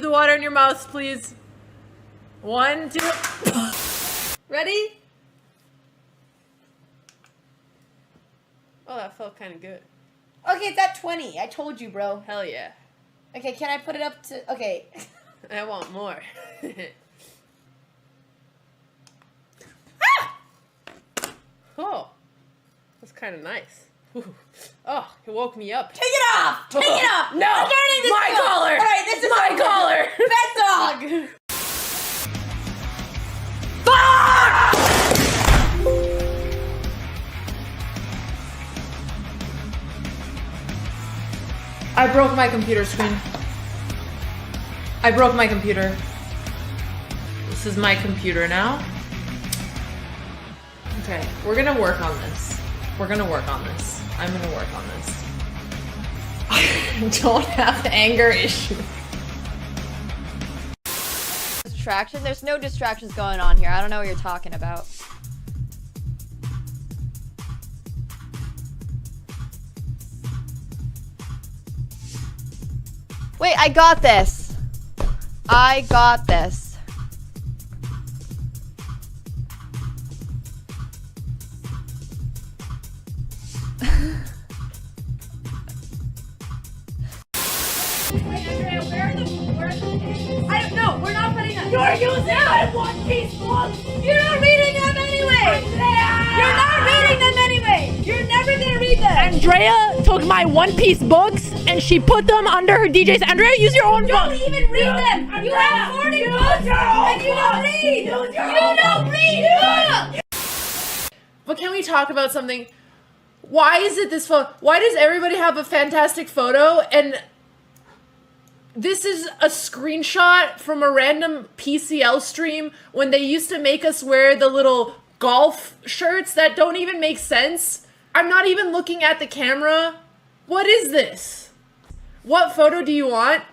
the water in your mouth, please. 1, 2. Ready? Oh, that felt kind of good. Okay, it's at 20. I told you, bro. Hell yeah. Okay, can I put it up to... Okay. I want more. Oh, that's kind of nice. Ooh. Oh, it woke me up. Take it off! Take it off! No! I'm turning this My phone. collar! Alright, this is my over. collar! Pet dog! Fuck! I broke my computer screen. I broke my computer. This is my computer now. Okay, we're gonna work on this. We're gonna work on this. I'm gonna work on this. I don't have anger issues. Distraction? There's no distractions going on here. I don't know what you're talking about. Wait, I got this. I got this. I don't know. We're not putting them. You're using my one-piece books. You're not reading them anyway. You're not reading them anyway. You're never gonna read them. Andrea took my one-piece books and she put them under her DJs. Andrea, use your own Don't books. even read them. You have 40 books and you don't read. You don't read. But can we talk about something? Why is it this photo? Why does everybody have a fantastic photo and this is a screenshot from a random PCL stream when they used to make us wear the little golf shirts that don't even make sense? I'm not even looking at the camera. What is this? What photo do you want?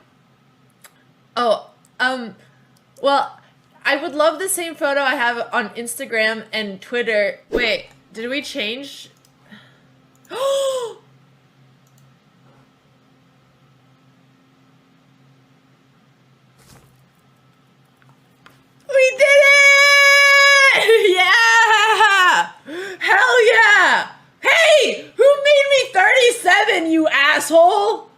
Oh, well, I would love the same photo I have on Instagram and Twitter. Wait, did we change? We did it! Yeah! Hell yeah! Hey! Who made me 37, you asshole?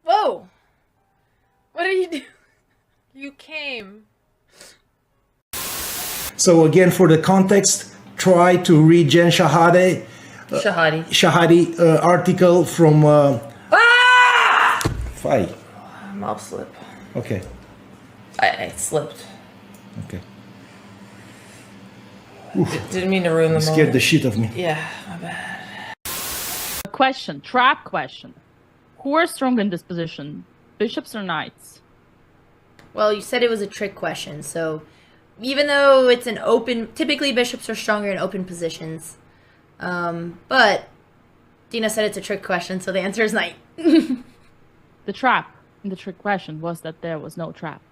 Whoa! What are you doing? You came. So again, for the context, try to read Jen Shahade. Shahadi article from... Fight. Mob slip. Okay. I slipped. Okay. Didn't mean to ruin the Scared moment. the shit of me. Yeah, my bad. Question, trap question. Who are stronger in this position, bishops or knights? Well, you said it was a trick question, so even though it's an open, typically bishops are stronger in open positions. But Dina said it's a trick question, so the answer is knight. The trap in the trick question was that there was no trap.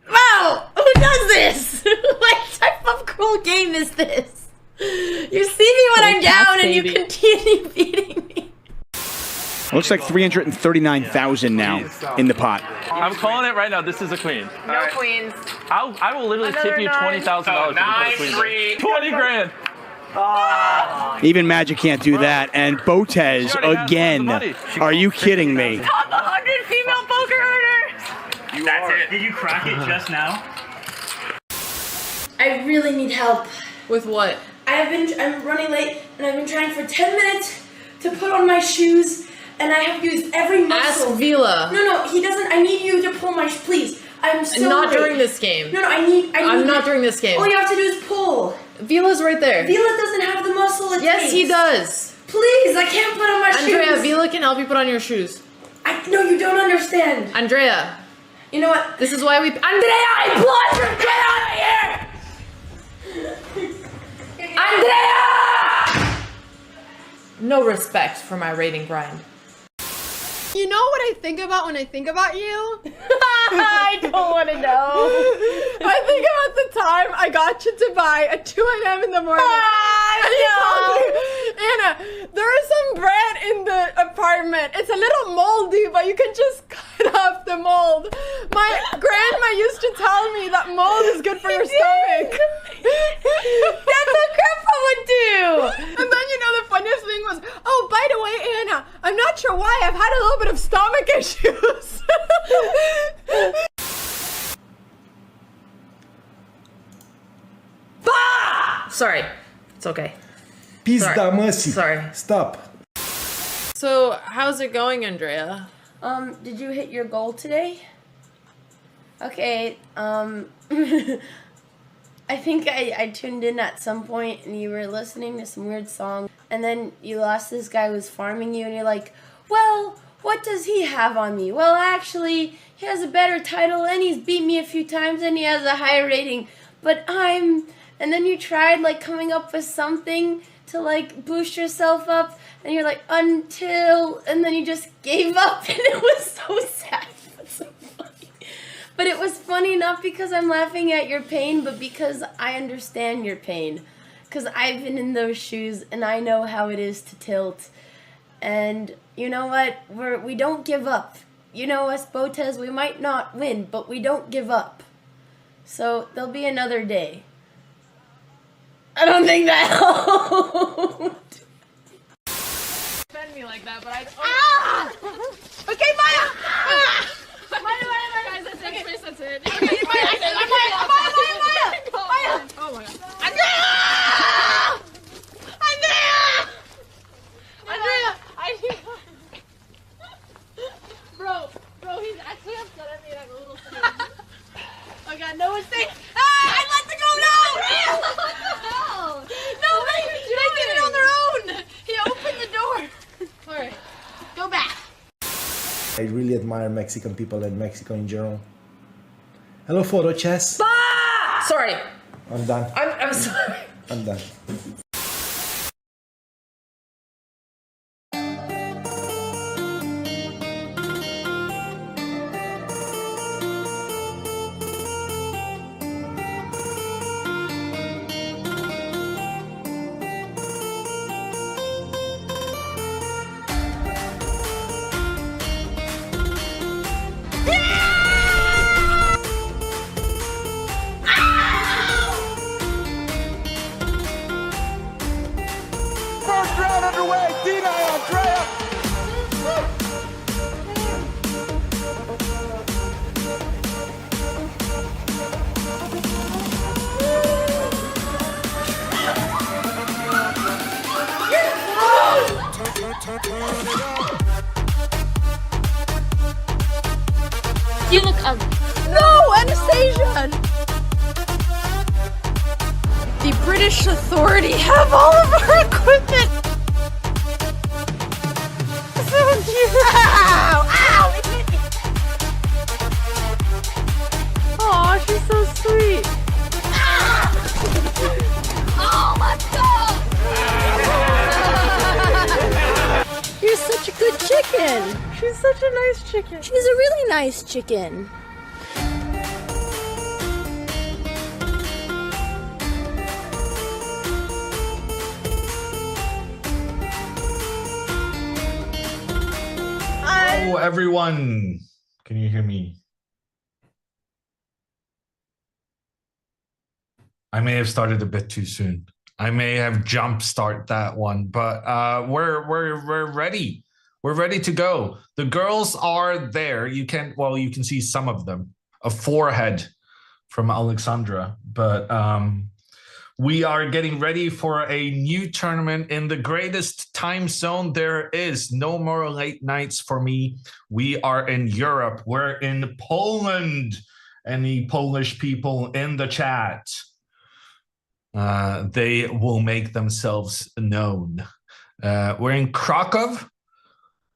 Wow! Who does this? What type of cruel game is this? You see me when I'm down and you continue beating me. Looks like 339,000 now in the pot. I'm calling it right now. This is a queen. No queens. I will literally tip you $20,000 if you put a queen. 20 grand. Even Magic can't do that. And Botez again. Are you kidding me? Top 100 female poker owners. That's it. Did you crack it just now? I really need help. With what? I'm running late and I've been trying for 10 minutes to put on my shoes and I have used every muscle. Ask Vila. No, he doesn't. I need you to pull my, please. I'm so Not late. during this game. No, I need I'm not during this game. All you have to do is pull. Vila's right there. Vila doesn't have the muscle it Yes, takes. he does. Please, I can't put on my Andrea, shoes. Vila can help you put on your shoes. No, you don't understand. Andrea. You know what? This is why we... Andrea, I plunged! Get out of here! Andrea! No respect for my rating grind. You know what I think about when I think about you? I don't want to know. I think about the time I got you to buy at 2 a.m. in the morning. And you told me, Anna, there is some bread in the apartment. It's a little moldy, but you can just cut off the mold. My grandma used to tell me that mold is good for your stomach. That's what Grandpa would do. And then, you know, the funniest thing was, oh, by the way, Anna, I'm not sure why, I've had a little bit of stomach issues. Sorry. It's okay. Pizda mercy. Sorry. Stop. So, how's it going, Andrea? Did you hit your goal today? Okay, I think I tuned in at some point and you were listening to some weird song and then you lost this guy who was farming you and you're like, well, what does he have on me? Well, actually, he has a better title and he's beat me a few times and he has a higher rating, but I'm... And then you tried, like, coming up with something to, like, boost yourself up and you're like, until... And then you just gave up and it was so sad. It's so funny. But it was funny not because I'm laughing at your pain, but because I understand your pain. Because I've been in those shoes and I know how it is to tilt. And you know what? We don't give up. You know us, Botez, we might not win, but we don't give up. So there'll be another day. I don't think that helped. Defend me like that, but I. Ah! Okay, Maya! Ah! Maya! Guys, that's it. Chris, that's it. Okay, Maya! Oh my god. Andrea! Bro, he's actually upset at me and I'm a little scared. Oh god, no one's safe. Ah! I let the go! No! No, they did it on their own! He opened the door. Alright, go back. I really admire Mexican people and Mexico in general. Hello, photo chess. Sorry. I'm done. I'm sorry. I'm done. First round underway. Dina and Andrea. You look ugly. No, Anastasia! The British Authority have all of our equipment! So cute! Ow! Ow! It hit me! Aw, she's so sweet! Oh, let's go! You're such a good chicken! She's such a nice chicken. She's a really nice chicken. Hello, everyone. Can you hear me? I may have started a bit too soon. I may have jump start that one, but we're ready. We're ready to go. The girls are there. You can see some of them. A forehead from Alexandra, but we are getting ready for a new tournament in the greatest time zone there is. No more late nights for me. We are in Europe. We're in Poland. Any Polish people in the chat? They will make themselves known. We're in Krakow.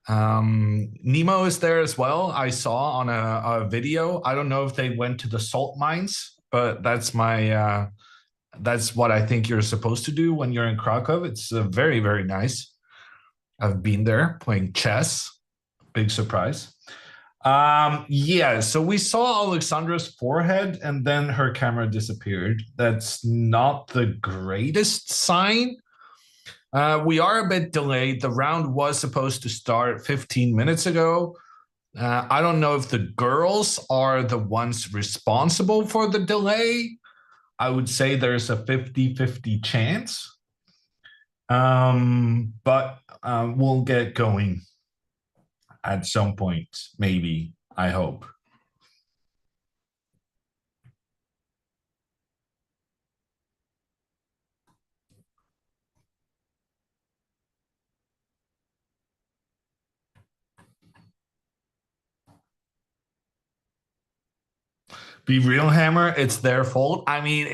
Nemo is there as well. I saw on a video. I don't know if they went to the salt mines, but that's my that's what I think you're supposed to do when you're in Krakow. It's very, very nice. I've been there playing chess. Big surprise. Yeah, so we saw Alexandra's forehead and then her camera disappeared. That's not the greatest sign. We are a bit delayed. The round was supposed to start 15 minutes ago. I don't know if the girls are the ones responsible for the delay. I would say there's a 50-50 chance. But we'll get going at some point, maybe, I hope. Be real, Hammer, it's their fault. I mean,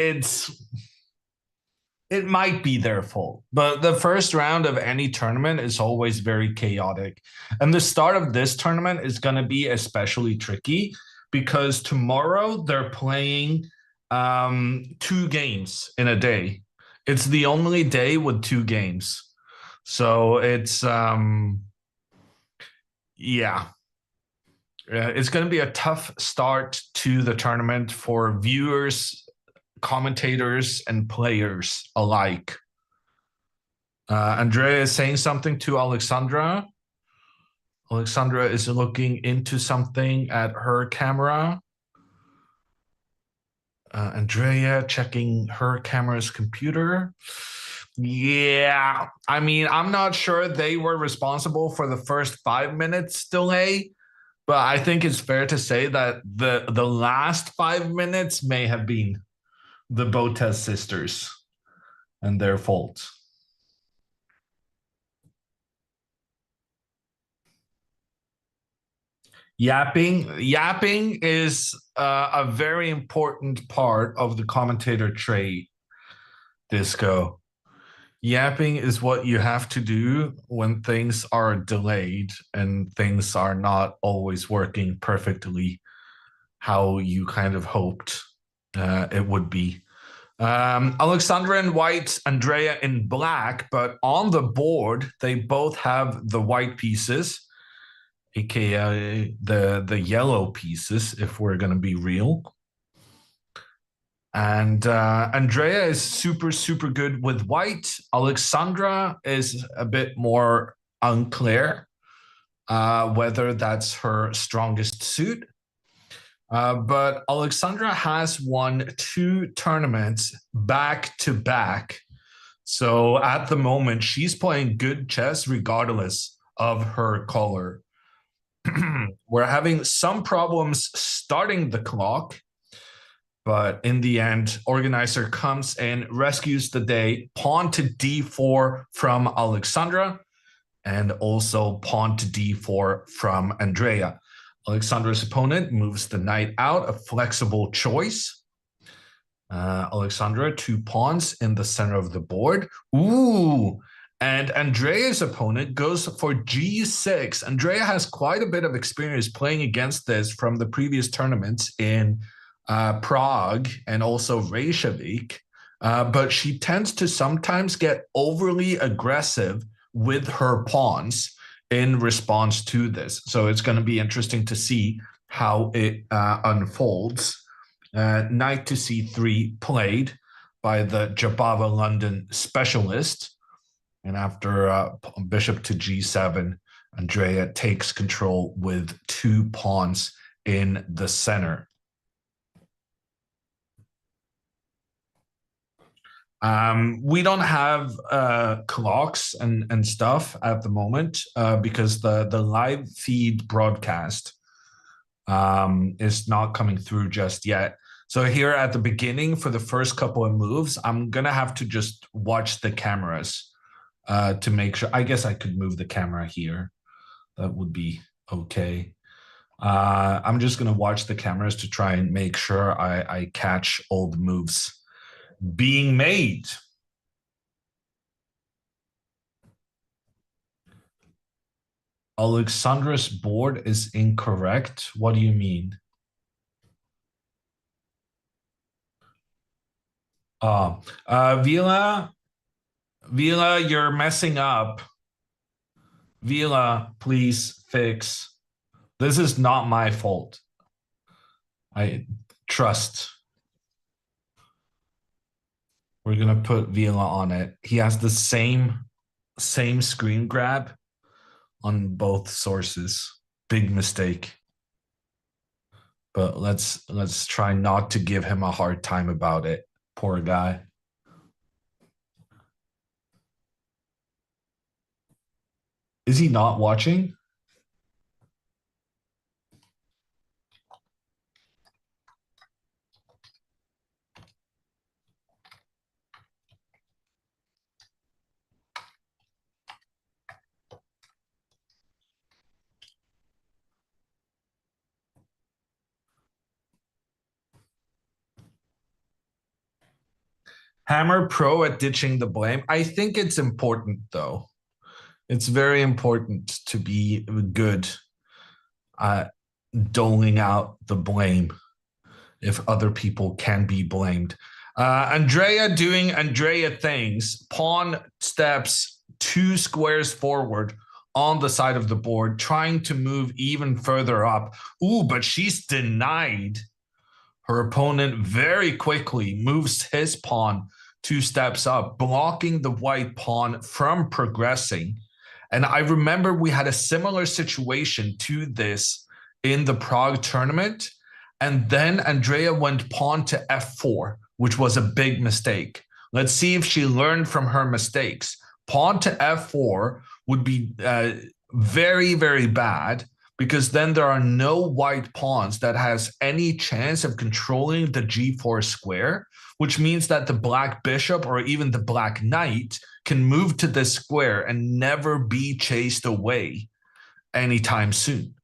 it might be their fault, but the first round of any tournament is always very chaotic. And the start of this tournament is going to be especially tricky because tomorrow they're playing 2 games in a day. It's the only day with 2 games. So it's, yeah. It's going to be a tough start to the tournament for viewers, commentators, and players alike. Andrea is saying something to Alexandra. Alexandra is looking into something at her camera. Andrea checking her camera's computer. Yeah, I mean, I'm not sure they were responsible for the first 5 minutes delay, but I think it's fair to say that the last 5 minutes may have been the Botez sisters and their fault. Yapping is a very important part of the commentator trade, Disco. Yapping is what you have to do when things are delayed and things are not always working perfectly how you kind of hoped it would be. Alexandra in white, Andrea in black, but on the board, they both have the white pieces, aka the yellow pieces, if we're going to be real. And Andrea is super, super good with white. Alexandra is a bit more unclear whether that's her strongest suit. But Alexandra has won 2 tournaments back to back. So at the moment, she's playing good chess regardless of her color. We're having some problems starting the clock. But in the end, organizer comes in, rescues the day, pawn to d4 from Alexandra, and also pawn to d4 from Andrea. Alexandra's opponent moves the knight out, a flexible choice. Alexandra, 2 pawns in the center of the board. Ooh, and Andrea's opponent goes for g6. Andrea has quite a bit of experience playing against this from the previous tournaments in Prague and also Reykjavik, but she tends to sometimes get overly aggressive with her pawns in response to this. So it's going to be interesting to see how it unfolds. Knight to c3 played by the Jabava London specialist. And after bishop to g7, Andrea takes control with 2 pawns in the center. We don't have clocks and stuff at the moment because the live feed broadcast is not coming through just yet. So here at the beginning, for the first couple of moves, I'm going to have to just watch the cameras to make sure. I guess I could move the camera here. That would be okay. I'm just going to watch the cameras to try and make sure I catch all the moves being made. Alexandra's board is incorrect. What do you mean? Vila, you're messing up. Vila, please fix. This is not my fault. I trust. We're gonna put Vila on it. He has the same screen grab on both sources. Big mistake. But let's try not to give him a hard time about it. Poor guy. Is he not watching? Hammer pro at ditching the blame. I think it's important, though. It's very important to be good at doling out the blame if other people can be blamed. Andrea doing Andrea things. Pawn steps 2 squares forward on the side of the board, trying to move even further up. Ooh, but she's denied. Her opponent very quickly moves his pawn 2 steps up, blocking the white pawn from progressing. And I remember we had a similar situation to this in the Prague tournament. And then Andrea went pawn to f4, which was a big mistake. Let's see if she learned from her mistakes. Pawn to f4 would be very, very bad, because then there are no white pawns that has any chance of controlling the g4 square, which means that the black bishop or even the black knight can move to this square and never be chased away anytime soon.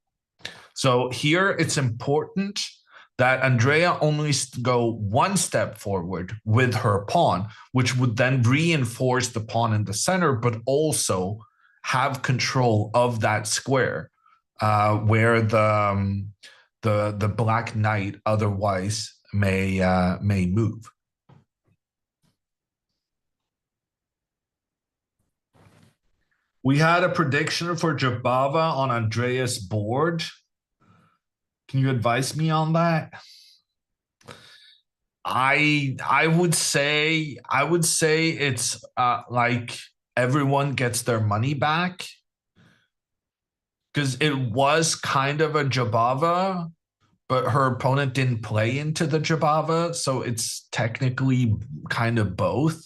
So here it's important that Andrea only go 1 step forward with her pawn, which would then reinforce the pawn in the center, but also have control of that square where the black knight otherwise may move. We had a prediction for Jabava on Andrea's board. Can you advise me on that? I would say it's like everyone gets their money back, because it was kind of a Jabava, but her opponent didn't play into the Jabava, so it's technically kind of both.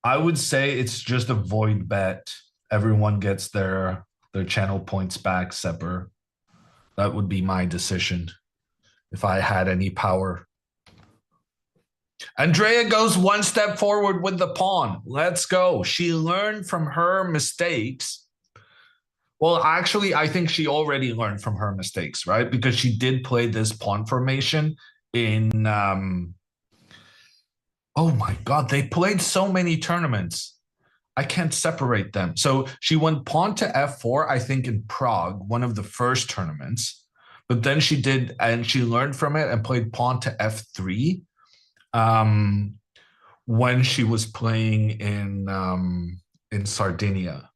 I would say it's just a void bet. Everyone gets their channel points back, Sepper. That would be my decision if I had any power. Andrea goes 1 step forward with the pawn. Let's go. She learned from her mistakes. Well, actually, I think she already learned from her mistakes, right? Because she did play this pawn formation in... oh my God, they played so many tournaments. I can't separate them. So she went pawn to f4, I think in Prague, one of the first tournaments. But then she did, and she learned from it and played pawn to f3 when she was playing in Sardinia.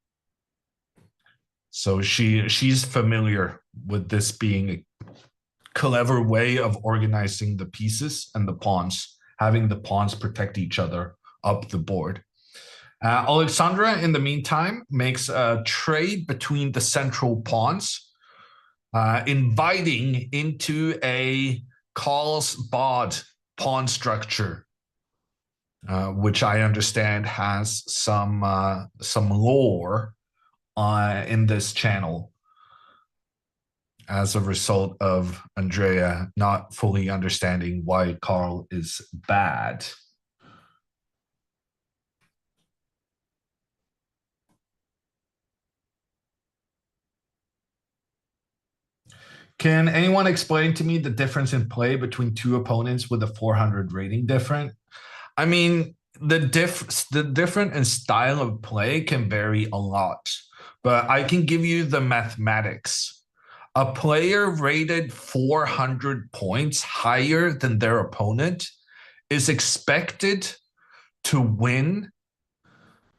So she's familiar with this being a clever way of organizing the pieces and the pawns, having the pawns protect each other up the board. Alexandra, in the meantime, makes a trade between the central pawns, inviting into a Carlsbad pawn structure, which I understand has some lore in this channel as a result of Andrea not fully understanding why Carl is bad. Can anyone explain to me the difference in play between 2 opponents with a 400 rating different? I mean, the different in style of play can vary a lot, but I can give you the mathematics. A player rated 400 points higher than their opponent is expected to win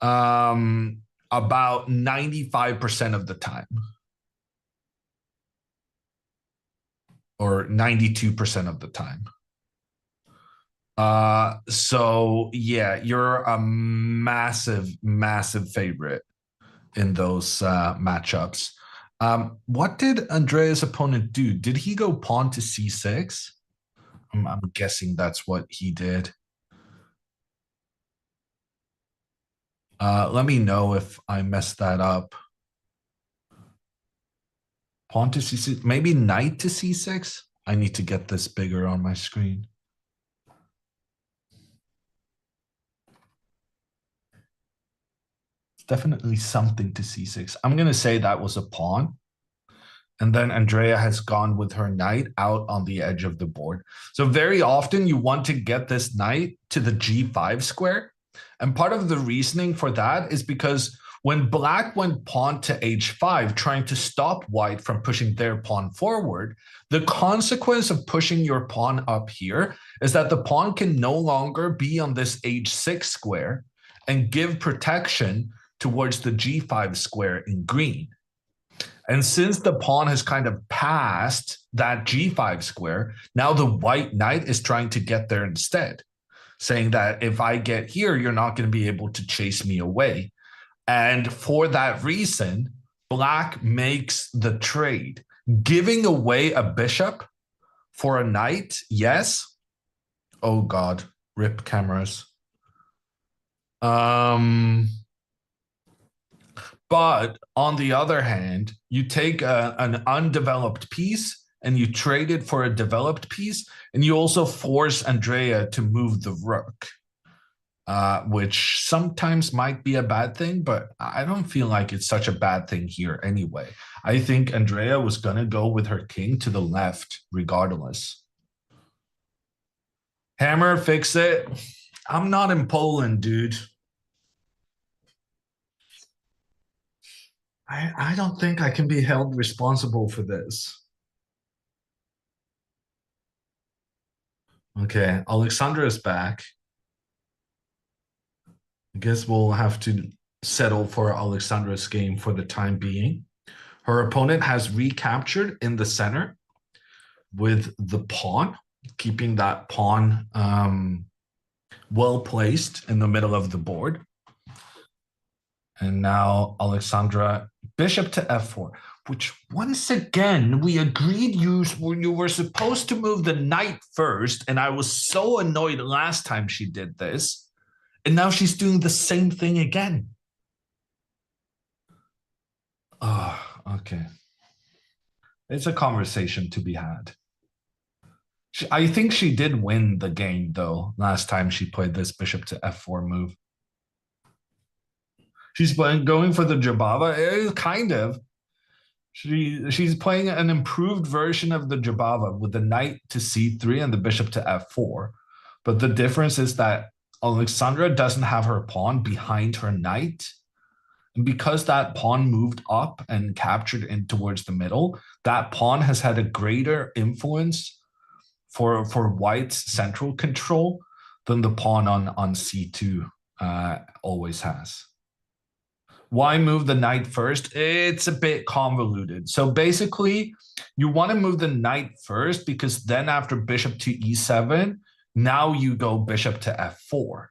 about 95% of the time. or 92% of the time. So yeah, you're a massive favorite in those matchups. What did Andrea's opponent do? Did he go pawn to c6? I'm guessing that's what he did. Let me know if I messed that up. Pawn to c6, maybe knight to c6. I need to get this bigger on my screen. It's definitely something to c6. I'm going to say that was a pawn. And then Andrea has gone with her knight out on the edge of the board. So very often you want to get this knight to the g5 square. And part of the reasoning for that is because when black went pawn to h5, trying to stop white from pushing their pawn forward, the consequence of pushing your pawn up here is that the pawn can no longer be on this h6 square and give protection towards the g5 square in green. And since the pawn has kind of passed that g5 square, now the white knight is trying to get there instead, saying that if I get here, you're not going to be able to chase me away. And for that reason, black makes the trade, giving away a bishop for a knight. Yes. Oh God, rip cameras. But on the other hand, you take an undeveloped piece and you trade it for a developed piece, and you also force Andrea to move the rook, which sometimes might be a bad thing, but I don't feel like it's such a bad thing here anyway. I think Andrea was going to go with her king to the left regardless. Hammer, fix it. I'm not in Poland, dude. I don't think I can be held responsible for this. Okay, Alexandra is back. I guess we'll have to settle for Alexandra's game for the time being. Her opponent has recaptured in the center with the pawn, keeping that pawn well placed in the middle of the board. And now Alexandra, bishop to f4, which once again, we agreed you were supposed to move the knight first, and I was so annoyed last time she did this, and now she's doing the same thing again. Oh, okay. It's a conversation to be had. I think she did win the game, though, last time she played this bishop to f4 move. She's going for the Jabava, kind of. She's playing an improved version of the Jabava with the knight to c3 and the bishop to f4. But the difference is that Alexandra doesn't have her pawn behind her knight. And because that pawn moved up and captured in towards the middle, that pawn has had a greater influence for white's central control than the pawn on c2 always has. Why move the knight first? It's a bit convoluted. So basically, you want to move the knight first because then after bishop to e7, now you go bishop to f4.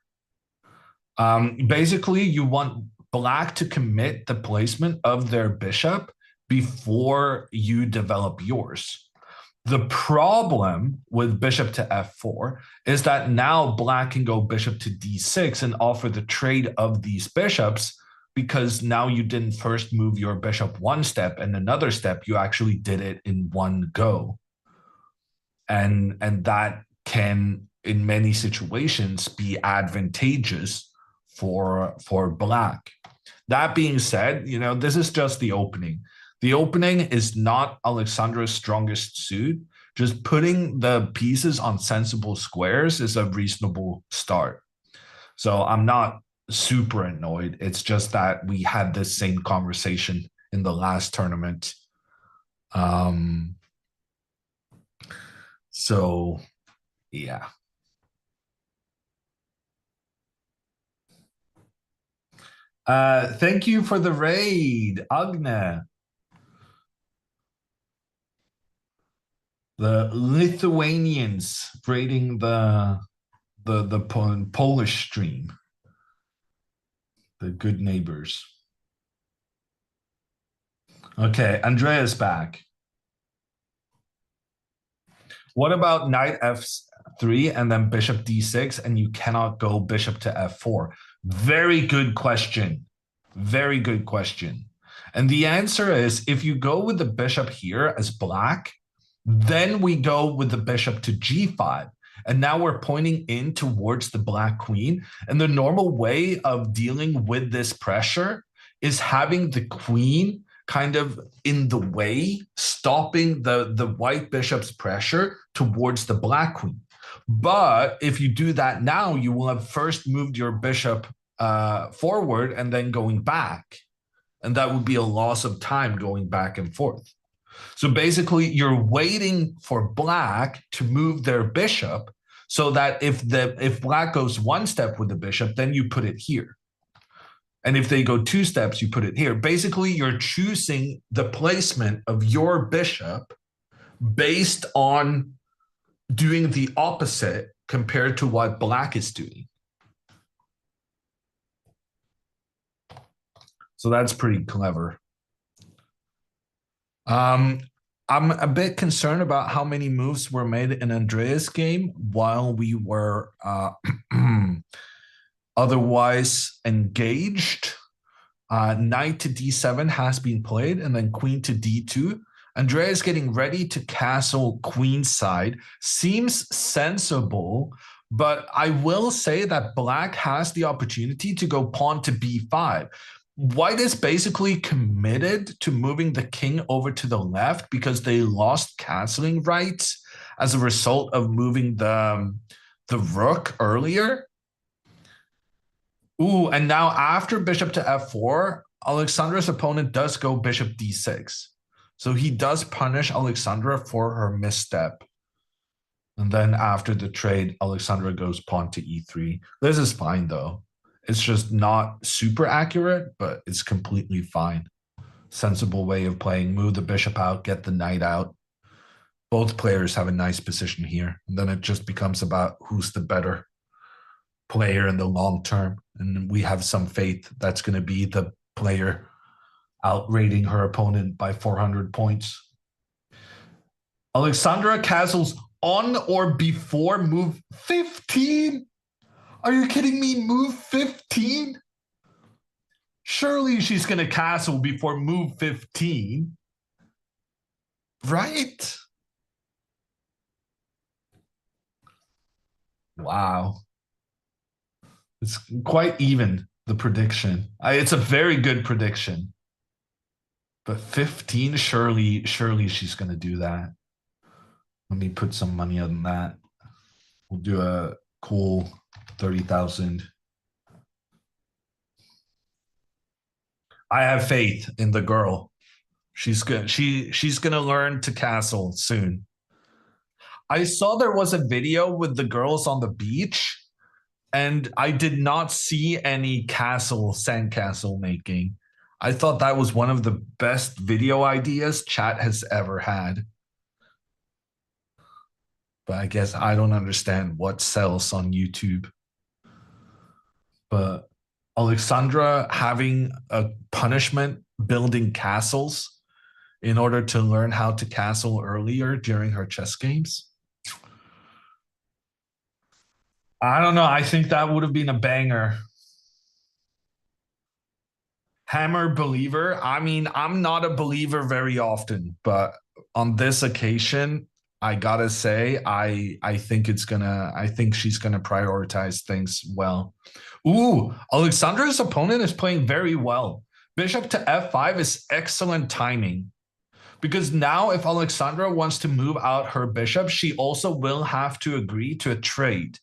Basically, you want black to commit the placement of their bishop before you develop yours. The problem with bishop to f4 is that now black can go bishop to d6 and offer the trade of these bishops, because now you didn't first move your bishop one step and another step, you actually did it in one go. And that can, in many situations, be advantageous for black. That being said, this is just the opening. The opening is not Alexandra's strongest suit. Just putting the pieces on sensible squares is a reasonable start. So I'm not super annoyed. It's just that we had this same conversation in the last tournament. So yeah. Thank you for the raid, Agne. The Lithuanians raiding the Polish stream. The good neighbors. Okay, Andrea's back. What about knight f3 and then bishop d6 and you cannot go bishop to f4? Very good question. Very good question. And the answer is if you go with the bishop here as black, then we go with the bishop to g5. And now we're pointing in towards the black queen. And the normal way of dealing with this pressure is having the queen kind of in the way, stopping the white bishop's pressure towards the black queen. But if you do that now, you will have first moved your bishop forward and then going back. And that would be a loss of time going back and forth. So basically, you're waiting for black to move their bishop so that if black goes one step with the bishop, then you put it here. And if they go two steps, you put it here. Basically, you're choosing the placement of your bishop based on doing the opposite compared to what black is doing. So that's pretty clever. I'm a bit concerned about how many moves were made in Andrea's game while we were otherwise engaged. Knight to d7 has been played, and then queen to d2. Andrea is getting ready to castle queenside. Seems sensible, but I will say that black has the opportunity to go pawn to b5. White is basically committed to moving the king over to the left because they lost castling rights as a result of moving the rook earlier. Ooh, and now after bishop to f4, Alexandra's opponent does go bishop d6. So he does punish Alexandra for her misstep. And then after the trade, Alexandra goes pawn to e3. This is fine, though. It's just not super accurate, but it's completely fine. Sensible way of playing. Move the bishop out, get the knight out. Both players have a nice position here. And then it just becomes about who's the better player in the long term. And we have some faith that's going to be the player outrating her opponent by 400 points. Alexandra castles on or before move 15. Are you kidding me? Move 15? Surely she's going to castle before move 15. Right? Wow. It's quite even, the prediction. It's a very good prediction. But 15, surely she's going to do that. Let me put some money on that. We'll do a cool 30,000. I have faith in the girl. She's gonna learn to castle soon. I saw there was a video with the girls on the beach, and I did not see any sandcastle making. I thought that was one of the best video ideas chat has ever had. But I guess I don't understand what sells on YouTube. But Alexandra having a punishment building castles in order to learn how to castle earlier during her chess games. I don't know. I think that would have been a banger. Hammer believer. I mean, I'm not a believer very often, but on this occasion, I gotta say, I think she's gonna prioritize things well. Ooh, Alexandra's opponent is playing very well. Bishop to f5 is excellent timing. Because now if Alexandra wants to move out her bishop, she also will have to agree to a trade,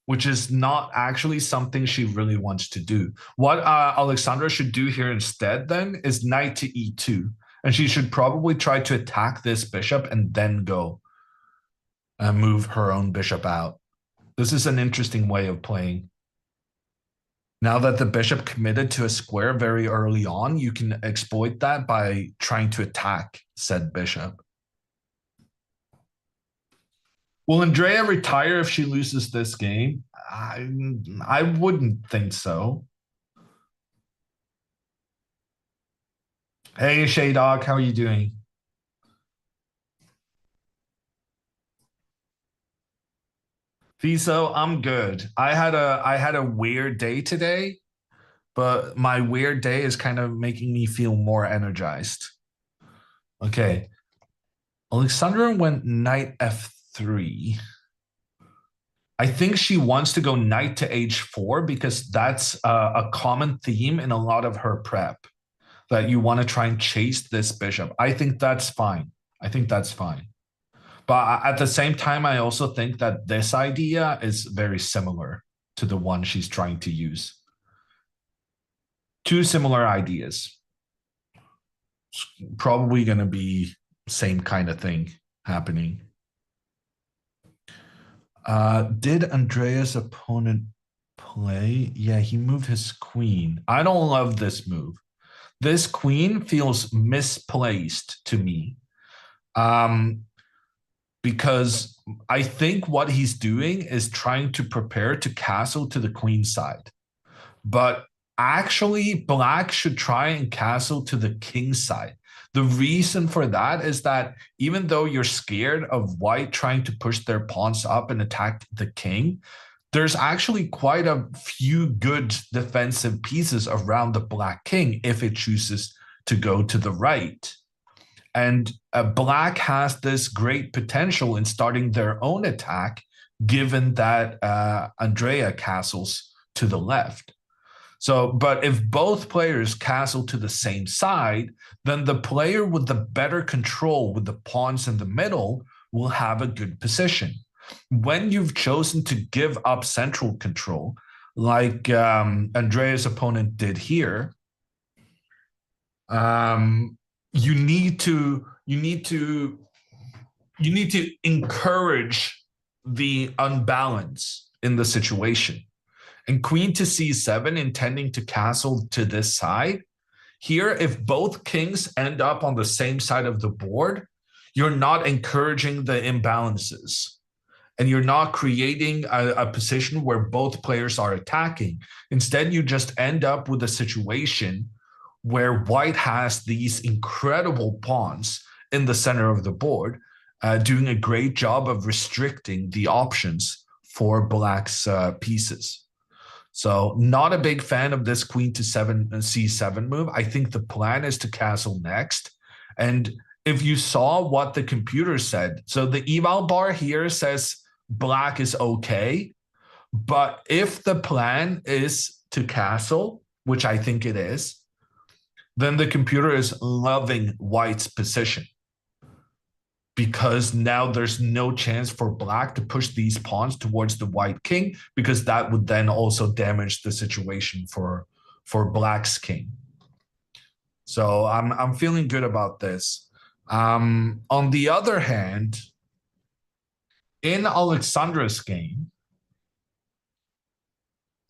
which is not actually something she really wants to do. What Alexandra should do here instead then is knight to e2. And she should probably try to attack this bishop and then go and move her own bishop out. This is an interesting way of playing. Now that the bishop committed to a square very early on, you can exploit that by trying to attack said bishop. Will Andrea retire if she loses this game? I wouldn't think so. Hey, Shay Dog, how are you doing? Fiso, I'm good. I had a weird day today, but my weird day is kind of making me feel more energized. Okay. Alexandra went knight f3. I think she wants to go knight to h4 because that's a common theme in a lot of her prep, that you want to try and chase this bishop. I think that's fine. I think that's fine. But at the same time, I also think that this idea is very similar to the one she's trying to use. Two similar ideas. It's probably going to be same kind of thing happening. Did Andrea's opponent play? Yeah, he moved his queen. I don't love this move. This queen feels misplaced to me. Because I think what he's doing is trying to prepare to castle to the queen side. But actually, black should try and castle to the king side. The reason for that is that even though you're scared of white trying to push their pawns up and attack the king, there's actually quite a few good defensive pieces around the black king if it chooses to go to the right. And black has this great potential in starting their own attack, given that Andrea castles to the left. So, but if both players castle to the same side, then the player with the better control with the pawns in the middle will have a good position. When you've chosen to give up central control, like Andrea's opponent did here, you need to encourage the unbalance in the situation. And queen to c7, intending to castle to this side. Here, if both kings end up on the same side of the board, you're not encouraging the imbalances. And you're not creating a position where both players are attacking. Instead, you just end up with a situation where white has these incredible pawns in the center of the board, doing a great job of restricting the options for black's pieces. So not a big fan of this queen to c7 move. I think the plan is to castle next. And if you saw what the computer said, so the eval bar here says black is okay. But if the plan is to castle, which I think it is, then the computer is loving white's position. Because now there's no chance for black to push these pawns towards the white king, because that would then also damage the situation for black's king. So I'm feeling good about this. On the other hand, in Alexandra's game,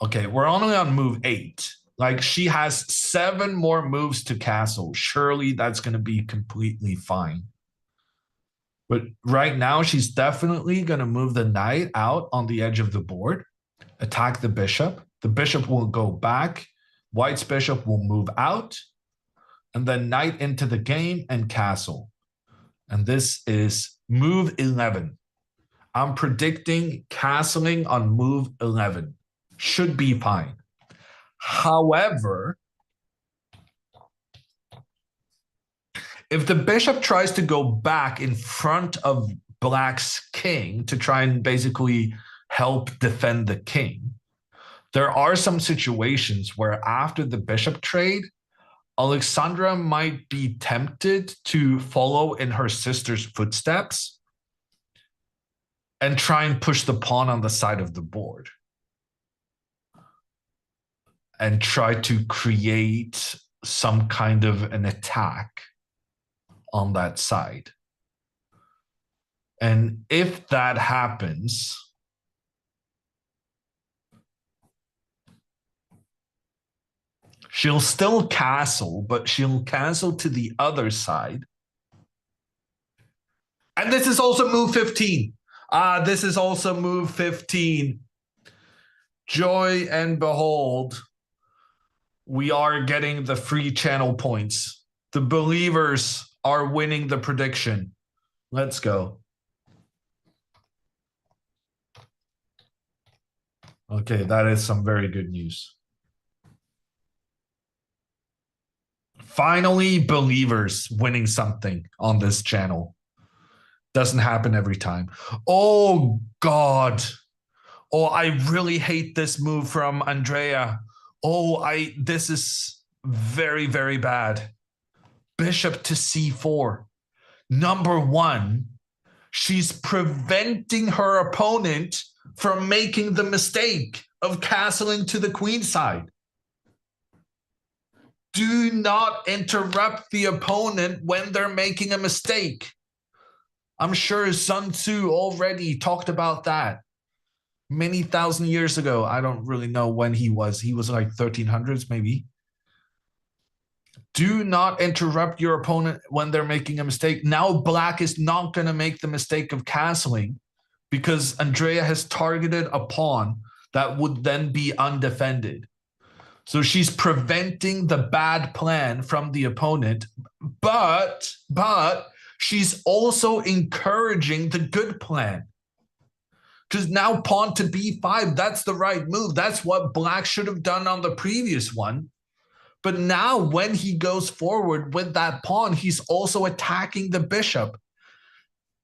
okay, we're only on move 8. Like, she has 7 more moves to castle. Surely that's going to be completely fine. But right now, she's definitely going to move the knight out on the edge of the board, attack the bishop. The bishop will go back. White's bishop will move out, and then knight into the game and castle. And this is move 11. I'm predicting castling on move 11. Should be fine. However, if the bishop tries to go back in front of black's king to try and basically help defend the king, there are some situations where after the bishop trade, Alexandra might be tempted to follow in her sister's footsteps and try and push the pawn on the side of the board and try to create some kind of an attack on that side. And if that happens, she'll still castle, but she'll castle to the other side. And this is also move 15. This is also move 15. Joy and behold, we are getting the free channel points. The believers are winning the prediction. Let's go. Okay, that is some very good news. Finally, believers winning something on this channel. Doesn't happen every time. Oh, God. Oh, I really hate this move from Andrea. Oh, this is very, very bad. Bishop to c4. Number one, she's preventing her opponent from making the mistake of castling to the queen side. Do not interrupt the opponent when they're making a mistake. I'm sure Sun Tzu already talked about that many thousand years ago. I don't really know when he was. He was like 1300s maybe. Do not interrupt your opponent when they're making a mistake. Now black is not going to make the mistake of castling because Andrea has targeted a pawn that would then be undefended. So she's preventing the bad plan from the opponent, but she's also encouraging the good plan. Because now pawn to b5, that's the right move. That's what black should have done on the previous one. But now when he goes forward with that pawn, he's also attacking the bishop.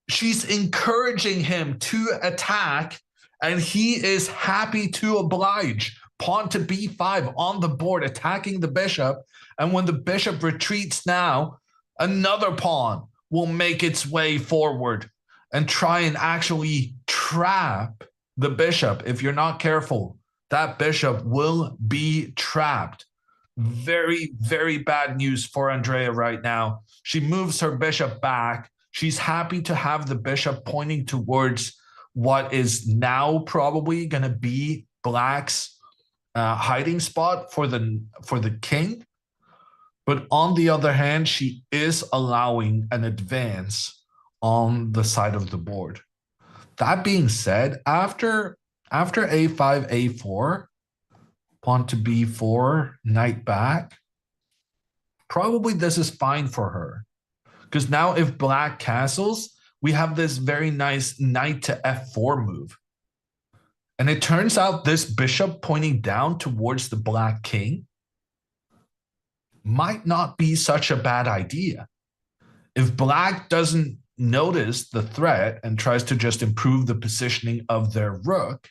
She's encouraging him to attack, and he is happy to oblige. Pawn to b5 on the board, attacking the bishop. And when the bishop retreats now, another pawn will make its way forward and try and actually trap the bishop. If you're not careful, that bishop will be trapped. Very, very bad news for Andrea right now. She moves her bishop back. She's happy to have the bishop pointing towards what is now probably going to be black's hiding spot for the king. But on the other hand, she is allowing an advance on the side of the board. That being said, after a5, a4, pawn to b4, knight back, probably this is fine for her. Because now if black castles, we have this very nice knight to f4 move. And it turns out this bishop pointing down towards the black king might not be such a bad idea. If black doesn't notice the threat and tries to just improve the positioning of their rook,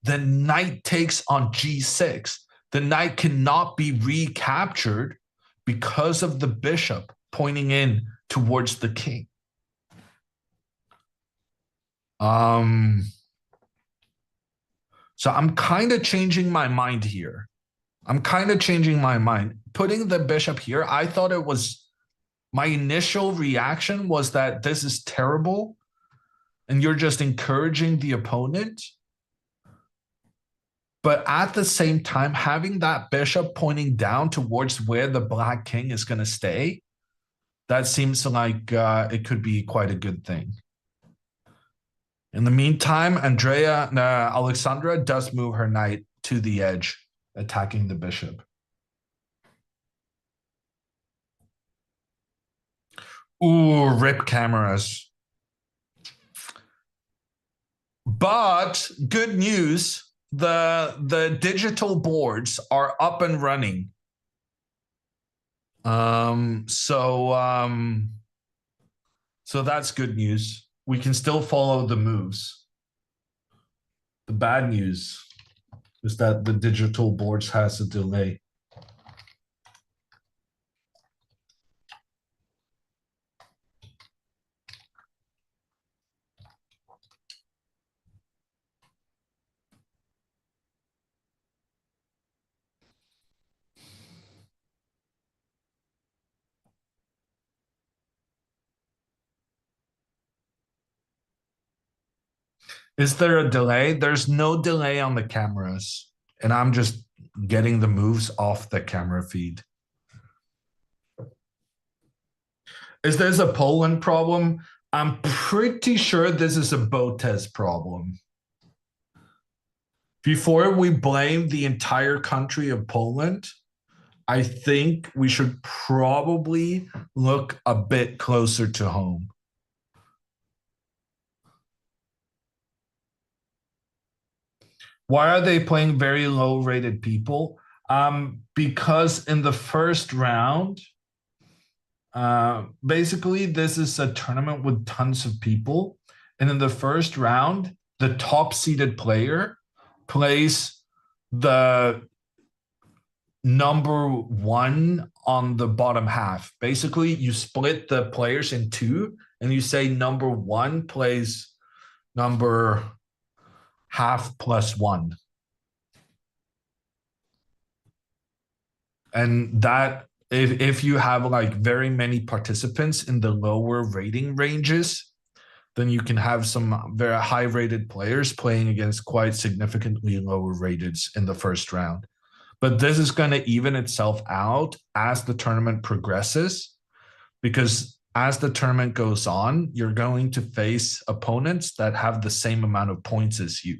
then knight takes on g6. The knight cannot be recaptured because of the bishop pointing in towards the king. So I'm kind of changing my mind here. Putting the bishop here, I thought it was, my initial reaction was that this is terrible and you're just encouraging the opponent. But at the same time, having that bishop pointing down towards where the black king is going to stay, that seems like it could be quite a good thing. In the meantime, Alexandra does move her knight to the edge, attacking the bishop. Ooh, rip cameras. But good news, the digital boards are up and running. So that's good news. We can still follow the moves. The bad news is that the digital boards has a delay. Is there a delay? There's no delay on the cameras, and I'm just getting the moves off the camera feed. Is this a Poland problem? I'm pretty sure this is a Botez problem. Before we blame the entire country of Poland, I think we should probably look a bit closer to home. Why are they playing very low-rated people? Because in the first round, basically this is a tournament with tons of people. And in the first round, the top-seeded player plays the number one on the bottom half. Basically, you split the players in two, and you say number one plays number half plus one. And that, if you have like very many participants in the lower rating ranges, then you can have some very high rated players playing against quite significantly lower rated in the first round. But this is going to even itself out as the tournament progresses, because as the tournament goes on, you're going to face opponents that have the same amount of points as you.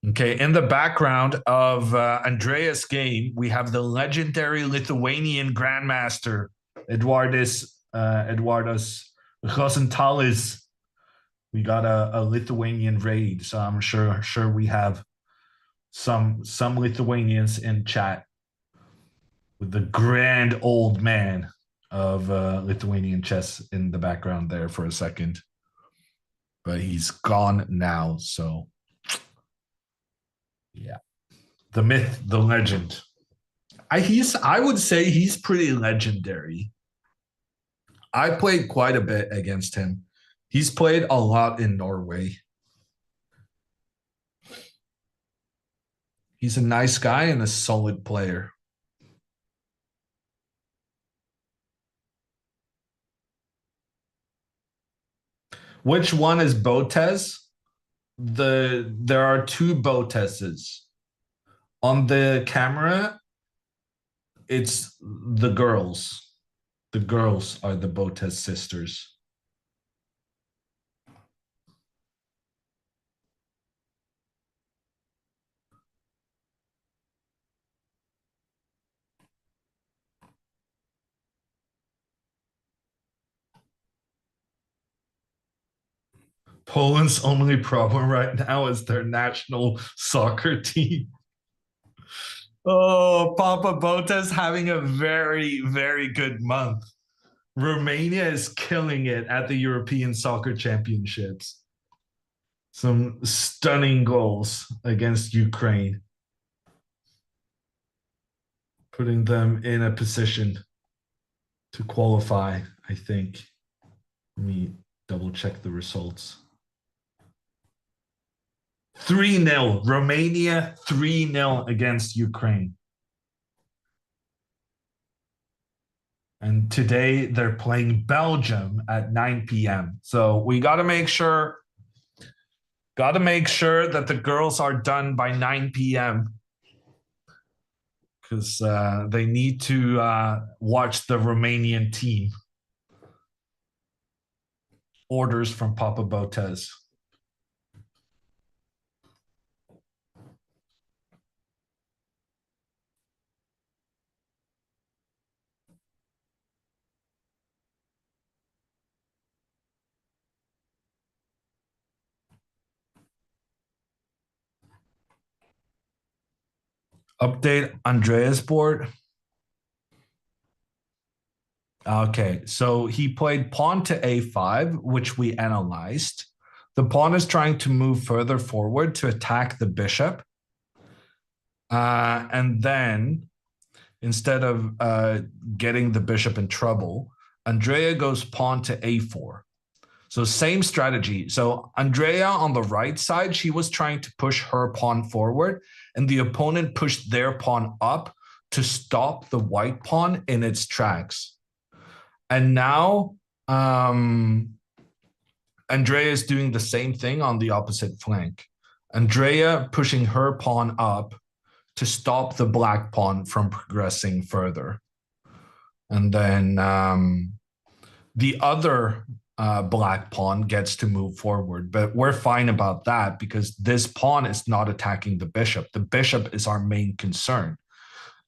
Okay, in the background of Andreas' game, we have the legendary Lithuanian Grandmaster, Eduardas Rosentalis. We got a Lithuanian raid, so I'm sure we have some Lithuanians in chat with the grand old man of Lithuanian chess in the background there for a second. But he's gone now, so yeah. The myth, the legend. I would say he's pretty legendary. I played quite a bit against him. He's played a lot in Norway. He's a nice guy and a solid player. Which one is Botez? There are two Botezes. On the camera, it's the girls. The girls are the Botez sisters. Poland's only problem right now is their national soccer team. Oh, Papa Botez having a very, very good month. Romania is killing it at the European Soccer Championships. Some stunning goals against Ukraine, putting them in a position to qualify, I think. Let me double check the results. 3-0, Romania 3-0 against Ukraine. And today they're playing Belgium at 9 p.m. So we got to make sure that the girls are done by 9 p.m. because they need to watch the Romanian team. Orders from Papa Botez. Update Andreas board. Okay, so he played pawn to a5, which we analyzed. The pawn is trying to move further forward to attack the bishop. And then, instead of getting the bishop in trouble, Andrea goes pawn to a4. So same strategy. So Andrea on the right side, she was trying to push her pawn forward, and the opponent pushed their pawn up to stop the white pawn in its tracks. And now Andrea is doing the same thing on the opposite flank. Andrea pushing her pawn up to stop the black pawn from progressing further. And then the other black pawn gets to move forward. But we're fine about that because this pawn is not attacking the bishop. The bishop is our main concern.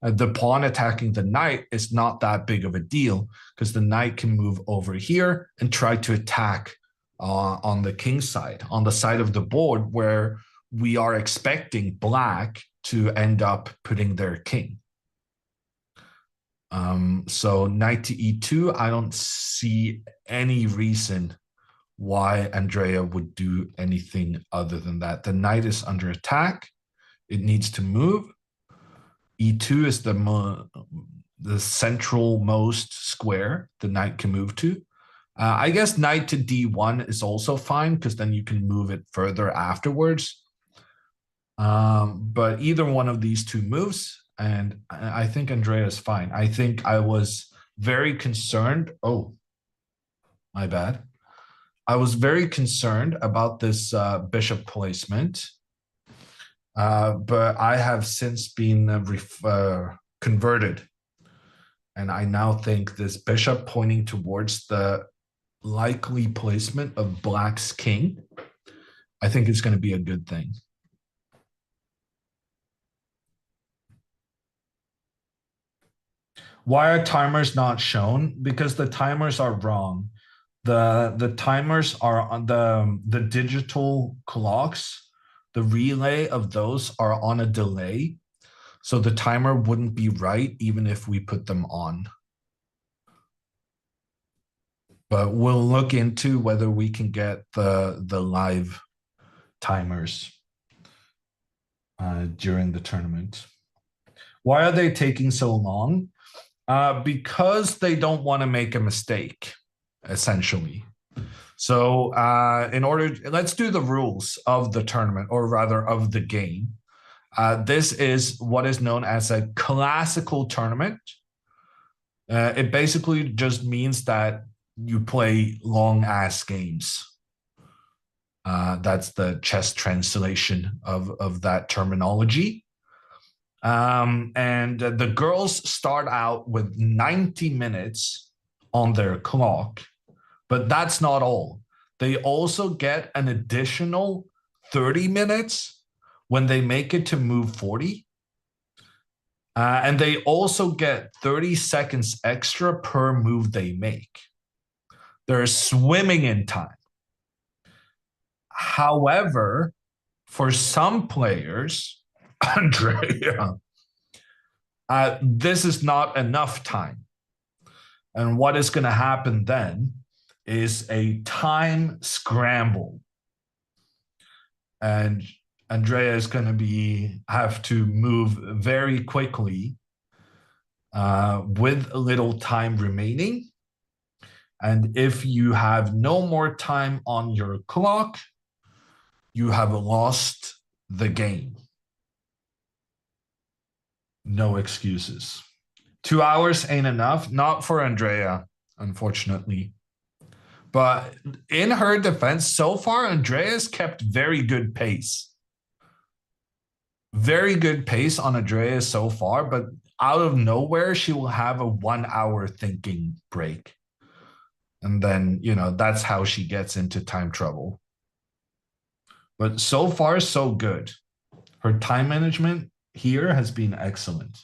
The pawn attacking the knight is not that big of a deal because the knight can move over here and try to attack on the king side, on the side of the board where we are expecting black to end up putting their king. So knight to e2, I don't see any reason why Andrea would do anything other than that. The knight is under attack. It needs to move. E2 is the central most square the knight can move to. I guess knight to d1 is also fine because then you can move it further afterwards. But either one of these two moves, and I think Andrea is fine. I think I was very concerned. Oh, my bad. I was very concerned about this bishop placement. But I have since been converted. And I now think this bishop pointing towards the likely placement of black's king, I think it's going to be a good thing. Why are timers not shown? Because the timers are wrong. The timers are on the digital clocks. The relay of those are on a delay. So the timer wouldn't be right even if we put them on. But we'll look into whether we can get the live timers during the tournament. Why are they taking so long? Because they don't want to make a mistake, essentially. So let's do the rules of the tournament, or rather of the game. This is what is known as a classical tournament. It basically just means that you play long-ass games. That's the chess translation of that terminology. And the girls start out with 90 minutes on their clock, but that's not all. They also get an additional 30 minutes when they make it to move 40. And they also get 30 seconds extra per move they make. They're swimming in time. However, for some players, Andrea, this is not enough time. And what is going to happen then is a time scramble. And Andrea is going to have to move very quickly with little time remaining. And if you have no more time on your clock, you have lost the game. No excuses. 2 hours ain't enough, not for Andrea, unfortunately. But in her defense, so far, Andrea's kept very good pace. Very good pace on Andrea so far, but out of nowhere, she will have a 1 hour thinking break. And then, that's how she gets into time trouble. But so far, so good. Her time management here has been excellent.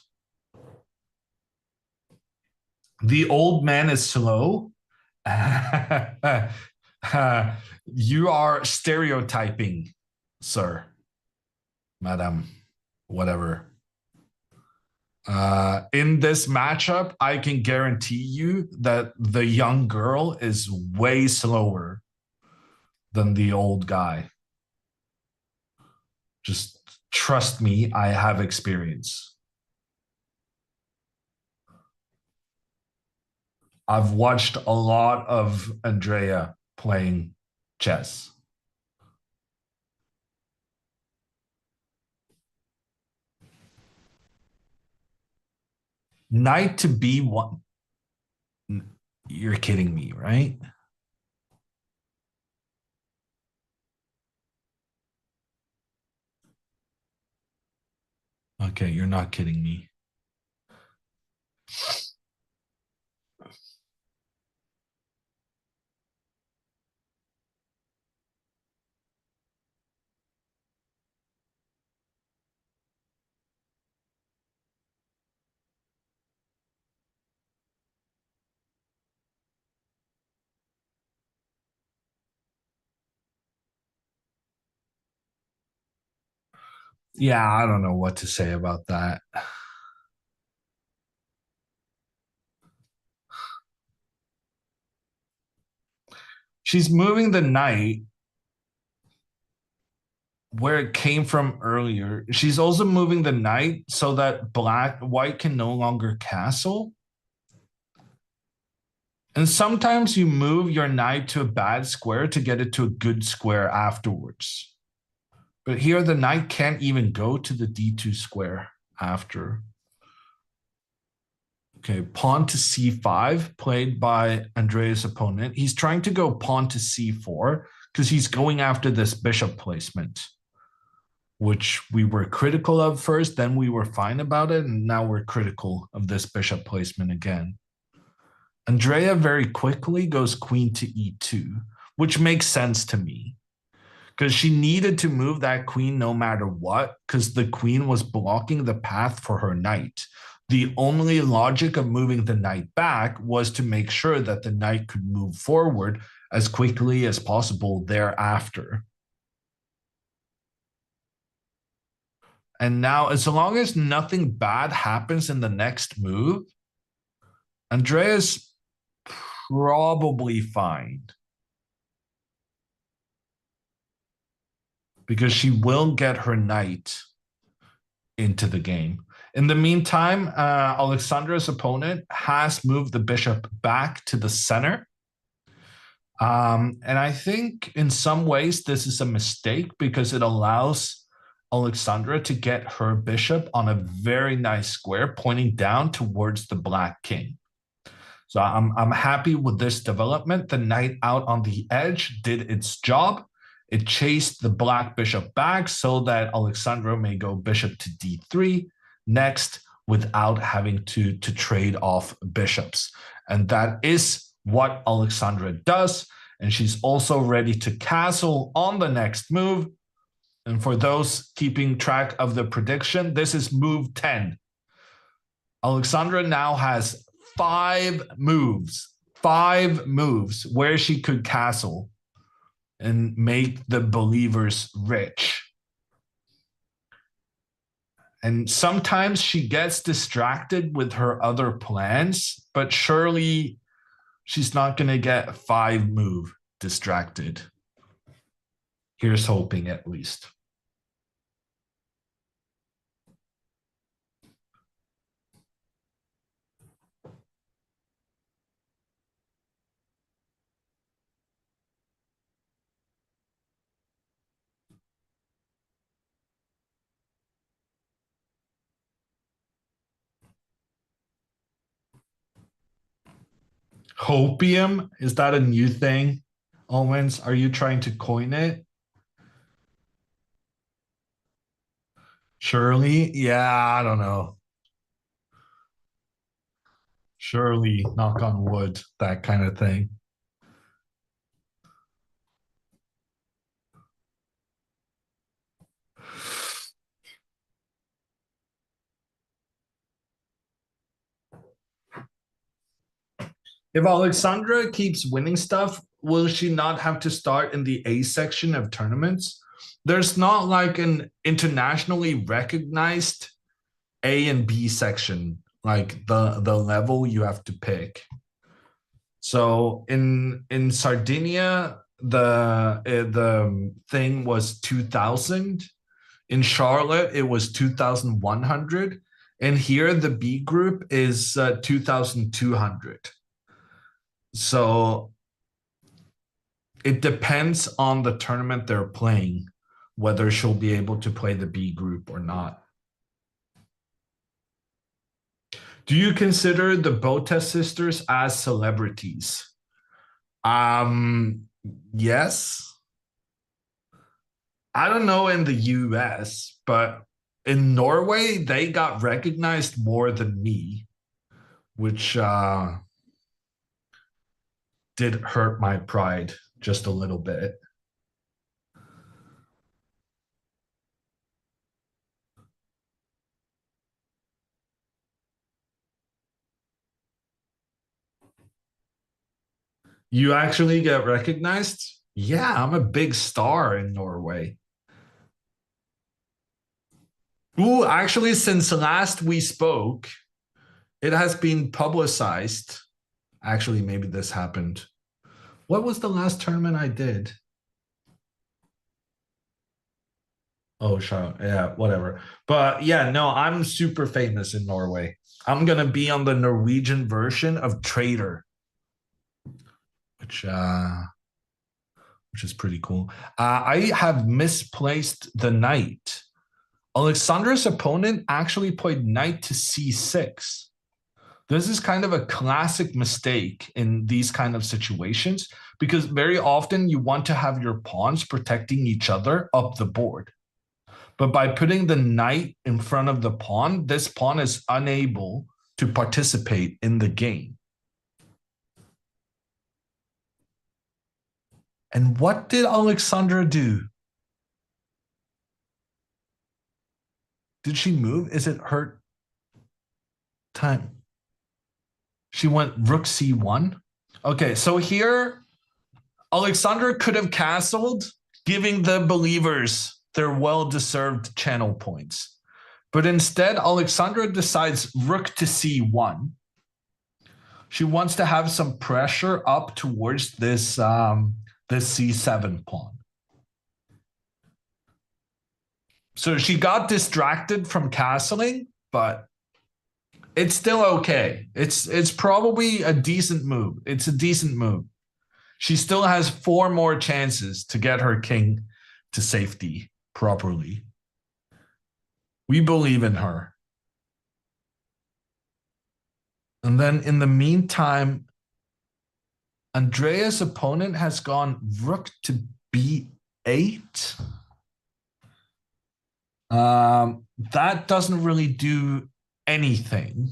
The old man is slow. You are stereotyping, sir, madam, whatever. In this matchup, I can guarantee you that the young girl is way slower than the old guy. Just trust me, I have experience. I've watched a lot of Andrea playing chess. Knight to b1. You're kidding me, right? Okay, you're not kidding me. Yeah, I don't know what to say about that. She's moving the knight where it came from earlier. She's also moving the knight so that white can no longer castle. And sometimes you move your knight to a bad square to get it to a good square afterwards. But here the knight can't even go to the d2 square after. Okay, pawn to c5, played by Andrea's opponent. He's trying to go pawn to c4 because he's going after this bishop placement, which we were critical of first, then we were fine about it, and now we're critical of this bishop placement again. Andrea very quickly goes queen to e2, which makes sense to me because she needed to move that queen no matter what because the queen was blocking the path for her knight. The only logic of moving the knight back was to make sure that the knight could move forward as quickly as possible thereafter. And now, as long as nothing bad happens in the next move, Andrea's probably fine. Because she will get her knight into the game. In the meantime, Alexandra's opponent has moved the bishop back to the center. And I think in some ways this is a mistake because it allows Alexandra to get her bishop on a very nice square pointing down towards the black king. So I'm happy with this development. The knight out on the edge did its job. It chased the black bishop back so that Alexandra may go bishop to d3 next without having to trade off bishops. And that is what Alexandra does. And she's also ready to castle on the next move. And for those keeping track of the prediction, this is move 10. Alexandra now has 5 moves where she could castle and make the believers rich. And sometimes she gets distracted with her other plans, but surely she's not going to get 5 move distracted. Here's hoping, at least. Hopium? Is that a new thing? Owens, are you trying to coin it? Shirley? Yeah, I don't know. Shirley, knock on wood, that kind of thing. If Alexandra keeps winning stuff, will she not have to start in the A section of tournaments? There's not like an internationally recognized A and B section, like the level you have to pick. So in Sardinia, the thing was 2,000. In Charlotte, it was 2,100. And here the B group is 2,200. So it depends on the tournament they're playing, whether she'll be able to play the B group or not. Do you consider the Botez sisters as celebrities? Yes. I don't know in the US, but in Norway, they got recognized more than me, which did hurt my pride just a little bit. You actually get recognized? Yeah, I'm a big star in Norway. Ooh, actually, since last we spoke, it has been publicized. Actually, maybe this happened. What was the last tournament I did? Oh, sure. Yeah, whatever. But yeah, no, I'm super famous in Norway. I'm going to be on the Norwegian version of Trader, which is pretty cool. I have misplaced the knight. Alexandra's opponent actually played knight to c6. This is kind of a classic mistake in these kind of situations because very often you want to have your pawns protecting each other up the board. But by putting the knight in front of the pawn, this pawn is unable to participate in the game. And what did Alexandra do? Did she move? Is it her time? She went rook c1. Okay, so here, Alexandra could have castled, giving the believers their well-deserved channel points. But instead, Alexandra decides rook to c1. She wants to have some pressure up towards this, this c7 pawn. So she got distracted from castling, but it's still okay. It's probably a decent move. It's a decent move. She still has 4 more chances to get her king to safety properly. We believe in her. And then in the meantime, Andrea's opponent has gone rook to b8. That doesn't really do anything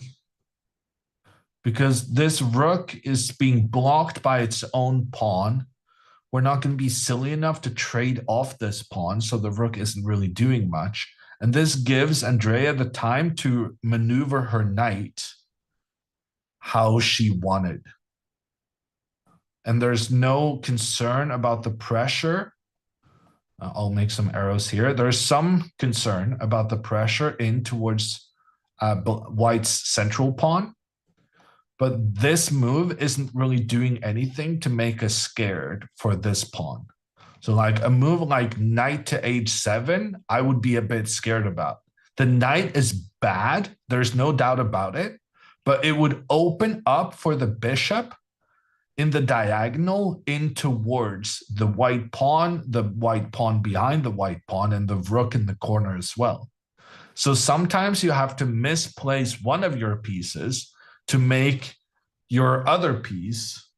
because this rook is being blocked by its own pawn. We're not going to be silly enough to trade off this pawn, so the rook isn't really doing much. And this gives Andrea the time to maneuver her knight how she wanted. And there's no concern about the pressure. I'll make some arrows here. There's some concern about the pressure in towards White's central pawn. But this move isn't really doing anything to make us scared for this pawn. So like a move like knight to h7, I would be a bit scared about. The knight is bad. There's no doubt about it. But it would open up for the bishop in the diagonal in towards the white pawn behind the white pawn, and the rook in the corner as well. So sometimes you have to misplace one of your pieces to make your other piece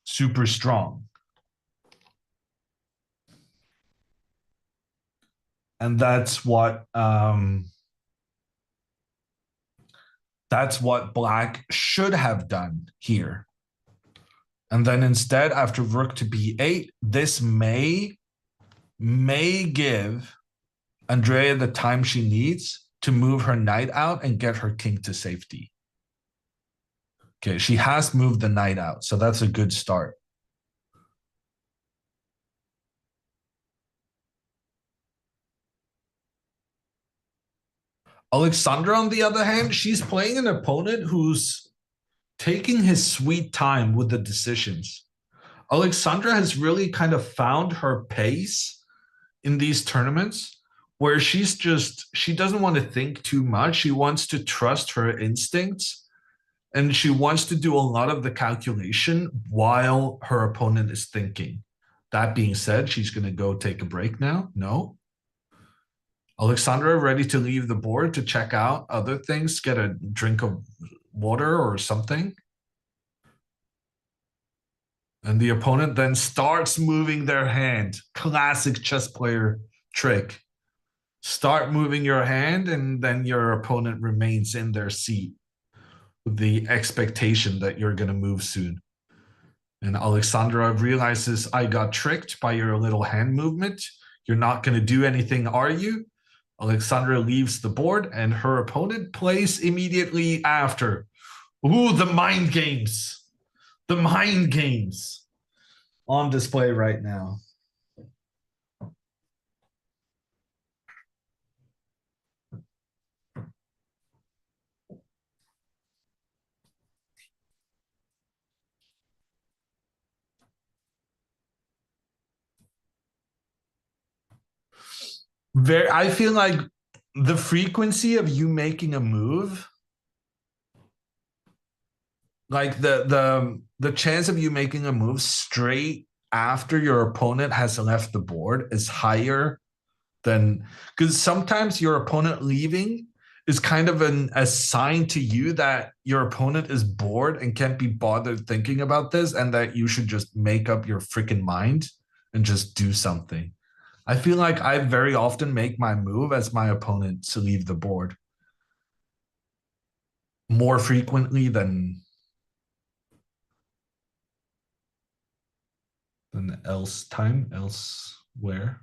super strong. And that's what black should have done here. And then instead, after rook to b8, this may give Andrea the time she needs to move her knight out and get her king to safety. Okay, she has moved the knight out, so that's a good start. Alexandra, on the other hand, she's playing an opponent who's taking his sweet time with the decisions. Alexandra has really kind of found her pace in these tournaments where she doesn't want to think too much. She wants to trust her instincts, and she wants to do a lot of the calculation while her opponent is thinking. That being said, she's going to go take a break now. No. Alexandra ready to leave the board to check out other things, get a drink of water or something. And the opponent then starts moving their hand. Classic chess player trick. Start moving your hand, and then your opponent remains in their seat with the expectation that you're going to move soon. And Alexandra realizes, I got tricked by your little hand movement. You're not going to do anything, are you? Alexandra leaves the board, and her opponent plays immediately after. Ooh, the mind games. The mind games on display right now. I feel like the frequency of you making a move, like the chance of you making a move straight after your opponent has left the board is higher than, because sometimes your opponent leaving is kind of a sign to you that your opponent is bored and can't be bothered thinking about this, and that you should just make up your freaking mind and just do something. I feel like I very often make my move as my opponent to leave the board more frequently than elsewhere.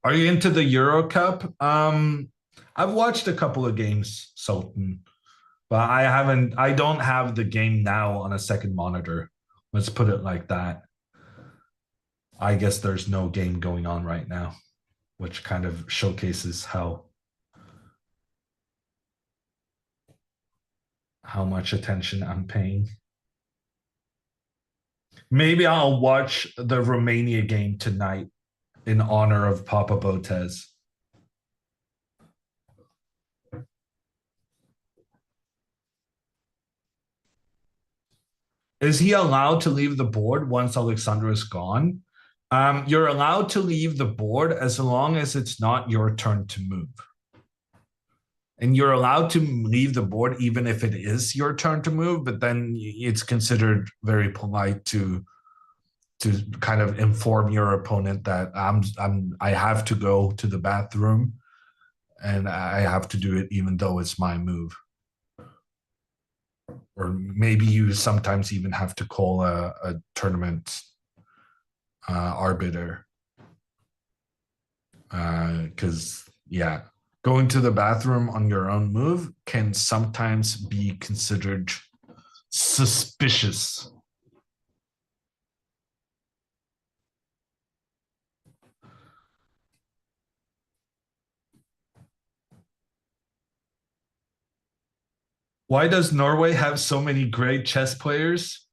Are you into the Euro Cup? I've watched a couple of games, Sultan, but I don't have the game now on a second monitor. Let's put it like that. I guess there's no game going on right now, which kind of showcases how much attention I'm paying. Maybe I'll watch the Romania game tonight in honor of Papa Botez. Is he allowed to leave the board once Alexandra is gone? You're allowed to leave the board as long as it's not your turn to move. And you're allowed to leave the board even if it is your turn to move, but then it's considered very polite to kind of inform your opponent that I have to go to the bathroom and I have to do it even though it's my move. Or maybe you sometimes even have to call a tournament arbiter. Because, yeah, going to the bathroom on your own move can sometimes be considered suspicious. Why does Norway have so many great chess players?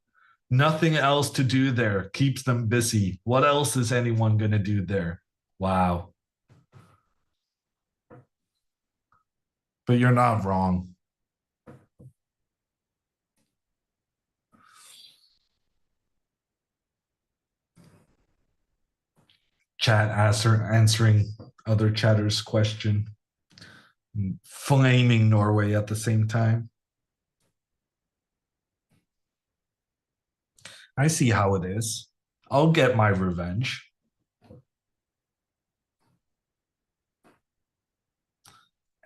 Nothing else to do there. Keeps them busy. What else is anyone going to do there? Wow. But you're not wrong. Chat answering other chatters' question. Flaming Norway at the same time. I see how it is. I'll get my revenge.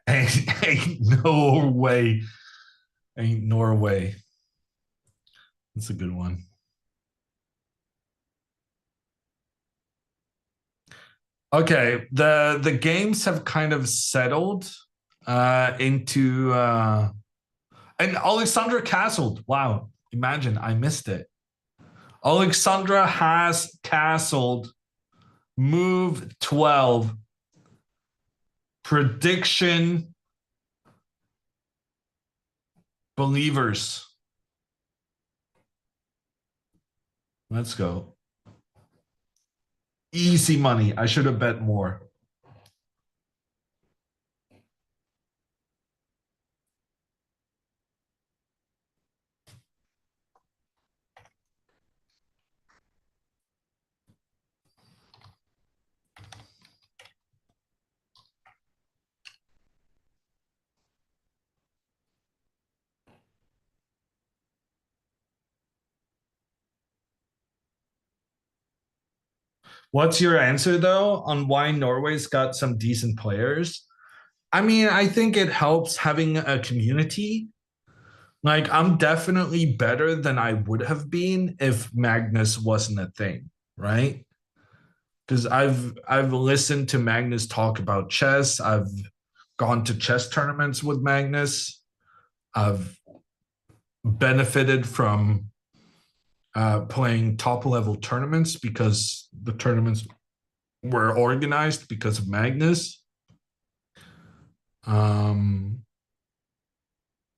Ain't no way. Ain't Norway. That's a good one. Okay, the games have kind of settled into and Alexandra castled. Wow, imagine I missed it. Alexandra has castled. Move 12. Prediction. Believers. Let's go. Easy money. I should have bet more. What's your answer, though, on why Norway's got some decent players? I mean, I think it helps having a community. Like, I'm definitely better than I would have been if Magnus wasn't a thing, right? Because I've listened to Magnus talk about chess. I've gone to chess tournaments with Magnus. I've benefited from playing top level tournaments because the tournaments were organized because of Magnus.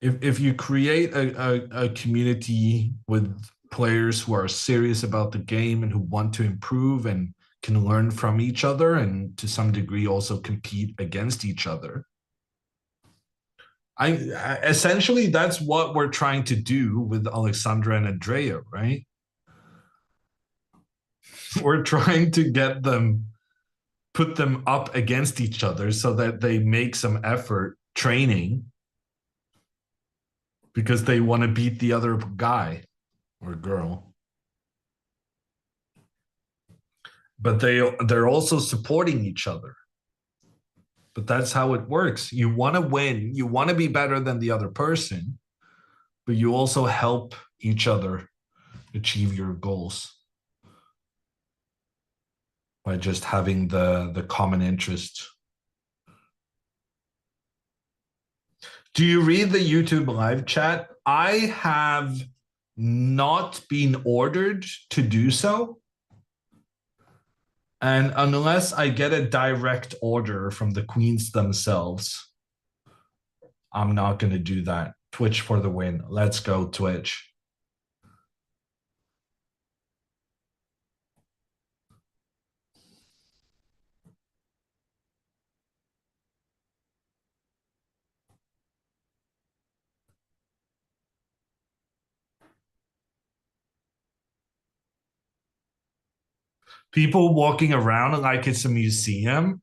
if you create a community with players who are serious about the game and who want to improve and can learn from each other and to some degree also compete against each other. I essentially that's what we're trying to do with Alexandra and Andrea, right? We're trying to get them, put them up against each other so that they make some effort training because they want to beat the other guy or girl. But they're also supporting each other. But that's how it works. You want to win, you want to be better than the other person, but you also help each other achieve your goals by just having the common interest. Do you read the YouTube live chat? I have not been ordered to do so. And unless I get a direct order from the queens themselves, I'm not going to do that. Twitch for the win. Let's go, Twitch. People walking around like it's a museum.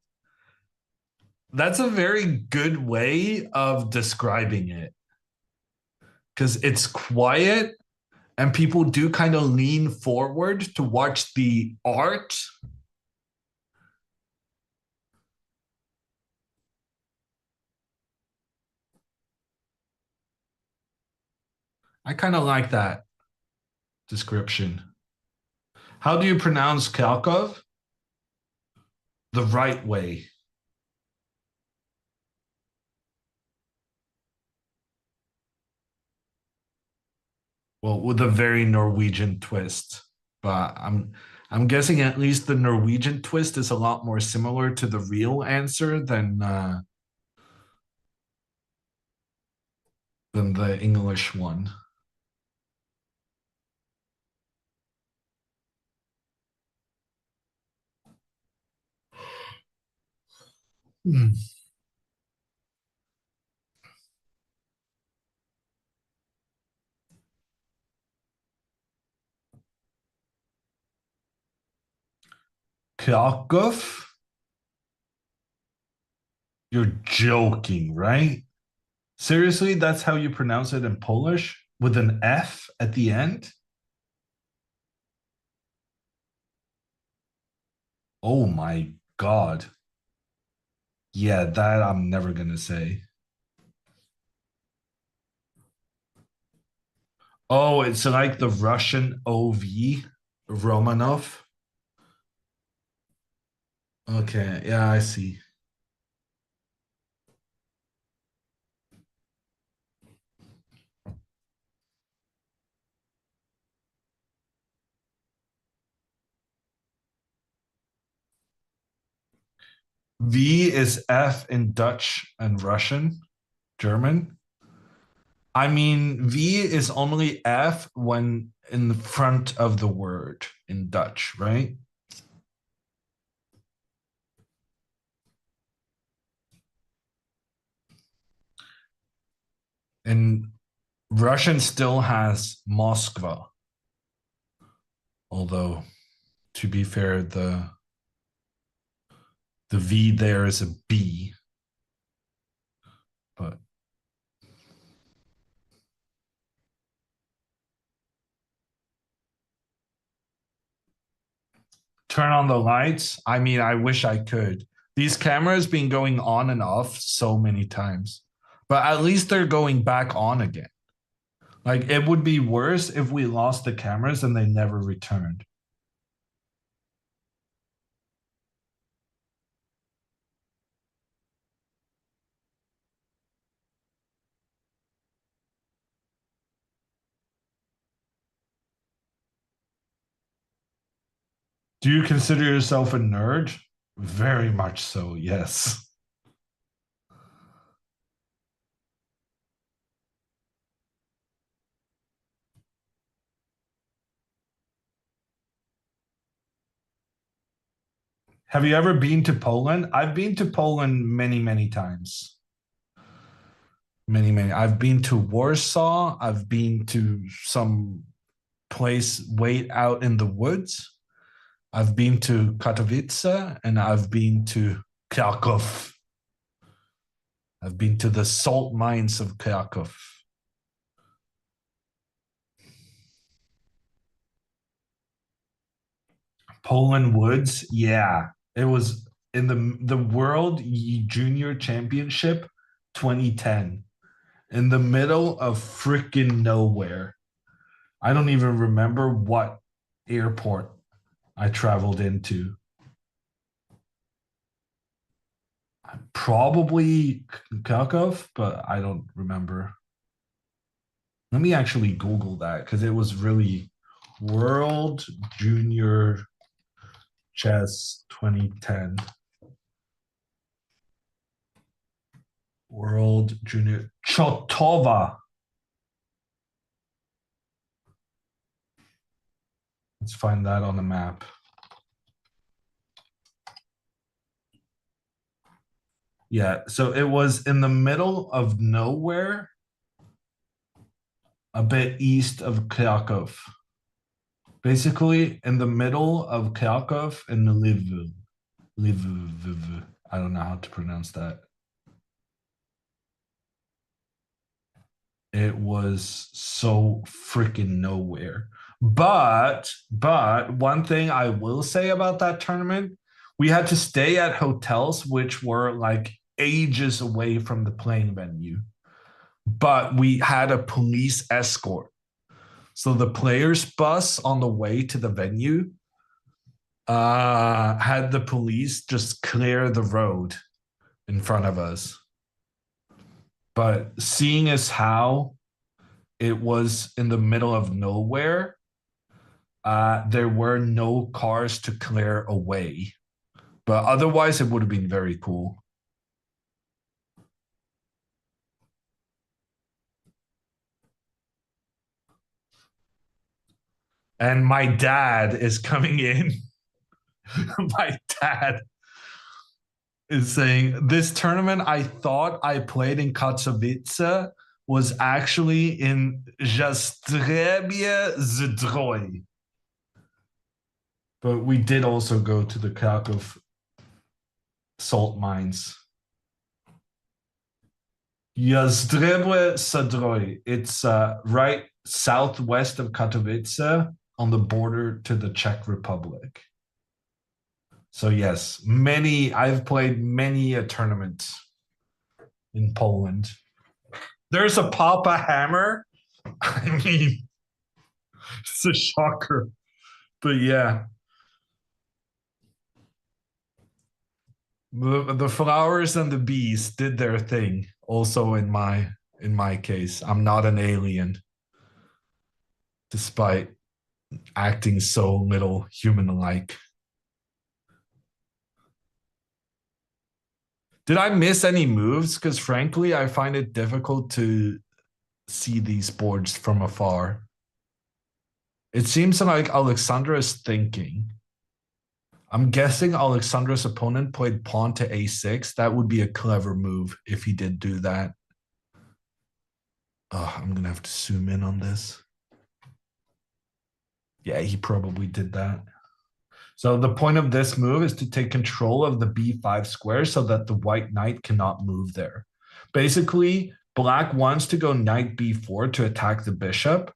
That's a very good way of describing it. Because it's quiet and people do kind of lean forward to watch the art. I kind of like that description. How do you pronounce Cracow? The right way. Well, with a very Norwegian twist, but I'm guessing at least the Norwegian twist is a lot more similar to the real answer than the English one. Cracow? You're joking, right? Seriously, that's how you pronounce it in Polish? With an F at the end? Oh my God. Yeah, that I'm never gonna say. Oh, it's like the Russian OV, Romanov. Okay, yeah, I see. V is F in Dutch and Russian, German. I mean, V is only F when in the front of the word in Dutch, right? And Russian still has Moskva. Although, to be fair, the V there is a B. But turn on the lights. I mean, I wish I could. These cameras been going on and off so many times, but at least they're going back on again. Like, it would be worse if we lost the cameras and they never returned. Do you consider yourself a nerd? Very much so, yes. Have you ever been to Poland? I've been to Poland many, many times. Many. I've been to Warsaw. I've been to some place way out in the woods. I've been to Katowice, and I've been to Cracow. I've been to the salt mines of Cracow. Poland Woods, yeah. It was in the World Junior Championship 2010, in the middle of freaking nowhere. I don't even remember what airport I traveled into. Probably Krakow, but I don't remember. Let me actually Google that, because it was really World Junior Chess 2010. World Junior Chotova. Let's find that on the map. Yeah, so it was in the middle of nowhere, a bit east of Krakow. Basically, in the middle of Krakow and Lviv. I don't know how to pronounce that. It was so freaking nowhere. But one thing I will say about that tournament, we had to stay at hotels which were like ages away from the playing venue. But we had a police escort. So the players' bus on the way to the venue had the police just clear the road in front of us. But seeing as how it was in the middle of nowhere, there were no cars to clear away. But otherwise, it would have been very cool. And my dad is coming in. My dad is saying, this tournament I thought I played in Katowice was actually in Jastrzębie Zdrój. But we did also go to the Krakow salt mines. Jastrzębie Zdrój. It's right southwest of Katowice, on the border to the Czech Republic. So yes, I've played many a tournament in Poland. There's a Papa Hammer. I mean, it's a shocker. But yeah. The flowers and the bees did their thing. Also in my case, I'm not an alien, despite acting so little human-like. Did I miss any moves? Because frankly, I find it difficult to see these boards from afar. It seems like Alexandra is thinking. I'm guessing Alexandra's opponent played pawn to a6. That would be a clever move if he did do that. Oh, I'm going to have to zoom in on this. Yeah, he probably did that. So the point of this move is to take control of the b5 square so that the white knight cannot move there. Basically, black wants to go knight b4 to attack the bishop.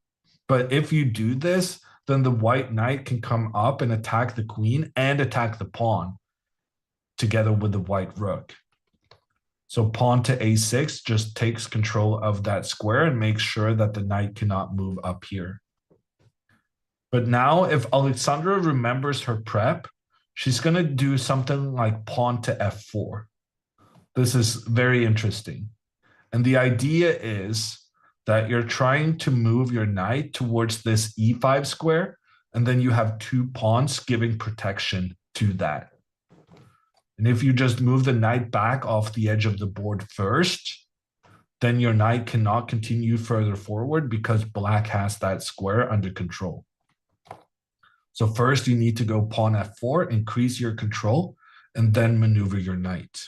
But if you do this, then the white knight can come up and attack the queen and attack the pawn together with the white rook. So pawn to a6 just takes control of that square and makes sure that the knight cannot move up here. But now if Alexandra remembers her prep, she's going to do something like pawn to f4. This is very interesting. And the idea is that you're trying to move your knight towards this e5 square, and then you have two pawns giving protection to that. And if you just move the knight back off the edge of the board first, then your knight cannot continue further forward because black has that square under control. So first you need to go pawn f4, increase your control, and then maneuver your knight.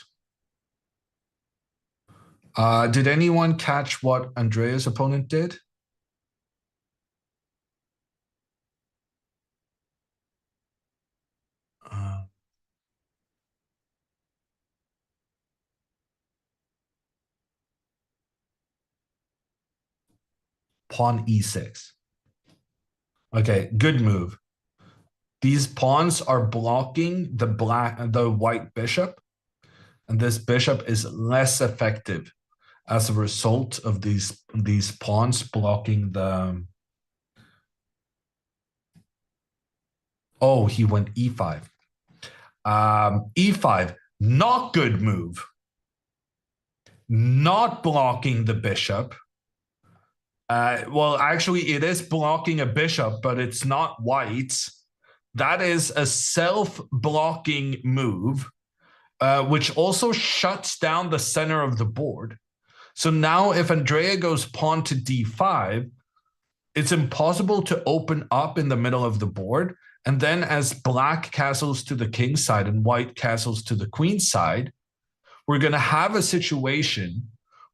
Did anyone catch what Andrea's opponent did? Pawn e6. Okay, good move. These pawns are blocking the white bishop, and this bishop is less effective as a result of these pawns blocking the. Oh, he went e5. E5, not good move. Not blocking the bishop. Well, actually, it is blocking a bishop, but it's not white. That is a self-blocking move, which also shuts down the center of the board. So now if Andrea goes pawn to d5, it's impossible to open up in the middle of the board. And then as black castles to the king side and white castles to the queen side, we're going to have a situation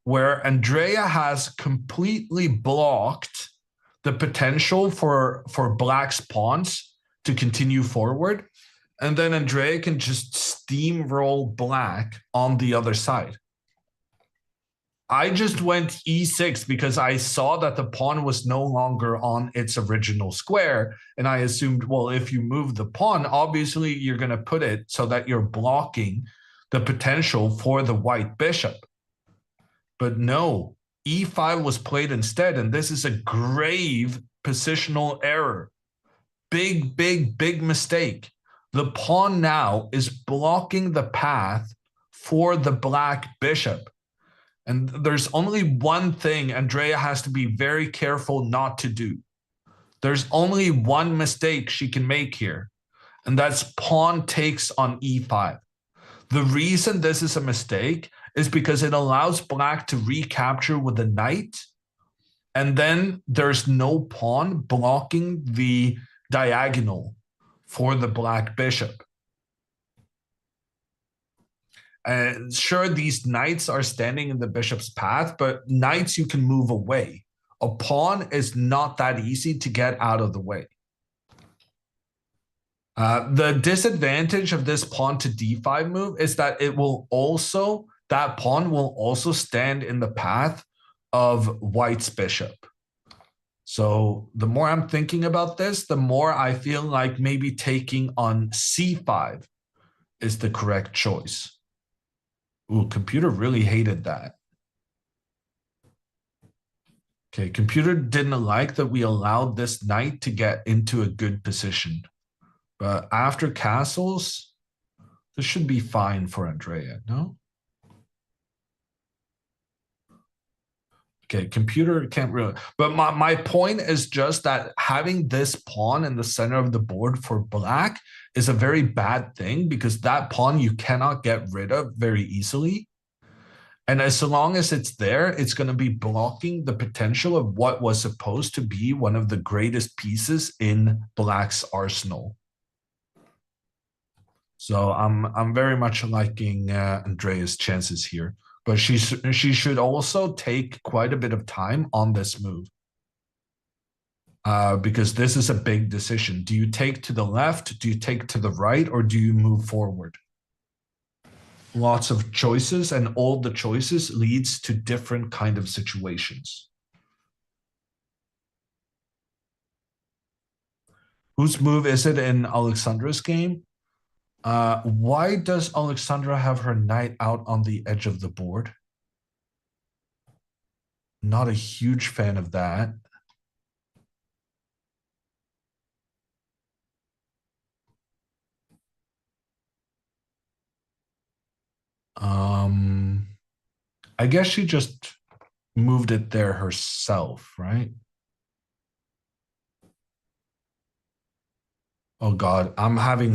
where Andrea has completely blocked the potential for black's pawns to continue forward. And then Andrea can just steamroll black on the other side. I just went e6 because I saw that the pawn was no longer on its original square. And I assumed, well, if you move the pawn, obviously you're going to put it so that you're blocking the potential for the white bishop. But no, e5 was played instead, and this is a grave positional error. Big, big, big mistake. The pawn now is blocking the path for the black bishop. And there's only one thing Andrea has to be very careful not to do. There's only one mistake she can make here, and that's pawn takes on e5. The reason this is a mistake is because it allows black to recapture with a knight, and then there's no pawn blocking the diagonal for the black bishop. Sure, these knights are standing in the bishop's path, but knights you can move away. A pawn is not that easy to get out of the way. The disadvantage of this pawn to d5 move is that that pawn will also stand in the path of white's bishop. So the more I'm thinking about this, the more I feel like maybe taking on c5 is the correct choice. Ooh, computer really hated that. Okay, computer didn't like that we allowed this knight to get into a good position. But after castles, this should be fine for Andrea, no? Okay, computer can't really. But my point is just that having this pawn in the center of the board for black is a very bad thing because that pawn you cannot get rid of very easily. And as long as it's there, it's going to be blocking the potential of what was supposed to be one of the greatest pieces in black's arsenal. So I'm very much liking Andrea's chances here. But she should also take quite a bit of time on this move. Because this is a big decision. Do you take to the left? Do you take to the right? Or do you move forward? Lots of choices, and all the choices leads to different kind of situations. Whose move is it in Alexandra's game? Why does Alexandra have her knight out on the edge of the board? Not a huge fan of that. I guess she just moved it there herself, right? Oh God, I'm having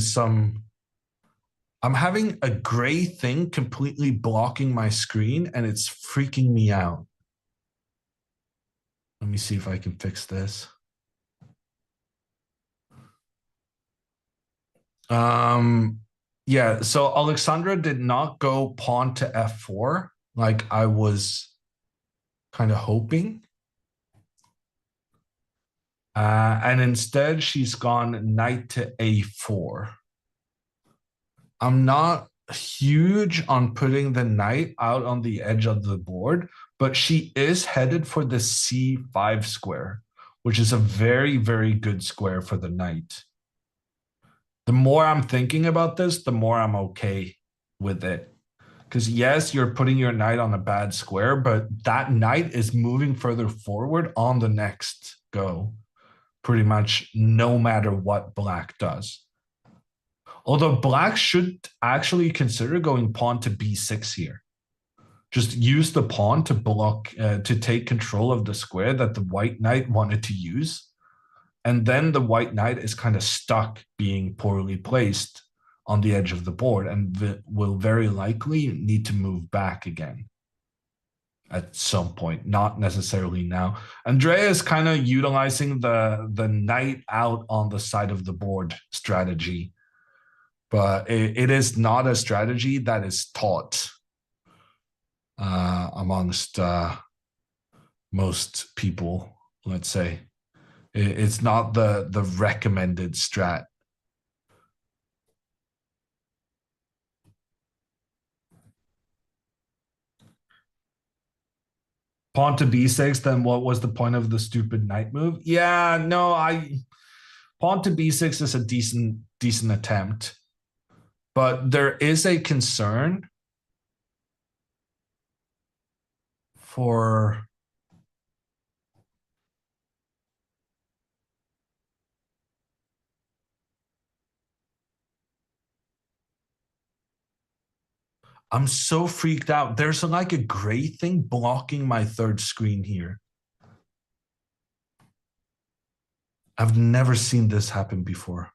a gray thing completely blocking my screen and it's freaking me out. Let me see if I can fix this. Yeah, so Alexandra did not go pawn to f4 like I was kind of hoping. And instead, she's gone knight to a4. I'm not huge on putting the knight out on the edge of the board, but she is headed for the c5 square, which is a very, very good square for the knight. The more I'm thinking about this, the more I'm okay with it. Because yes, you're putting your knight on a bad square, but that knight is moving further forward on the next go, pretty much no matter what black does. Although black should actually consider going pawn to b6 here. Just use the pawn to block, to take control of the square that the white knight wanted to use. And then the white knight is kind of stuck being poorly placed on the edge of the board and will very likely need to move back again at some point, not necessarily now. Andrea is kind of utilizing the knight out on the side of the board strategy, but it is not a strategy that is taught amongst most people, let's say. It's not the recommended strat. Pawn to b6, then what was the point of the stupid knight move? Yeah, no, pawn to b6 is a decent attempt. But there is a concern for I'm so freaked out. There's like a gray thing blocking my third screen here. I've never seen this happen before.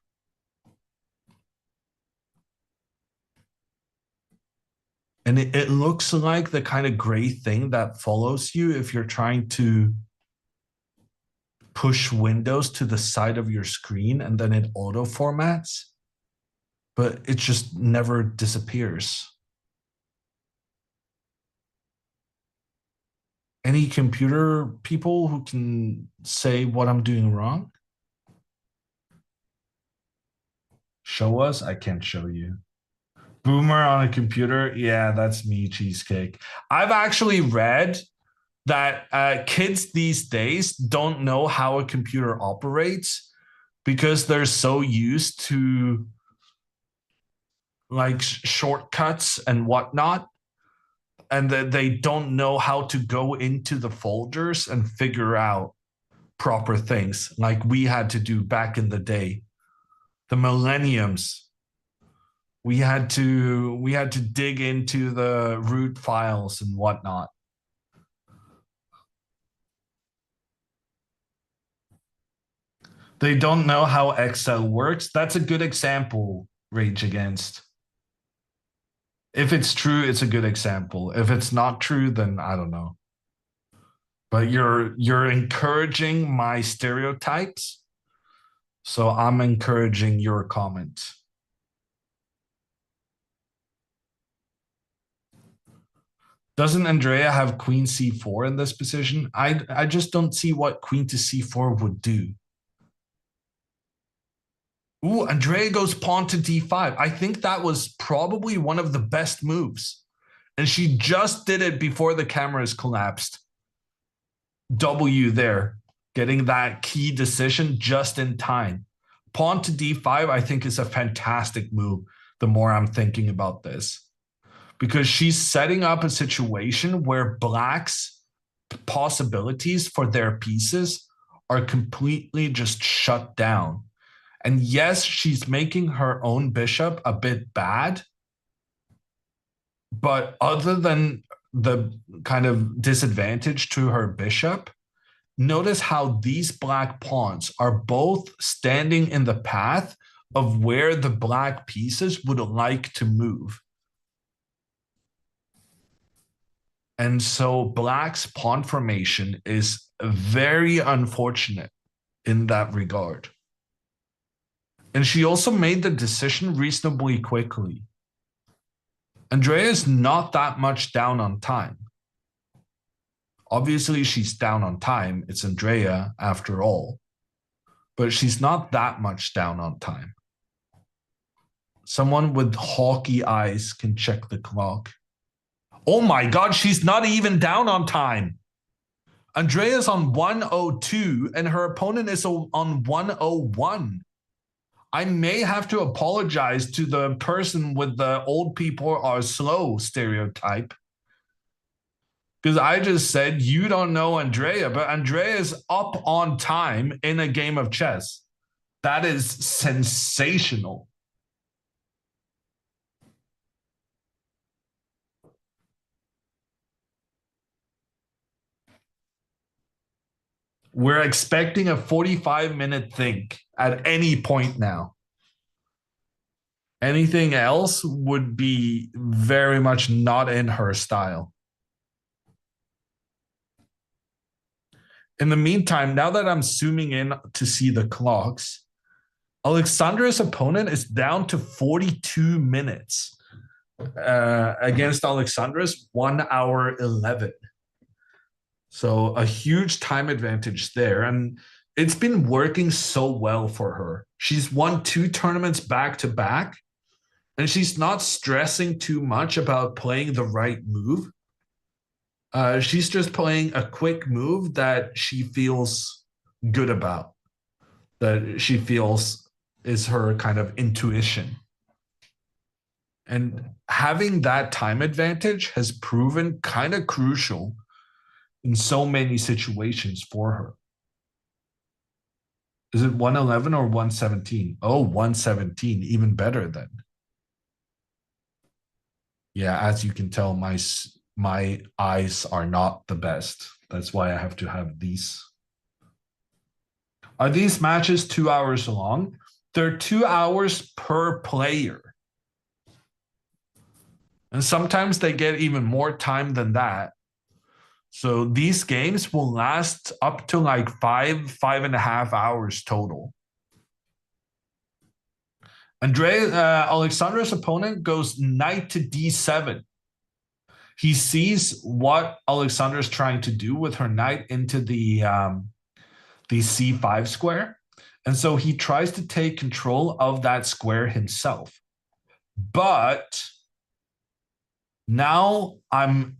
And it looks like the kind of gray thing that follows you if you're trying to push windows to the side of your screen and then it auto formats, but it just never disappears. Any computer people who can say what I'm doing wrong? Show us? I can't show you. Boomer on a computer? Yeah, that's me, Cheesecake. I've actually read that kids these days don't know how a computer operates because they're so used to like shortcuts and whatnot, and that they don't know how to go into the folders and figure out proper things like we had to do back in the day. The millenniums. We had to dig into the root files and whatnot. They don't know how Excel works. That's a good example, Rage Against. If it's true, it's a good example. If it's not true, then I don't know. But you're encouraging my stereotypes, so I'm encouraging your comment. Doesn't Andrea have queen c4 in this position? I just don't see what queen to c4 would do. Ooh, Andrea goes pawn to d5. I think that was probably one of the best moves. And she just did it before the cameras collapsed. W there, getting that key decision just in time. Pawn to d5, I think, is a fantastic move the more I'm thinking about this. Because she's setting up a situation where black's possibilities for their pieces are completely just shut down. And yes, she's making her own bishop a bit bad. But other than the kind of disadvantage to her bishop, notice how these black pawns are both standing in the path of where the black pieces would like to move. And so black's pawn formation is very unfortunate in that regard. And she also made the decision reasonably quickly. Andrea is not that much down on time. Obviously, she's down on time. It's Andrea after all. But she's not that much down on time. Someone with hawky eyes can check the clock. Oh my God, she's not even down on time. Andrea's on 1:02 and her opponent is on 1:01. I may have to apologize to the person with the old people are slow stereotype. Because I just said you don't know Andrea, but Andrea is up on time in a game of chess. That is sensational. We're expecting a 45-minute think at any point now. Anything else would be very much not in her style. In the meantime, now that I'm zooming in to see the clocks, Alexandra's opponent is down to 42 minutes against Alexandra's 1 hour 11. So a huge time advantage there. And it's been working so well for her. She's won 2 tournaments back to back, and she's not stressing too much about playing the right move. She's just playing a quick move that she feels good about, that she feels is her kind of intuition. And having that time advantage has proven kind of crucial in so many situations for her. Is it 111 or 117? Oh, 117, even better then. Yeah, as you can tell, my eyes are not the best. That's why I have to have these. Are these matches 2 hours long? They're 2 hours per player. And sometimes they get even more time than that. So these games will last up to like 5.5 hours total. Alexandra's opponent goes knight to d7. He sees what Alexandra's trying to do with her knight into the c5 square. And so he tries to take control of that square himself. But now I'm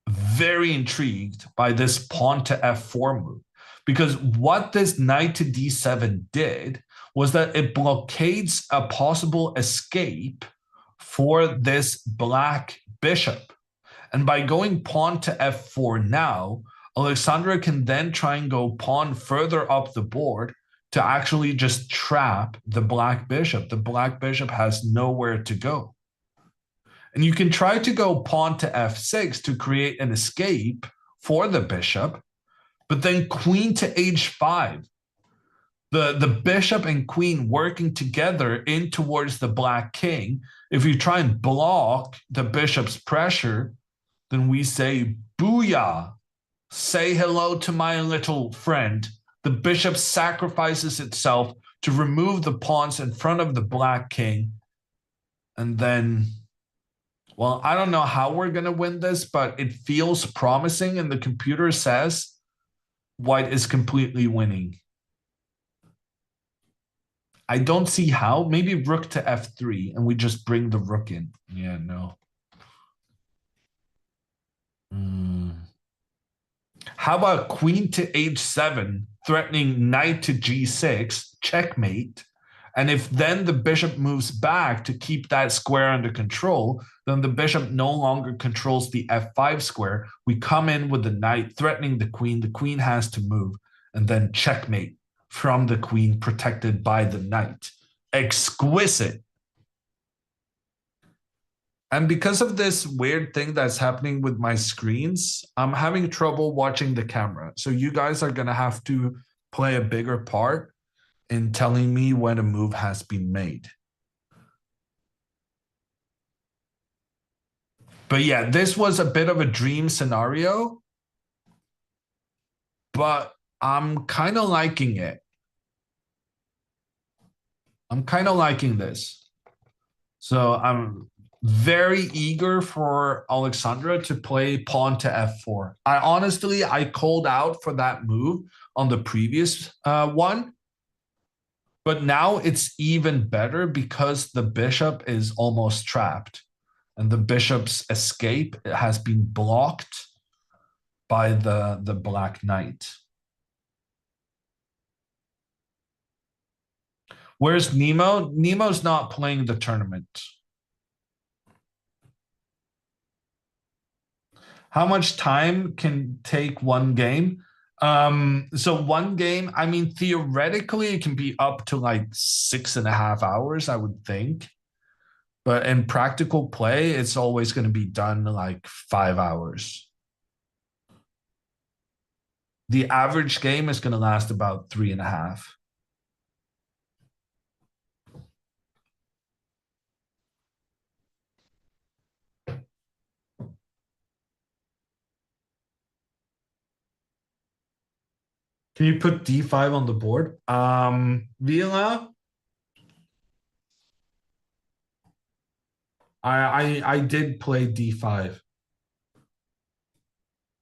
very intrigued by this pawn to f4 move, because what this knight to d7 did was that it blockades a possible escape for this black bishop. And by going pawn to f4 now, Alexandra can then try and go pawn further up the board to actually just trap the black bishop. The black bishop has nowhere to go. And you can try to go pawn to f6 to create an escape for the bishop, but then queen to h5. The bishop and queen working together in towards the black king. If you try and block the bishop's pressure, then we say, booyah, say hello to my little friend. The bishop sacrifices itself to remove the pawns in front of the black king. And then, well, I don't know how we're going to win this, but it feels promising, and the computer says white is completely winning. I don't see how. Maybe rook to f3, and we just bring the rook in. Yeah, no. How about queen to h7, threatening knight to g6, checkmate. And if then the bishop moves back to keep that square under control, then the bishop no longer controls the f5 square. We come in with the knight, threatening the queen. The queen has to move, and then checkmate from the queen, protected by the knight. Exquisite. And because of this weird thing that's happening with my screens, I'm having trouble watching the camera. So you guys are going to have to play a bigger part in telling me when a move has been made. But yeah, this was a bit of a dream scenario, but I'm kind of liking it. I'm kind of liking this. So I'm very eager for Alexandra to play pawn to f4. I called out for that move on the previous one. But now it's even better because the bishop is almost trapped. And the bishop's escape has been blocked by the black knight. Where's Nemo? Nemo's not playing the tournament. How much time can take one game? So one game, I mean, theoretically, it can be up to like 6.5 hours, I would think. But in practical play, it's always going to be done like 5 hours. The average game is going to last about 3.5. Can you put d5 on the board? Vila? I did play d5.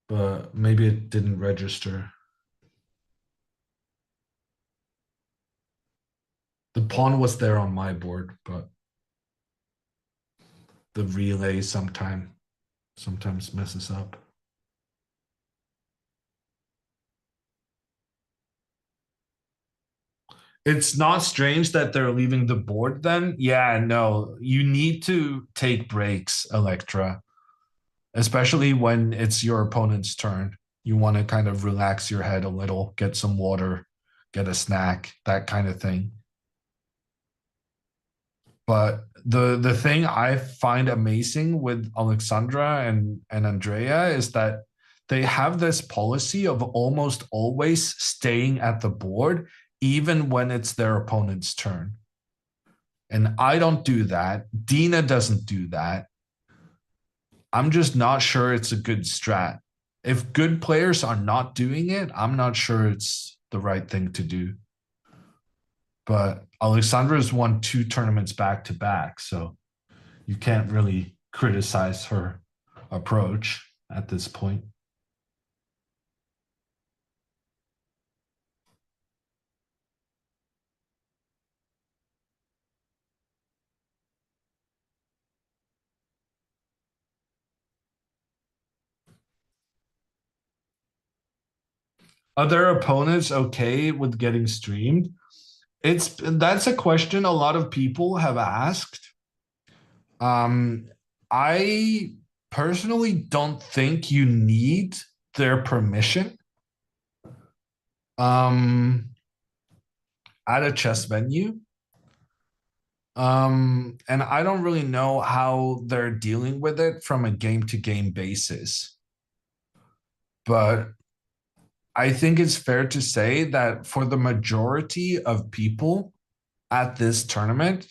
But maybe it didn't register. The pawn was there on my board, but the relay sometimes messes up. It's not strange that they're leaving the board then. Yeah, no, you need to take breaks, Electra, especially when it's your opponent's turn. You want to kind of relax your head a little, get some water, get a snack, that kind of thing. But the thing I find amazing with Alexandra and Andrea is that they have this policy of almost always staying at the board even when it's their opponent's turn. And I don't do that. Dina doesn't do that. I'm just not sure it's a good strat. If good players are not doing it, I'm not sure it's the right thing to do. But Alexandra's won 2 tournaments back to back, so you can't really criticize her approach at this point. Are their opponents okay with getting streamed? That's a question a lot of people have asked. I personally don't think you need their permission at a chess venue. And I don't really know how they're dealing with it from a game-to-game basis. But I think it's fair to say that for the majority of people at this tournament,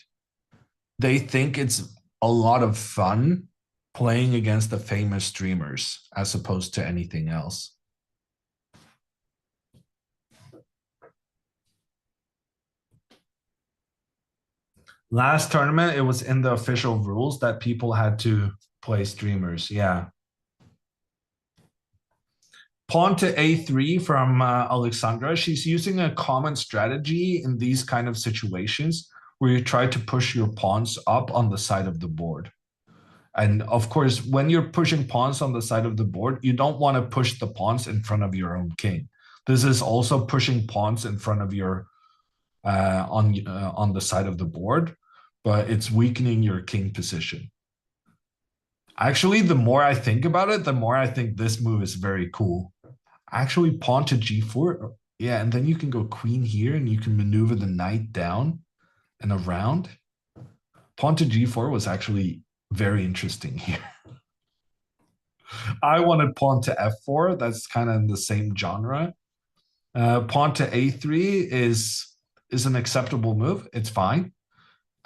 they think it's a lot of fun playing against the famous streamers as opposed to anything else. Last tournament, it was in the official rules that people had to play streamers. Yeah. Pawn to a3 from Alexandra. She's using a common strategy in these kind of situations where you try to push your pawns up on the side of the board. And of course, when you're pushing pawns on the side of the board, you don't want to push the pawns in front of your own king. This is also pushing pawns in front of your on the side of the board, but it's weakening your king position. Actually, the more I think about it, the more I think this move is very cool. Actually, pawn to g4. Yeah, and then you can go queen here and you can maneuver the knight down and around. Pawn to g4 was actually very interesting here. I wanted pawn to f4. That's kind of in the same genre. Pawn to a3 is an acceptable move. It's fine.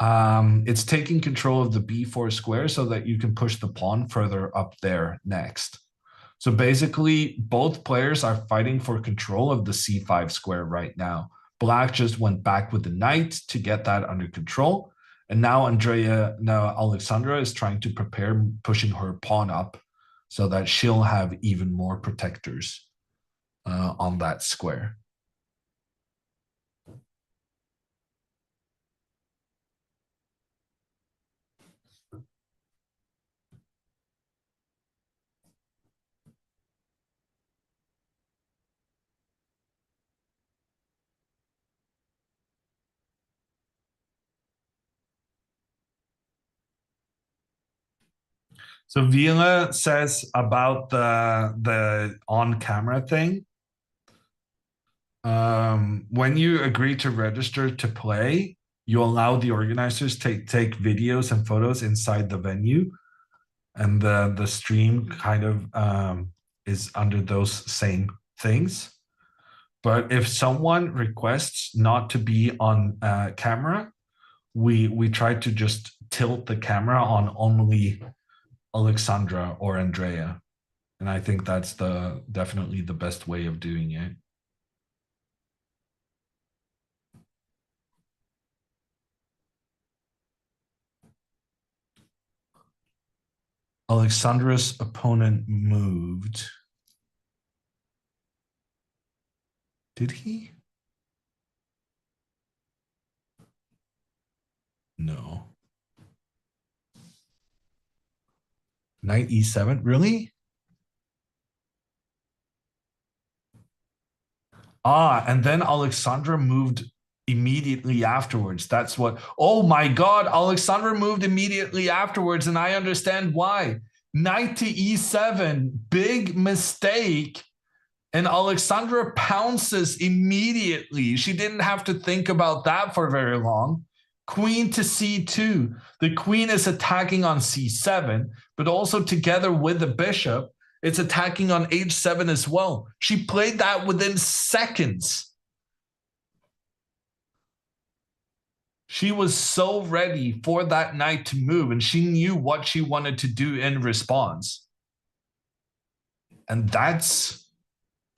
It's taking control of the b4 square so that you can push the pawn further up there next. So basically, both players are fighting for control of the c5 square right now. Black just went back with the knight to get that under control. And now Alexandra is trying to prepare, pushing her pawn up so that she'll have even more protectors on that square. So Vila says about the on-camera thing. When you agree to register to play, you allow the organizers to take videos and photos inside the venue, and the stream kind of is under those same things. But if someone requests not to be on camera, we try to just tilt the camera on only Alexandra or Andrea. And I think that's definitely the best way of doing it. Alexandra's opponent moved. Did he? No. Knight e7, really? And then Alexandra moved immediately afterwards. That's what, oh my God, Alexandra moved immediately afterwards, and I understand why. Knight to e7, big mistake. And Alexandra pounces immediately. She didn't have to think about that for very long. Queen to c2. The queen is attacking on c7, but also together with the bishop, it's attacking on h7 as well. She played that within seconds. She was so ready for that knight to move, and she knew what she wanted to do in response. And that's,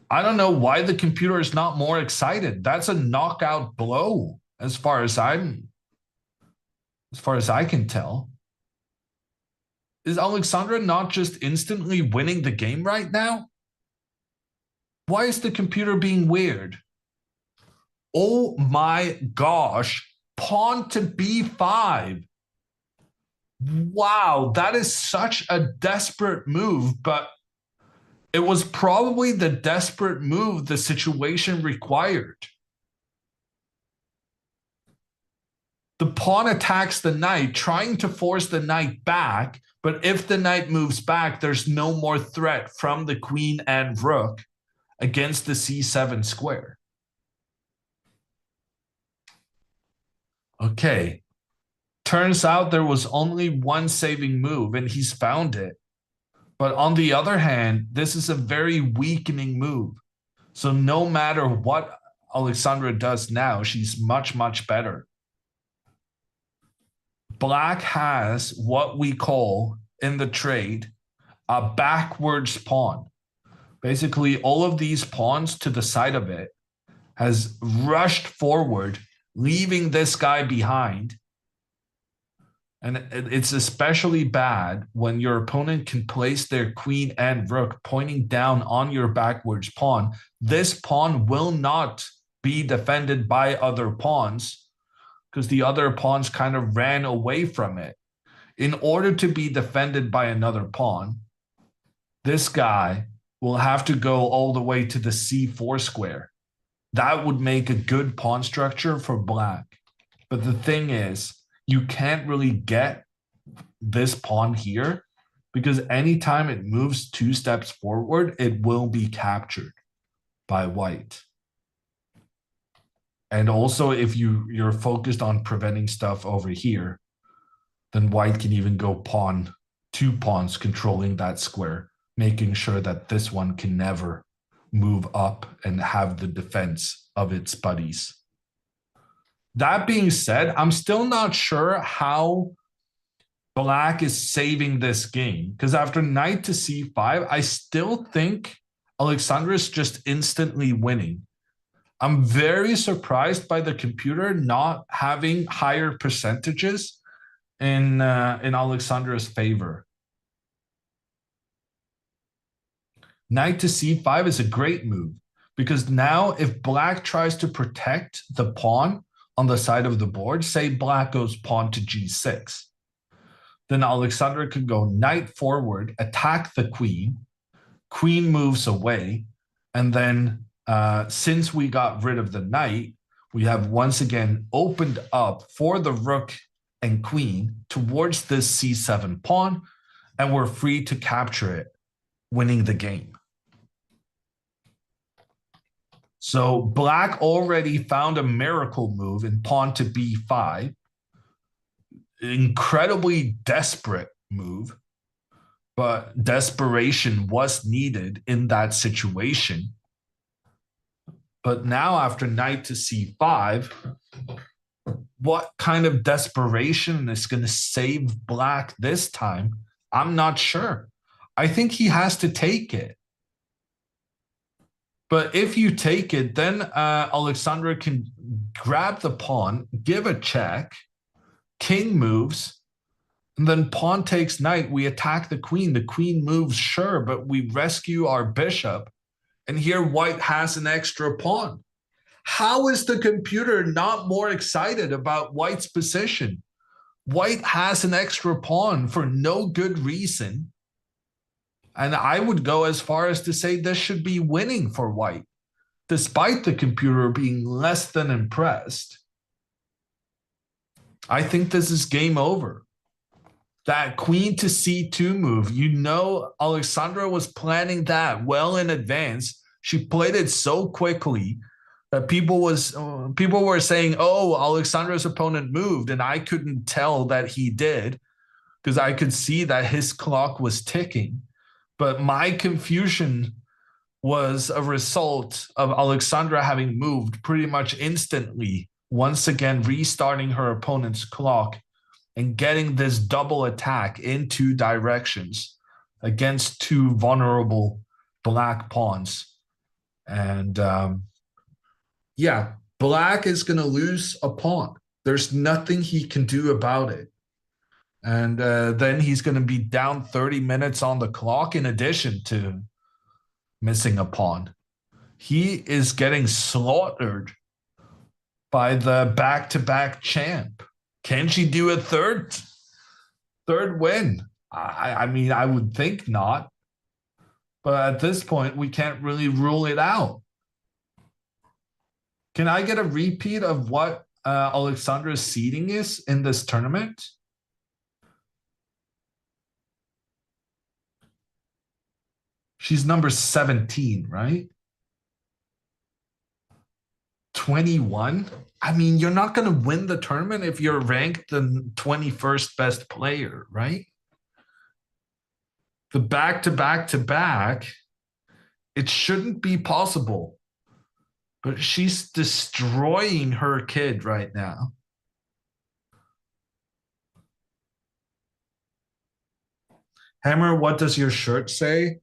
I don't know why the computer is not more excited. That's a knockout blow as far as I can tell. Is Alexandra not just instantly winning the game right now? Why is the computer being weird? Oh my gosh. Pawn to b5. Wow, that is such a desperate move, but it was probably the desperate move the situation required. The pawn attacks the knight, trying to force the knight back, but if the knight moves back, there's no more threat from the queen and rook against the c7 square. Okay, turns out there was only one saving move, and he's found it. But on the other hand, this is a very weakening move. So no matter what Alexandra does now, she's much, much better. Black has what we call in the trade a backwards pawn. Basically, all of these pawns to the side of it has rushed forward, leaving this guy behind. And it's especially bad when your opponent can place their queen and rook pointing down on your backwards pawn. This pawn will not be defended by other pawns because the other pawns kind of ran away from it. In order to be defended by another pawn, this guy will have to go all the way to the c4 square. That would make a good pawn structure for black. But the thing is, you can't really get this pawn here because anytime it moves 2 steps forward, it will be captured by white. And also, if you're focused on preventing stuff over here, then white can even go pawn, 2 pawns controlling that square, making sure that this one can never move up and have the defense of its buddies. That being said, I'm still not sure how black is saving this game, because after knight to c5, I still think Alexandra is just instantly winning. I'm very surprised by the computer not having higher percentages in Alexandra's favor. Knight to c5 is a great move, because now if black tries to protect the pawn on the side of the board, say black goes pawn to g6, then Alexandra could go knight forward, attack the queen, queen moves away, and then since we got rid of the knight, we have once again opened up for the rook and queen towards this c7 pawn, and we're free to capture it, winning the game. So black already found a miracle move in pawn to b5. Incredibly desperate move, but desperation was needed in that situation. But now after knight to c5, what kind of desperation is going to save black this time? I'm not sure. I think he has to take it. But if you take it, then Alexandra can grab the pawn, give a check, king moves, and then pawn takes knight. We attack the queen. The queen moves, sure, but we rescue our bishop. And here white has an extra pawn. How is the computer not more excited about white's position? White has an extra pawn for no good reason. And I would go as far as to say this should be winning for white, despite the computer being less than impressed. I think this is game over. That queen to c2 move, you know, Alexandra was planning that well in advance. She played it so quickly that people were saying, oh, Alexandra's opponent moved, and I couldn't tell that he did because I could see that his clock was ticking. But my confusion was a result of Alexandra having moved pretty much instantly, once again restarting her opponent's clock and getting this double attack in two directions against two vulnerable black pawns. And yeah, black is going to lose a pawn. There's nothing he can do about it. And then he's going to be down 30 minutes on the clock in addition to missing a pawn. He is getting slaughtered by the back-to-back champ. Can she do a third win? I mean, I would think not. But at this point, we can't really rule it out. Can I get a repeat of what Alexandra's seeding is in this tournament? She's number 17, right? 21? I mean, you're not going to win the tournament if you're ranked the 21st best player, right? The back-to-back-to-back, it shouldn't be possible. But she's destroying her kid right now. Hammer, what does your shirt say?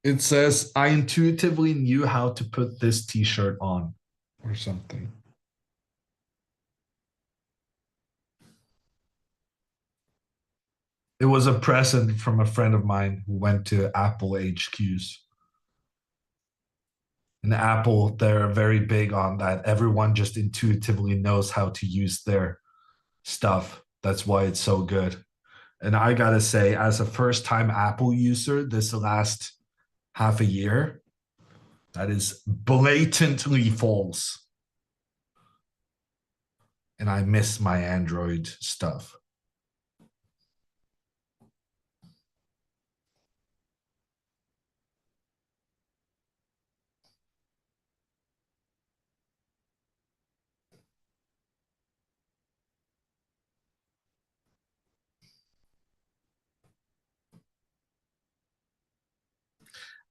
It says, I intuitively knew how to put this t-shirt on, or something. It was a present from a friend of mine who went to Apple HQs. And Apple, they're very big on that. Everyone just intuitively knows how to use their stuff. That's why it's so good. And I gotta say, as a first-time Apple user this last half a year, that is blatantly false. And I miss my Android stuff.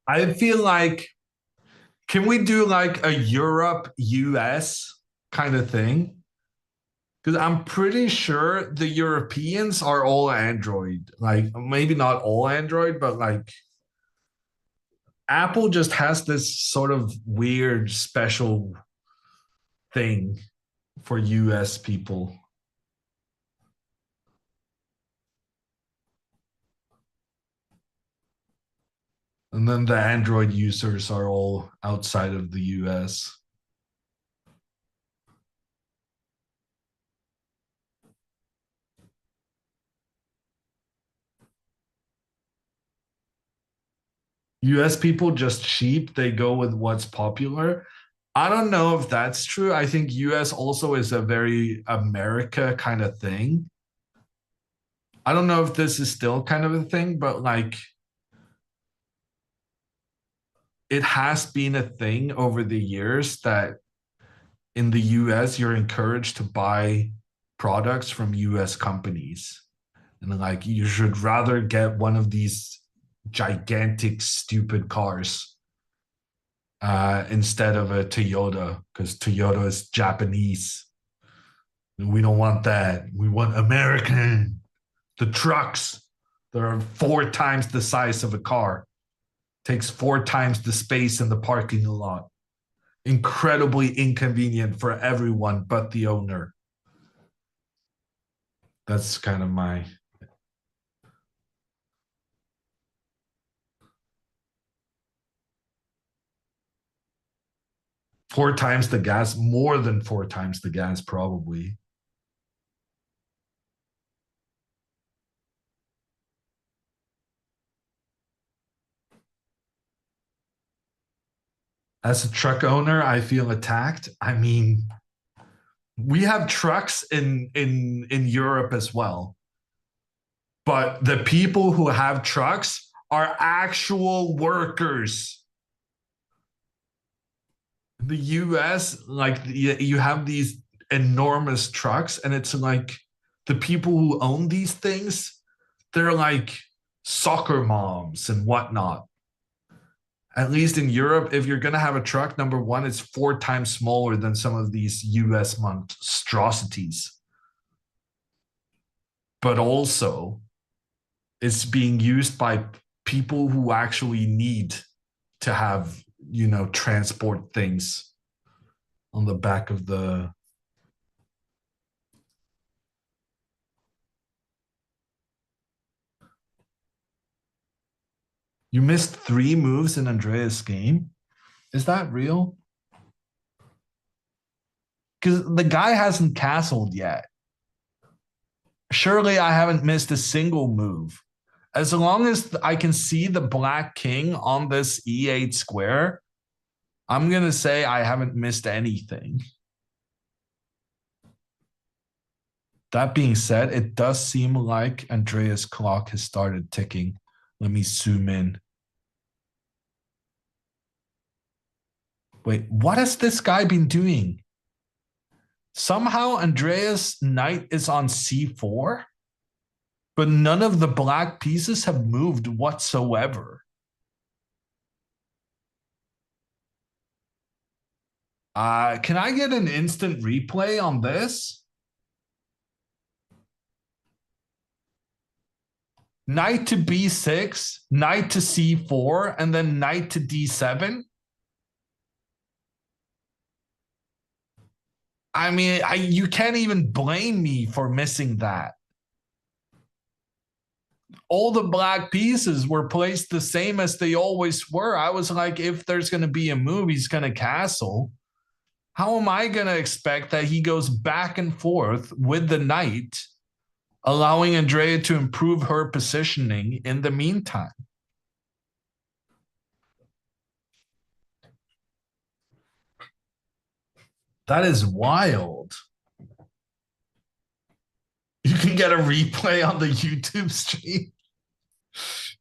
I feel like, can we do like a Europe, US kind of thing? Because I'm pretty sure the Europeans are all Android. Like, maybe not all Android, but like Apple just has this sort of weird, special thing for US people. And then the Android users are all outside of the US. US people just cheap, they go with what's popular. I don't know if that's true. I think US also is a very America kind of thing. I don't know if this is still kind of a thing, but like it has been a thing over the years that in the US you're encouraged to buy products from US companies. And like you should rather get one of these gigantic, stupid cars instead of a Toyota, because Toyota is Japanese. And we don't want that. We want American. The trucks, they're 4 times the size of a car. Takes 4 times the space in the parking lot. Incredibly inconvenient for everyone but the owner. That's kind of my... Four times the gas, more than 4 times the gas, probably. As a truck owner, I feel attacked. I mean, we have trucks in Europe as well. But the people who have trucks are actual workers. In the US, like you have these enormous trucks, and it's like the people who own these things, they're like soccer moms and whatnot. At least in Europe, if you're going to have a truck, number one, it's 4 times smaller than some of these US monstrosities. But also, it's being used by people who actually need to have, you know, transport things on the back of the... You missed 3 moves in Andreas' game? Is that real? Because the guy hasn't castled yet. Surely I haven't missed a single move. As long as I can see the black king on this E8 square, I'm going to say I haven't missed anything. That being said, it does seem like Andreas' clock has started ticking. Let me zoom in. Wait, what has this guy been doing? Somehow Andreas' knight is on c4, but none of the black pieces have moved whatsoever. Can I get an instant replay on this? Knight to b6, knight to c4, and then knight to d7. I mean, you can't even blame me for missing that. All the black pieces were placed the same as they always were. I was like, if there's going to be a move, he's going to castle. How am I going to expect that he goes back and forth with the knight, allowing Andrea to improve her positioning in the meantime? That is wild. You can get a replay on the YouTube stream.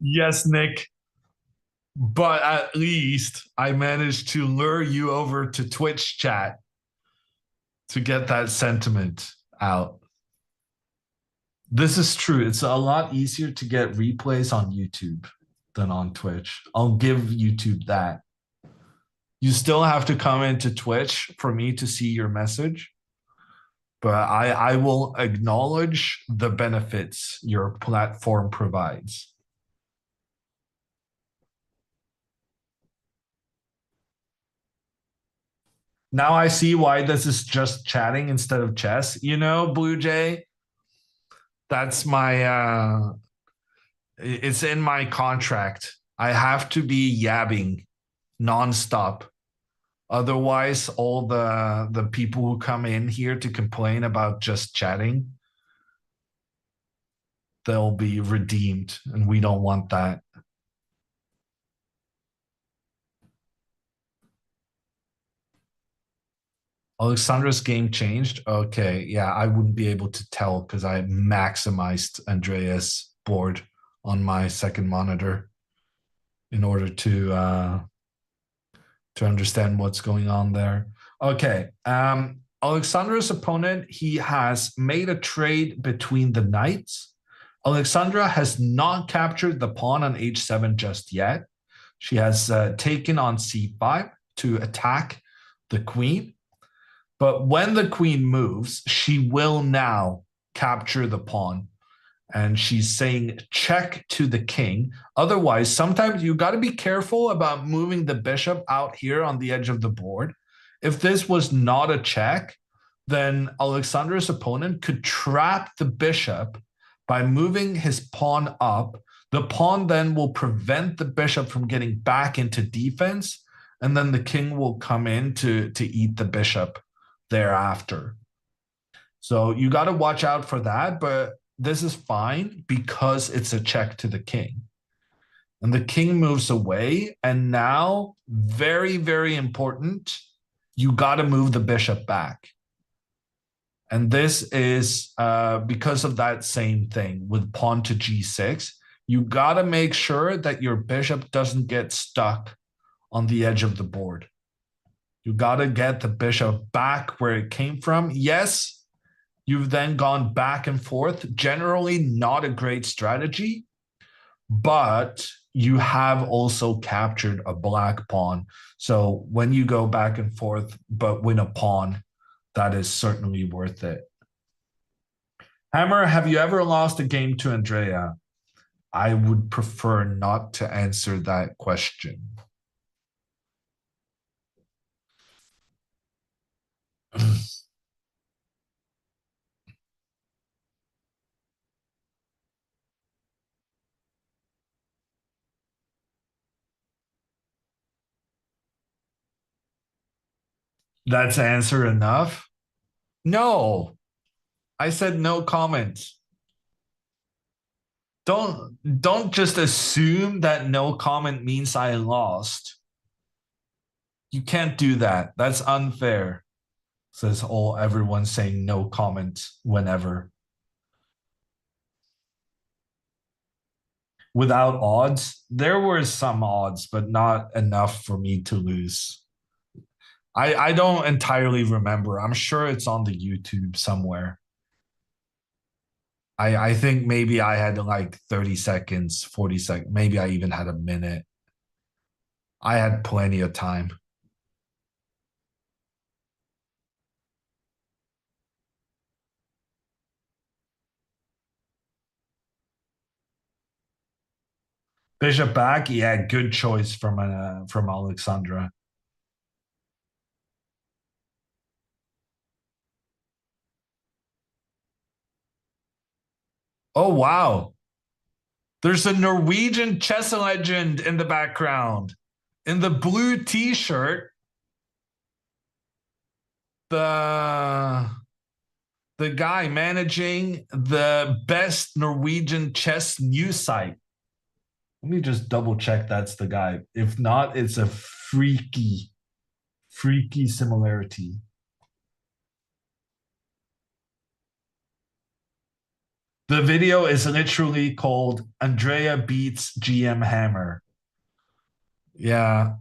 Yes, Nick. But at least I managed to lure you over to Twitch chat to get that sentiment out. This is true. It's a lot easier to get replays on YouTube than on Twitch. I'll give YouTube that. You still have to come into Twitch for me to see your message. But I will acknowledge the benefits your platform provides. Now I see why this is just chatting instead of chess. You know, Blue Jay. That's my. It's in my contract. I have to be yabbing nonstop. Otherwise, all the people who come in here to complain about just chatting, they'll be redeemed, and we don't want that. Alexandra's game changed. Okay, yeah, I wouldn't be able to tell because I maximized Andrea's board on my second monitor in order to understand what's going on there. Okay, Alexandra's opponent, he has made a trade between the knights. Alexandra has not captured the pawn on h7 just yet. She has taken on c5 to attack the queen. But when the queen moves, she will now capture the pawn. And she's saying check to the king. Otherwise, sometimes you got to be careful about moving the bishop out here on the edge of the board. If this was not a check, then Alexandra's opponent could trap the bishop by moving his pawn up. The pawn then will prevent the bishop from getting back into defense, and then the king will come in to eat the bishop thereafter. So you got to watch out for that, but this is fine because it's a check to the king. And the king moves away, and now, very, very important, you got to move the bishop back. And this is because of that same thing with pawn to g6. You got to make sure that your bishop doesn't get stuck on the edge of the board. You got to get the bishop back where it came from. Yes, you've then gone back and forth. Generally not a great strategy, but you have also captured a black pawn. So when you go back and forth but win a pawn, that is certainly worth it. Hammer, have you ever lost a game to Andrea? I would prefer not to answer that question. That's answer enough? No. I said no comments. Don't just assume that no comment means I lost. You can't do that. That's unfair. Says everyone saying no comment whenever. Without odds, there were some odds, but not enough for me to lose. I don't entirely remember. I'm sure it's on the YouTube somewhere. I think maybe I had like 30 seconds, 40 seconds. Maybe I even had a minute. I had plenty of time. Bishop back, yeah, good choice from Alexandra. Oh, wow. There's a Norwegian chess legend in the background. In the blue t-shirt, the guy managing the best Norwegian chess news site. Let me just double check that's the guy. If not, it's a freaky similarity. The video is literally called Andrea Beats GM Hammer. Yeah.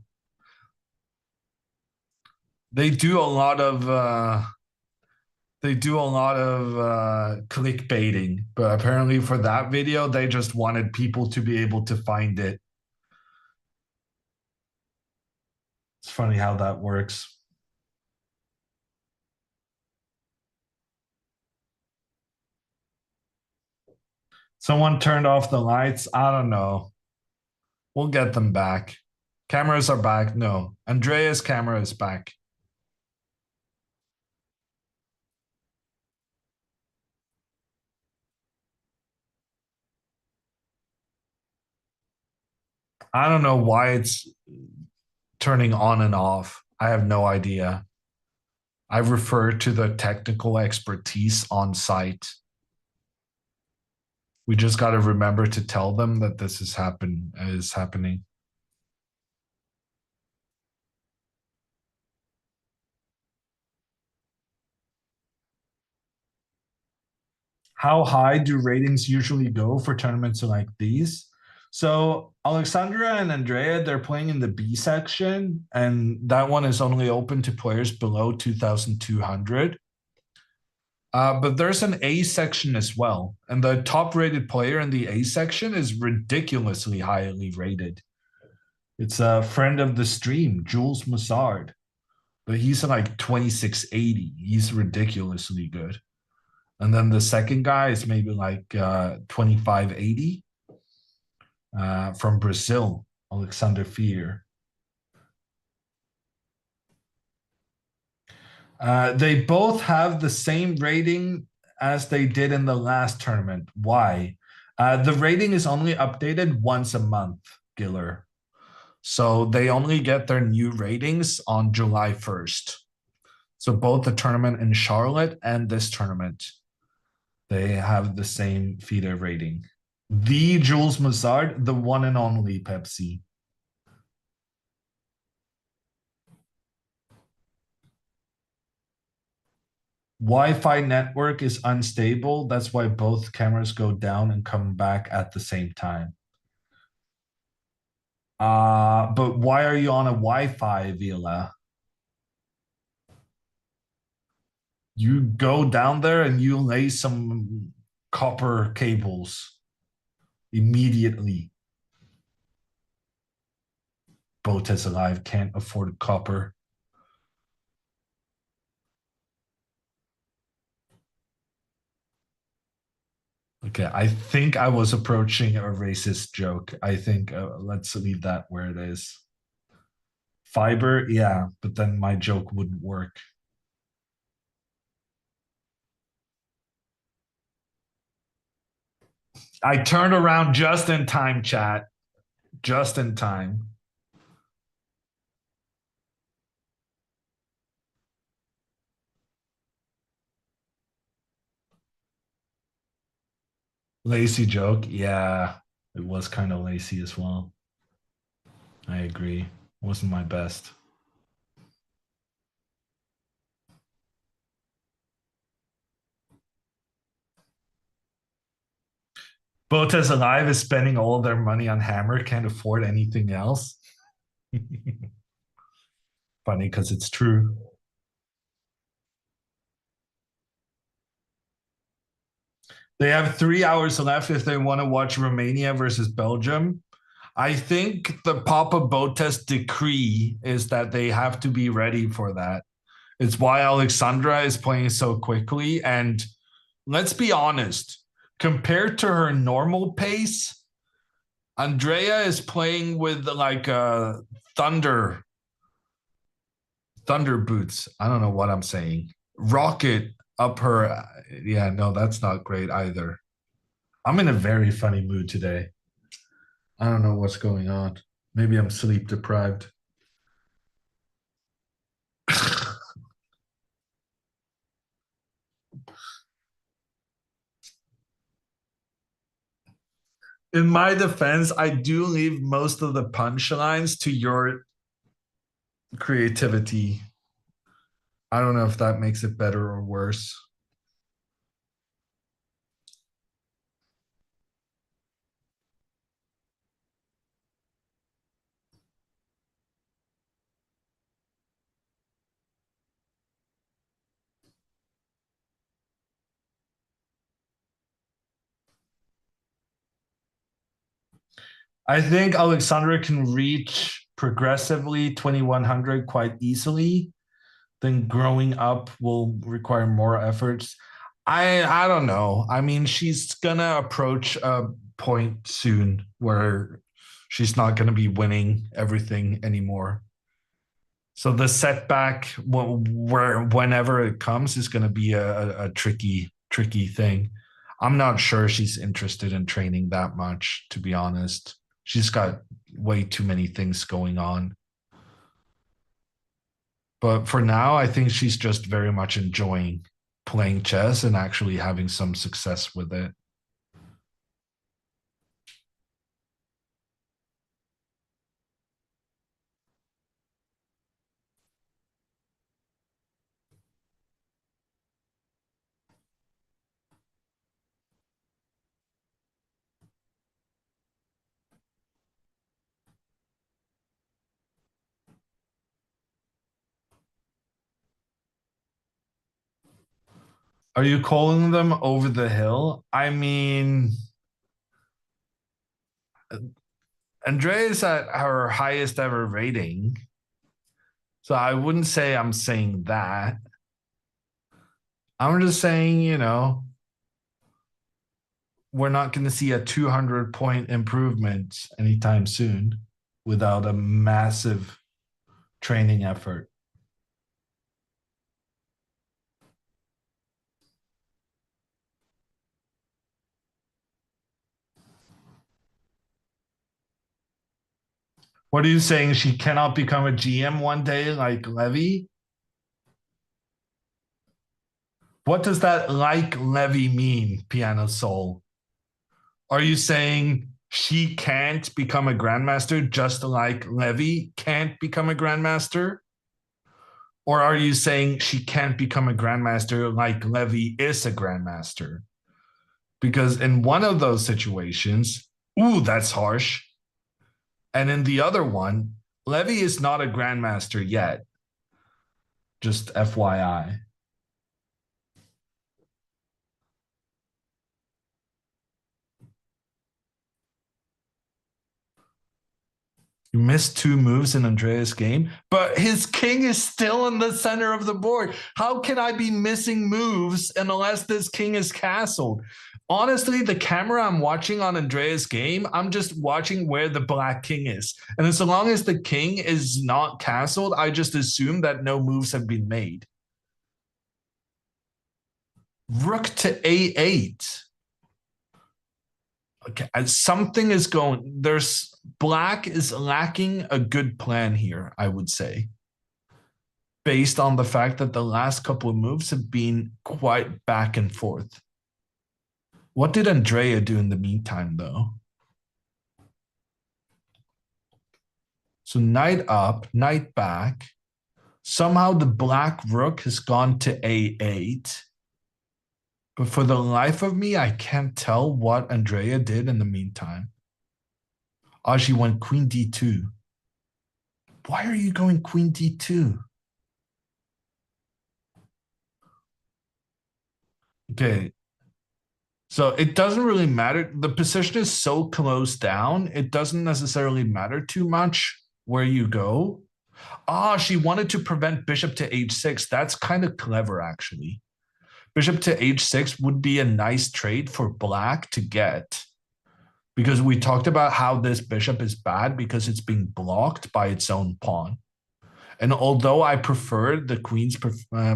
They do a lot of clickbaiting, but apparently for that video, they just wanted people to be able to find it. It's funny how that works. Someone turned off the lights. I don't know. We'll get them back. Cameras are back. No, Andrea's camera is back. I don't know why it's turning on and off. I have no idea. I refer to the technical expertise on site. We just got to remember to tell them that this is happening. How high do ratings usually go for tournaments like these? So Alexandra and Andrea, they're playing in the B section, and that one is only open to players below 2,200. But there's an A section as well, and the top rated player in the A section is ridiculously highly rated. It's a friend of the stream, Jules Massard, but he's like 2680. He's ridiculously good. And then the second guy is maybe like 2580 from Brazil, Alexander Fier. They both have the same rating as they did in the last tournament. Why? The rating is only updated once a month, Giller. So they only get their new ratings on July 1st. So both the tournament in Charlotte and this tournament, they have the same FIDE rating. The Jules Massard, the one and only Pepsi. Wi-Fi network is unstable. That's why both cameras go down and come back at the same time. But why are you on a Wi-Fi, Vila? You go down there and you lay some copper cables immediately. Botezlive can't afford copper. Okay, I think I was approaching a racist joke. I think let's leave that where it is. Fiber, yeah, but then my joke wouldn't work. I turned around just in time, chat. Just in time. Lazy joke. Yeah, it was kind of lazy as well. I agree. Wasn't my best. Botezlive is spending all of their money on Hammer, can't afford anything else. Funny because it's true. They have 3 hours left if they want to watch Romania versus Belgium. I think the Papa Botez decree is that they have to be ready for that. It's why Alexandra is playing so quickly. And let's be honest, compared to her normal pace, Andrea is playing with like thunder boots. I don't know what I'm saying. Rocket up her. Yeah, no, that's not great either. I'm in a very funny mood today. I don't know what's going on. Maybe I'm sleep deprived. In my defense, I do leave most of the punchlines to your creativity. I don't know if that makes it better or worse. I think Alexandra can reach progressively 2100 quite easily. Then growing up will require more efforts. I don't know. I mean, she's gonna approach a point soon where she's not gonna be winning everything anymore. So the setback, whenever it comes, is gonna be a tricky thing. I'm not sure she's interested in training that much, to be honest. She's got way too many things going on. But for now, I think she's just very much enjoying playing chess and actually having some success with it. Are you calling them over the hill? I mean, Andrea's at her highest ever rating. So I wouldn't say I'm saying that. I'm just saying, you know, we're not going to see a 200-point improvement anytime soon without a massive training effort. What are you saying? She cannot become a GM one day like Levy? What does that like Levy mean, Piano Soul? Are you saying she can't become a grandmaster just like Levy can't become a grandmaster? Or are you saying she can't become a grandmaster like Levy is a grandmaster? Because in one of those situations, ooh, that's harsh. And in the other one, Levy is not a grandmaster yet. Just FYI. You missed 2 moves in Andrea's game, but his king is still in the center of the board. How can I be missing moves unless this king is castled? Honestly, the camera I'm watching on Andrea's game, I'm just watching where the black king is. And as long as the king is not castled, I just assume that no moves have been made. Rook to A8. Okay, something is going. Black is lacking a good plan here, I would say. Based on the fact that the last couple of moves have been quite back and forth. What did Andrea do in the meantime, though? So knight up, knight back. Somehow the black rook has gone to A8. But for the life of me, I can't tell what Andrea did in the meantime. Oh, she went queen D2. Why are you going queen D2? Okay. So it doesn't really matter. The position is so close down, it doesn't necessarily matter too much where you go. Ah, she wanted to prevent bishop to H6. That's kind of clever, actually. Bishop to H6 would be a nice trade for black to get. Because we talked about how this bishop is bad because it's being blocked by its own pawn. And although I prefer the queen's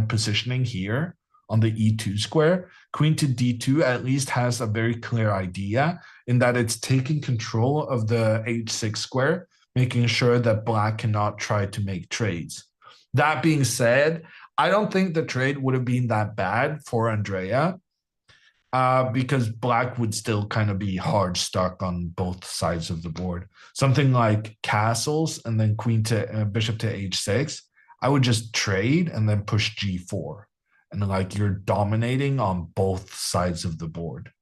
positioning here on the E2 square, queen to D2 at least has a very clear idea in that it's taking control of the H6 square, making sure that black cannot try to make trades. That being said, I don't think the trade would have been that bad for Andrea. Because black would still kind of be hard stuck on both sides of the board. Something like castles and then queen to bishop to H6, I would just trade and then push G4. And like you're dominating on both sides of the board.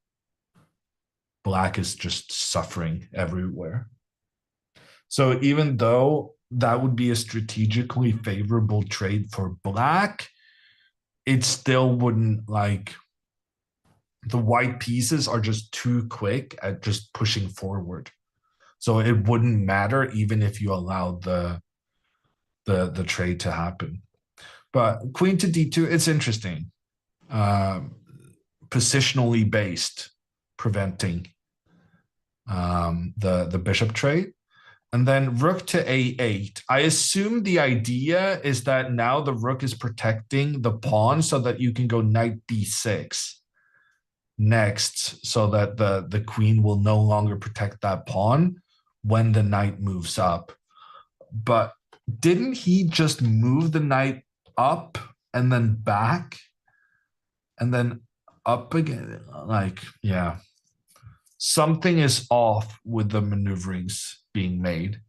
Black is just suffering everywhere. So even though that would be a strategically favorable trade for black, it still wouldn't like... The white pieces are just too quick at just pushing forward. So it wouldn't matter even if you allow the trade to happen. But queen to D2, it's interesting. Positionally based, preventing the bishop trade. And then rook to A8. I assume the idea is that now the rook is protecting the pawn so that you can go knight B6. Next, so that the queen will no longer protect that pawn when the knight moves up. But didn't he just move the knight up and then back and then up again? Like, yeah. Something is off with the maneuverings being made.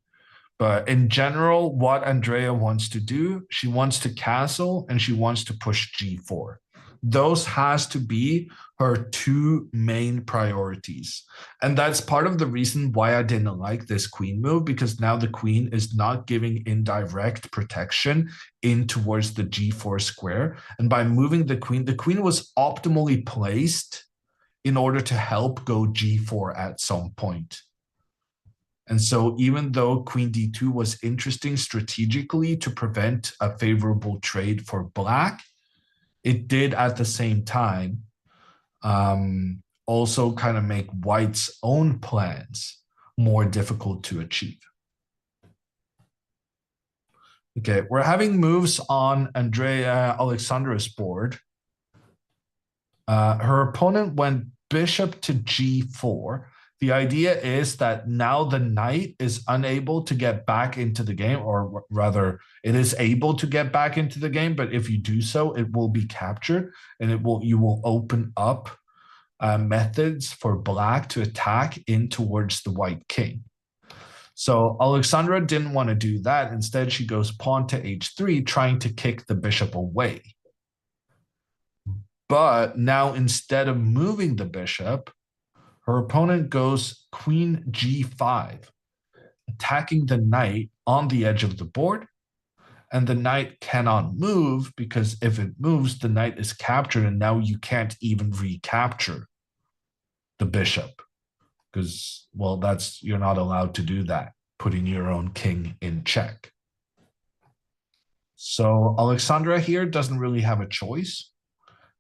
But in general, what Andrea wants to do, she wants to castle and she wants to push g4. Those has to be her two main priorities. And that's part of the reason why I didn't like this queen move, because now the queen is not giving indirect protection in towards the g4 square. And by moving the queen was optimally placed in order to help go g4 at some point. And so even though queen d2 was interesting strategically to prevent a favorable trade for black, it did at the same time also kind of make white's own plans more difficult to achieve. Okay, we're having moves on Andrea Alexandra's board. Her opponent went bishop to g4. The idea is that now the knight is unable to get back into the game, or rather, it is able to get back into the game, but if you do so, it will be captured, and you will open up methods for black to attack in towards the white king. So Alexandra didn't want to do that. Instead, she goes pawn to h3, trying to kick the bishop away. But now, instead of moving the bishop, her opponent goes queen g5, attacking the knight on the edge of the board. And the knight cannot move, because if it moves, the knight is captured, and now you can't even recapture the bishop. Because, well, you're not allowed to do that, putting your own king in check. So Alexandra here doesn't really have a choice.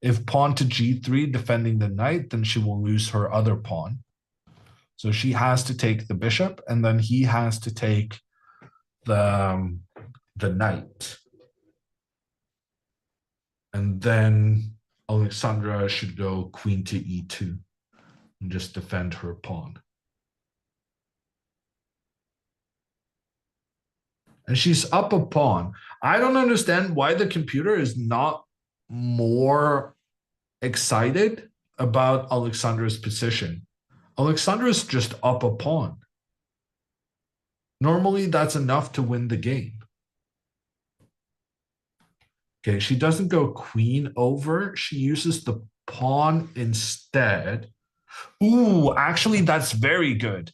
If pawn to g3 defending the knight, then she will lose her other pawn. So she has to take the bishop, and then he has to take the knight. And then Alexandra should go queen to e2 and just defend her pawn. And she's up a pawn. I don't understand why the computer is not more excited about Alexandra's position. Alexandra's just up a pawn. Normally, that's enough to win the game. Okay, she doesn't go queen over. She uses the pawn instead. Ooh, actually, that's very good.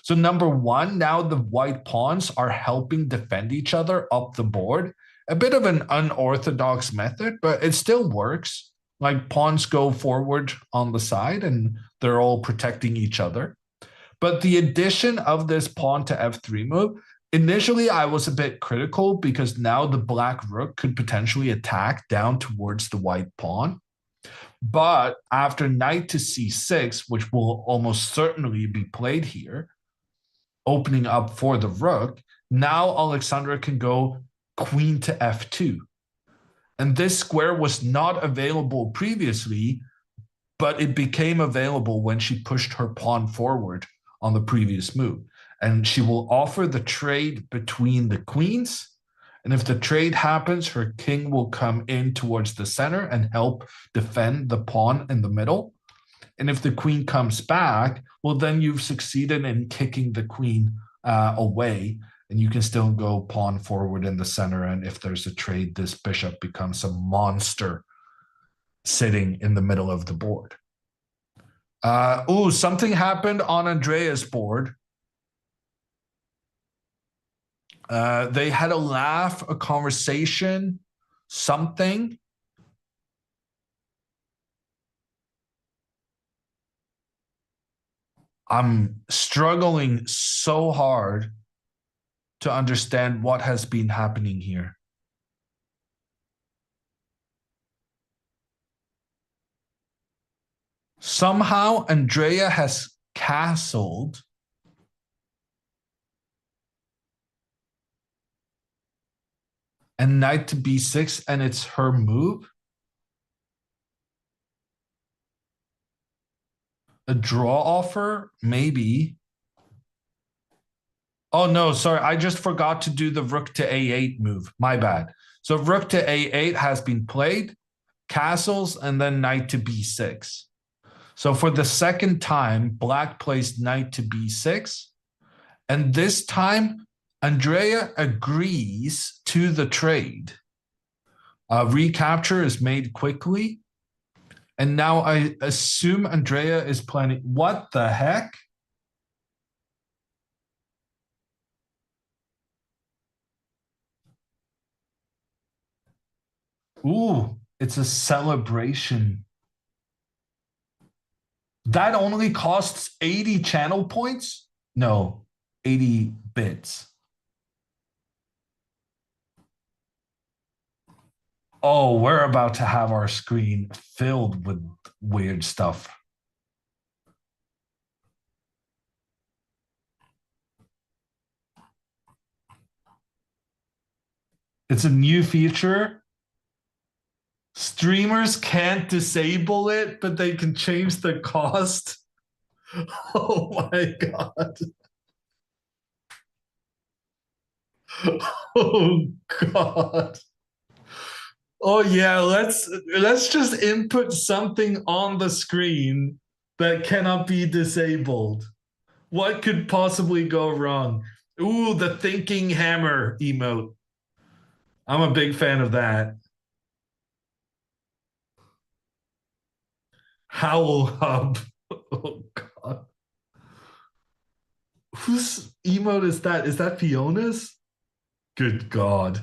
So number one, now the white pawns are helping defend each other up the board. A bit of an unorthodox method, but it still works. Like pawns go forward on the side and they're all protecting each other. But the addition of this pawn to f3 move, initially I was a bit critical because now the black rook could potentially attack down towards the white pawn. But after knight to c6, which will almost certainly be played here, opening up for the rook, now Alexandra can go queen to f2. And this square was not available previously, but it became available when she pushed her pawn forward on the previous move. And she will offer the trade between the queens. And if the trade happens, her king will come in towards the center and help defend the pawn in the middle. And if the queen comes back, well, then you've succeeded in kicking the queen away, and you can still go pawn forward in the center. And if there's a trade, this bishop becomes a monster sitting in the middle of the board. Something happened on Andrea's board. They had a laugh, a conversation, something. I'm struggling so hard to understand what has been happening here. Somehow Andrea has castled and knight to b6, and it's her move. A draw offer, maybe. Oh, no, sorry. I just forgot to do the rook to a8 move. My bad. So rook to a8 has been played, castles, and then knight to b6. So for the second time, black plays knight to b6. And this time, Andrea agrees to the trade. Recapture is made quickly. And now I assume Andrea is planning. What the heck? Ooh, it's a celebration. That only costs 80 channel points? No, 80 bits. Oh, we're about to have our screen filled with weird stuff. It's a new feature. Streamers can't disable it, but they can change the cost. Oh my God. Oh God. Oh yeah, let's just input something on the screen that cannot be disabled. What could possibly go wrong? Ooh, the thinking hammer emote. I'm a big fan of that. Howl Hub. Oh God. Whose emote is that? Is that Fiona's? Good God.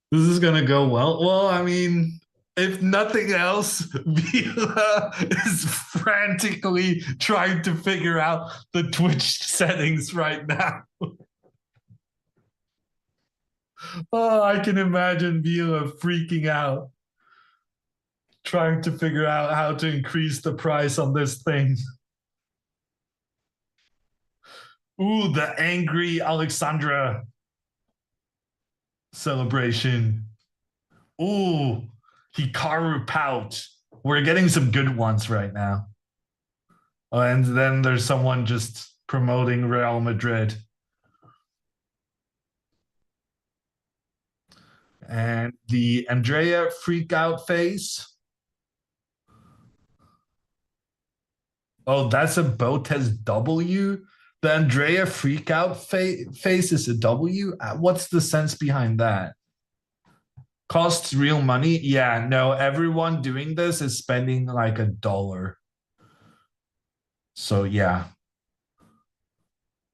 This is gonna go well. Well, I mean, if nothing else, Vila is frantically trying to figure out the Twitch settings right now. Oh, I can imagine Vila freaking out, trying to figure out how to increase the price on this thing. Ooh, the angry Alexandra celebration. Ooh, Hikaru pout. We're getting some good ones right now. Oh, and then there's someone just promoting Real Madrid. And the Andrea freak out face. Oh, that's a Botez W. The Andrea freak out face is a W. What's the sense behind that? Costs real money? Yeah, no, everyone doing this is spending like $1. So yeah,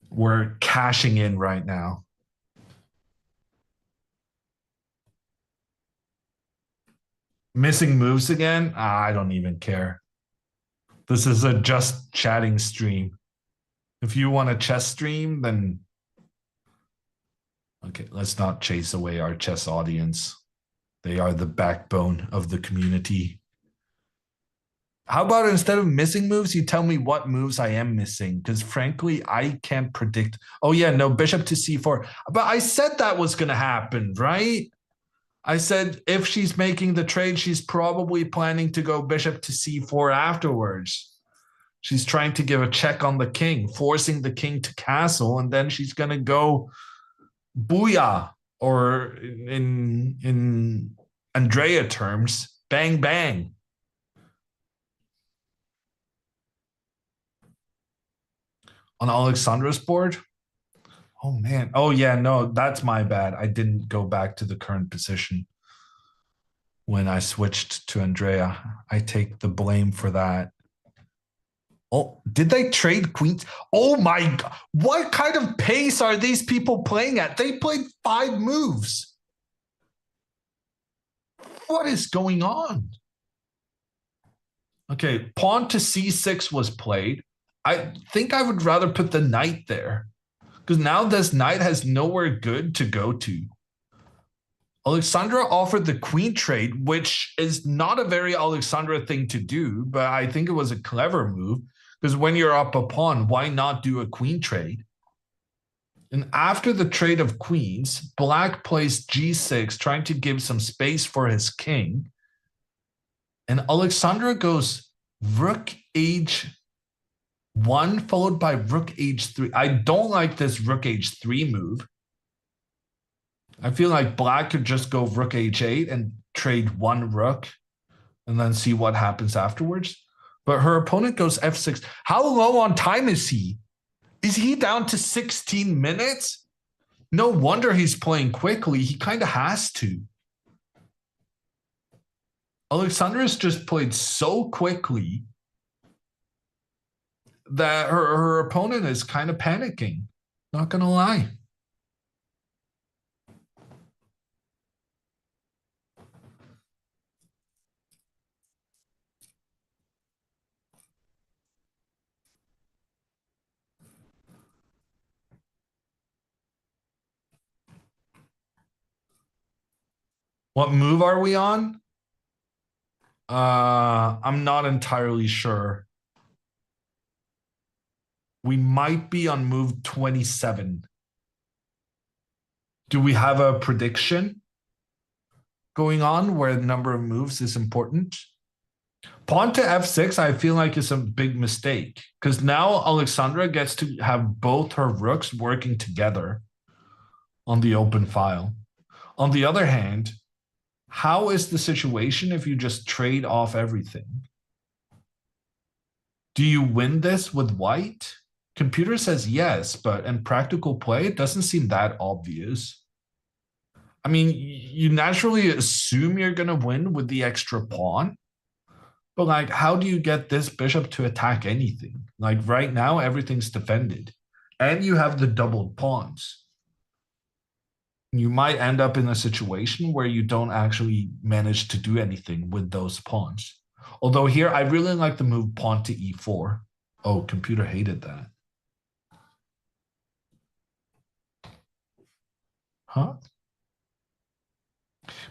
we're cashing in right now. Missing moves again? I don't even care. This is a just chatting stream. If you want a chess stream, then okay, let's not chase away our chess audience. They are the backbone of the community. How about instead of missing moves, you tell me what moves I am missing? Because frankly, I can't predict. Oh yeah, no, bishop to c4. But I said that was going to happen, right? I said if she's making the trade, she's probably planning to go bishop to c4 afterwards. She's trying to give a check on the king, forcing the king to castle, and then she's going to go booyah, or in Andrea terms, bang, bang. On Alexandra's board? Oh, man. Oh, yeah, no, that's my bad. I didn't go back to the current position when I switched to Andrea. I take the blame for that. Oh, did they trade queens? Oh, my God. What kind of pace are these people playing at? They played 5 moves. What is going on? Okay, pawn to c6 was played. I think I would rather put the knight there, because now this knight has nowhere good to go to. Alexandra offered the queen trade, which is not a very Alexandra thing to do, but I think it was a clever move, because when you're up a pawn, why not do a queen trade? And after the trade of queens, black plays g6, trying to give some space for his king. And Alexandra goes rook h 1 followed by rook h3. I don't like this rook h3 move. I feel like black could just go rook h8 and trade 1 rook and then see what happens afterwards. But her opponent goes f6. How low on time is he? Is he down to 16 minutes? No wonder he's playing quickly. He kind of has to. Alexandra's just played so quickly that her opponent is kind of panicking. Not gonna lie. What move are we on? I'm not entirely sure. We might be on move 27. Do we have a prediction going on where the number of moves is important? Pawn to f6, I feel like is a big mistake because now Alexandra gets to have both her rooks working together on the open file. On the other hand, how is the situation if you just trade off everything? Do you win this with white? Computer says yes, but in practical play, it doesn't seem that obvious. I mean, you naturally assume you're going to win with the extra pawn. But like, how do you get this bishop to attack anything? Like right now, everything's defended. And you have the doubled pawns. You might end up in a situation where you don't actually manage to do anything with those pawns. Although here, I really like the move pawn to e4. Oh, computer hated that. Huh?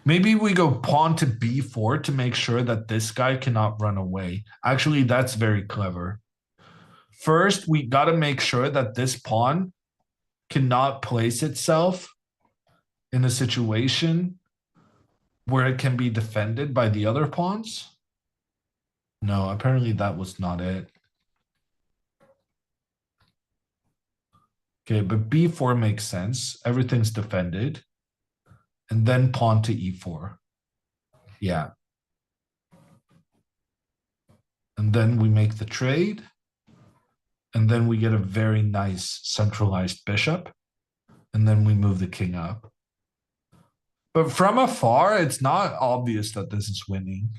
Maybe we go pawn to b4 to make sure that this guy cannot run away. Actually, that's very clever. First, we got to make sure that this pawn cannot place itself in a situation where it can be defended by the other pawns. No, apparently that was not it. Okay, but b4 makes sense. Everything's defended. And then pawn to e4. Yeah. And then we make the trade. And then we get a very nice centralized bishop. And then we move the king up. But from afar, it's not obvious that this is winning.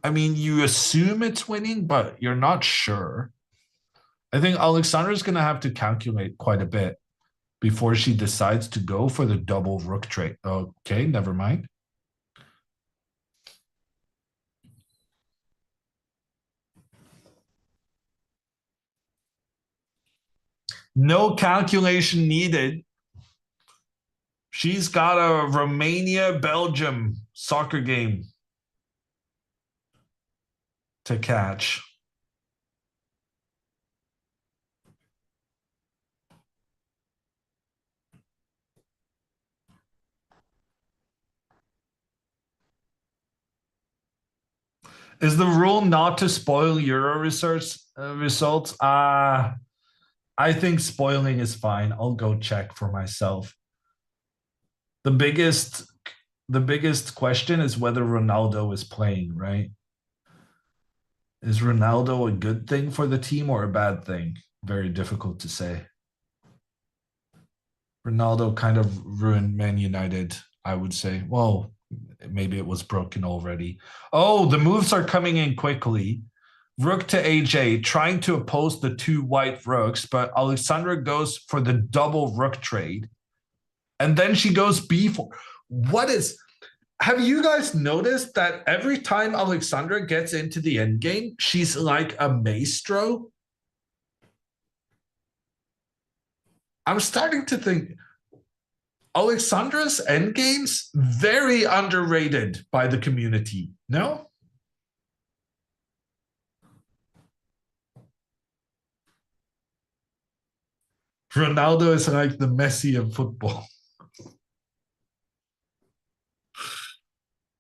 I mean, you assume it's winning, but you're not sure. I think Alexandra's going to have to calculate quite a bit before she decides to go for the double rook trade. Okay, never mind. No calculation needed. She's got a Romania-Belgium soccer game to catch. Is the rule not to spoil Euro results? I think spoiling is fine. I'll go check for myself. The biggest question is whether Ronaldo is playing, right? Is Ronaldo a good thing for the team or a bad thing? Very difficult to say. Ronaldo kind of ruined Man United, I would say. Well, maybe it was broken already. Oh, the moves are coming in quickly. Rook to aj, trying to oppose the 2 white rooks, but Alexandra goes for the double rook trade. And then she goes b4. Have you guys noticed that every time Alexandra gets into the endgame, she's like a maestro? I'm starting to think Alexandra's endgames very underrated by the community. No? Ronaldo is like the Messi of football.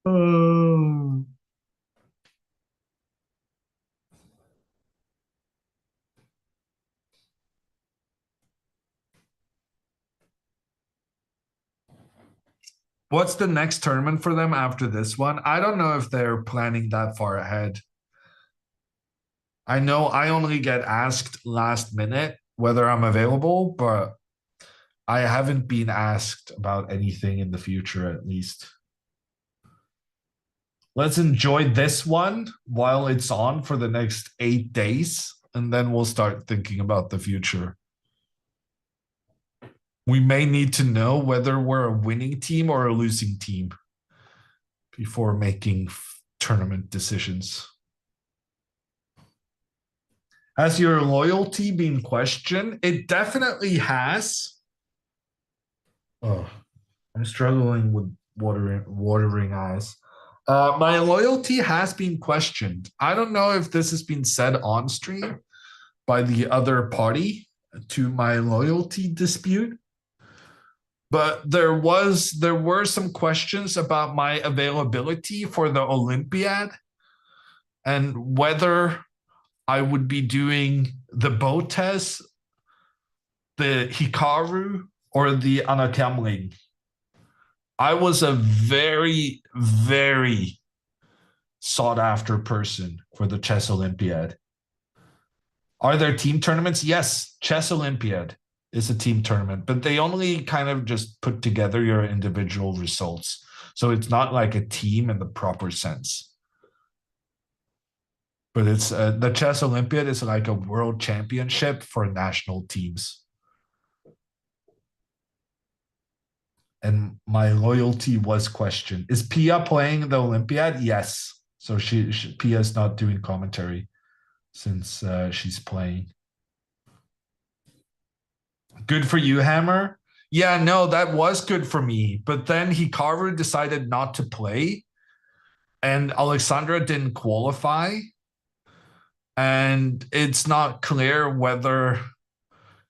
Oh. What's the next tournament for them after this one? I don't know if they're planning that far ahead. I know I only get asked last minute whether I'm available, but I haven't been asked about anything in the future, at least. Let's enjoy this one while it's on for the next 8 days, and then we'll start thinking about the future. We may need to know whether we're a winning team or a losing team before making tournament decisions. Has your loyalty been questioned? It definitely has. Oh, I'm struggling with watering eyes. My loyalty has been questioned. I don't know if this has been said on stream by the other party to my loyalty dispute. But there were some questions about my availability for the Olympiad and whether I would be doing the Botez, the Hikaru, or the Anakamling. I was a very, very sought after person for the Chess Olympiad. Are there team tournaments? Yes, Chess Olympiad is a team tournament, but they only kind of just put together your individual results. So it's not like a team in the proper sense. But it's the Chess Olympiad is like a world championship for national teams. And my loyalty was questioned. Is Pia playing the Olympiad? Yes. So Pia's not doing commentary since she's playing. Good for you, Hammer. Yeah, no, that was good for me. But then Hikaru decided not to play. And Alexandra didn't qualify. And it's not clear whether...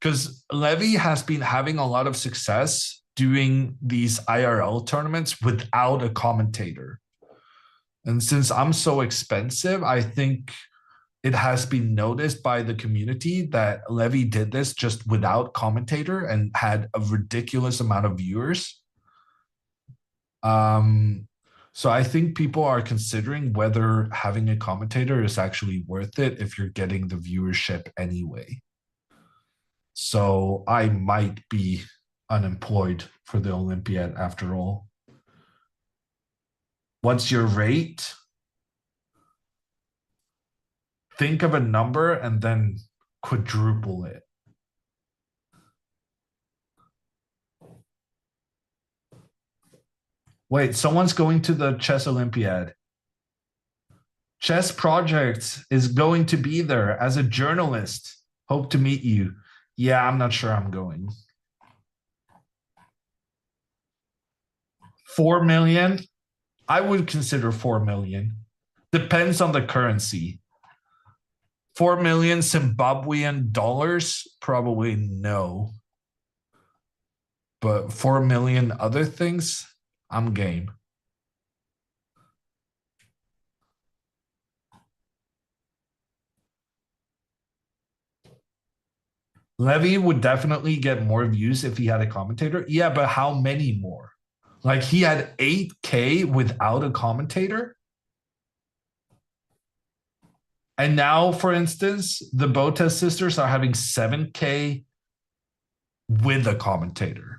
Because Levy has been having a lot of success doing these IRL tournaments without a commentator. And since I'm so expensive, I think it has been noticed by the community that Levy did this just without commentator and had a ridiculous amount of viewers. So I think people are considering whether having a commentator is actually worth it if you're getting the viewership anyway. So I might be unemployed for the Olympiad after all. What's your rate? Think of a number and then quadruple it. Wait, someone's going to the Chess Olympiad. Chess Project is going to be there as a journalist. Hope to meet you. Yeah, I'm not sure I'm going. 4 million? I would consider 4 million. Depends on the currency. 4 million Zimbabwean dollars? Probably no. But 4 million other things? I'm game. Levy would definitely get more views if he had a commentator. Yeah, but how many more? Like he had 8K without a commentator. And now, for instance, the Botez sisters are having 7K with a commentator.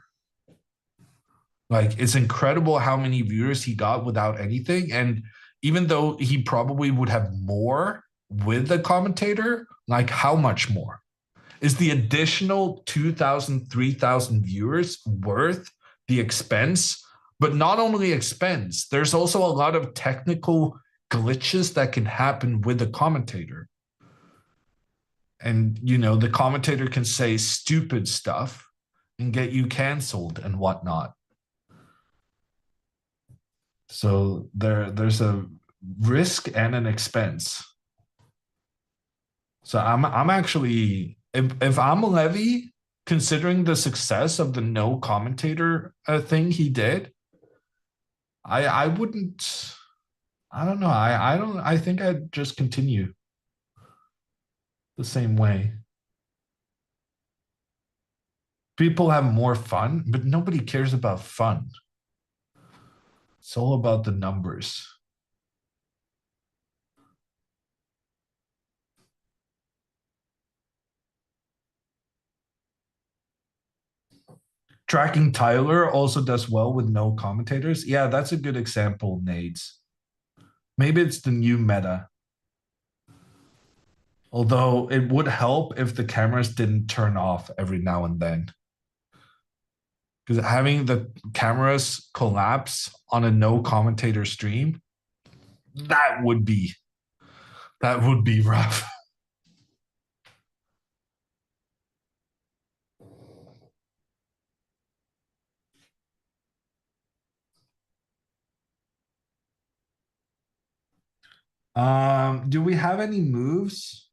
Like, it's incredible how many viewers he got without anything. And even though he probably would have more with a commentator, like how much more? Is the additional 2,000, 3,000 viewers worth the expense? But not only expense, there's also a lot of technical glitches that can happen with the commentator. And, you know, the commentator can say stupid stuff and get you canceled and whatnot. So there's a risk and an expense. So I'm actually, if I'm Levy, considering the success of the no commentator thing he did, I wouldn't, I don't know. I think I'd just continue the same way. People have more fun, but nobody cares about fun. It's all about the numbers. Tracking Tyler also does well with no commentators. Yeah, that's a good example, Nades. Maybe it's the new meta. Although it would help if the cameras didn't turn off every now and then. Because having the cameras collapse on a no commentator stream, that would be rough. Do we have any moves?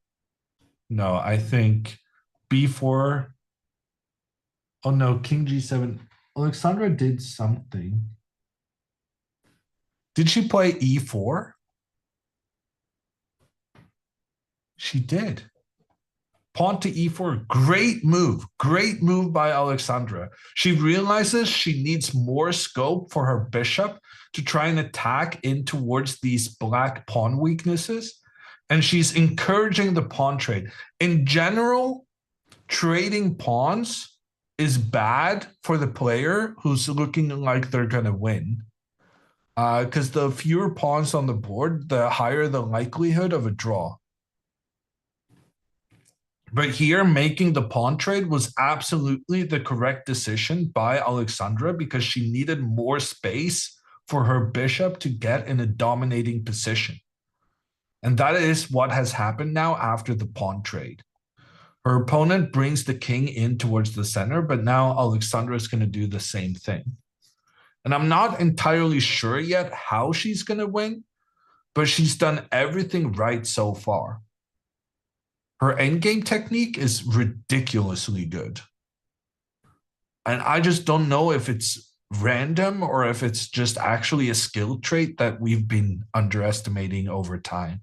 No, I think B4. Oh no, King G7. Alexandra did something. Did she play E4? She did. Pawn to E4. Great move. Great move by Alexandra. She realizes she needs more scope for her bishop to try and attack in towards these black pawn weaknesses. And she's encouraging the pawn trade. In general, trading pawns is bad for the player who's looking like they're going to win. Because the fewer pawns on the board, the higher the likelihood of a draw. But here, making the pawn trade was absolutely the correct decision by Alexandra because she needed more space for her bishop to get in a dominating position. And that is what has happened now after the pawn trade. Her opponent brings the king in towards the center, but now Alexandra is going to do the same thing. And I'm not entirely sure yet how she's going to win, but she's done everything right so far. Her endgame technique is ridiculously good. And I just don't know if it's random or if it's just actually a skill trait that we've been underestimating over time.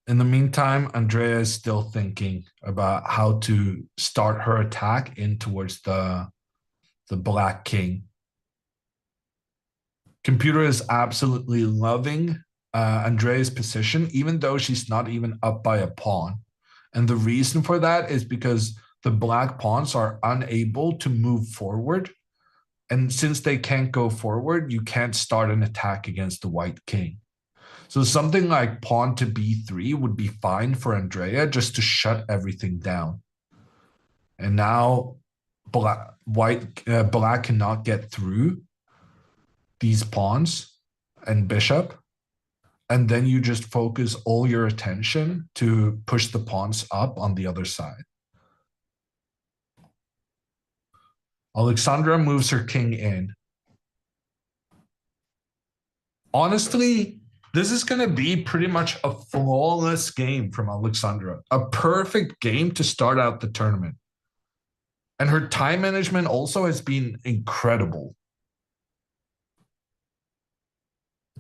In the meantime, Andrea is still thinking about how to start her attack in towards the black king. Computer is absolutely loving Andrea's position, even though she's not even up by a pawn. And the reason for that is because the black pawns are unable to move forward. And since they can't go forward, you can't start an attack against the white king. So something like pawn to b3 would be fine for Andrea just to shut everything down. And now black cannot get through these pawns and bishop. And then you just focus all your attention to push the pawns up on the other side. Alexandra moves her king in. Honestly, this is going to be pretty much a flawless game from Alexandra. A perfect game to start out the tournament. And her time management also has been incredible.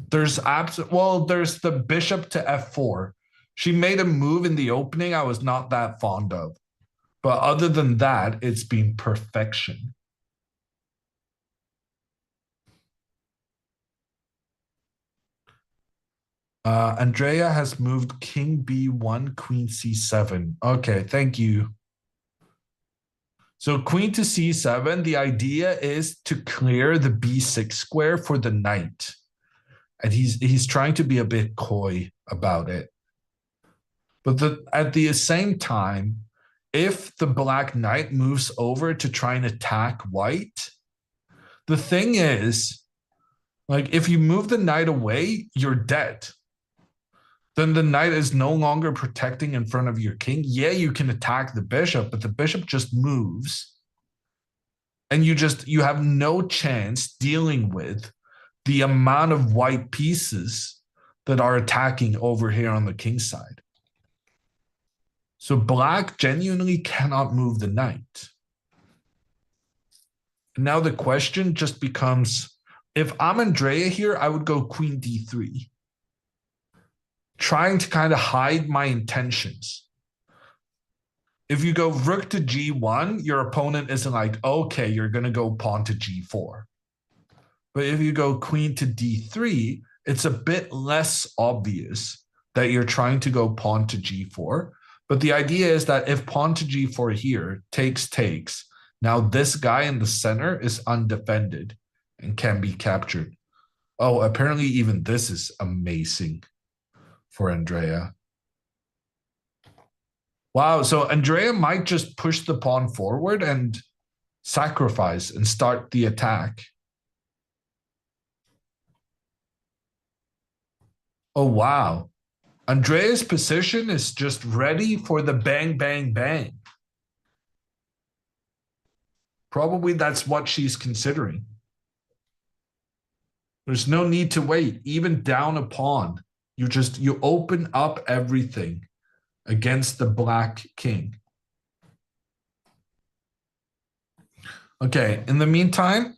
There's the bishop to f4. She made a move in the opening I was not that fond of. But other than that, it's been perfection. Andrea has moved king b1, queen c7. Okay, thank you. So queen to c7, the idea is to clear the b6 square for the knight. And he's trying to be a bit coy about it. But at the same time, if the black knight moves over to try and attack white, the thing is, like, if you move the knight away, you're dead. Then the knight is no longer protecting in front of your king. Yeah, you can attack the bishop, but the bishop just moves. And you have no chance dealing with the amount of white pieces that are attacking over here on the king side. So black genuinely cannot move the knight. Now the question just becomes, If I'm Andrea here, I would go queen d3, trying to kind of hide my intentions. If you go rook to g1, your opponent isn't like, okay, you're going to go pawn to g4. But if you go queen to d3, it's a bit less obvious that you're trying to go pawn to g4. But the idea is that if pawn to g4 here takes, now this guy in the center is undefended and can be captured. Oh, apparently even this is amazing for Andrea. Wow, so Andrea might just push the pawn forward and sacrifice and start the attack. Oh, wow. Andrea's position is just ready for the bang, bang, bang. Probably that's what she's considering. There's no need to wait. Even down a pawn, you open up everything against the black king. Okay, in the meantime,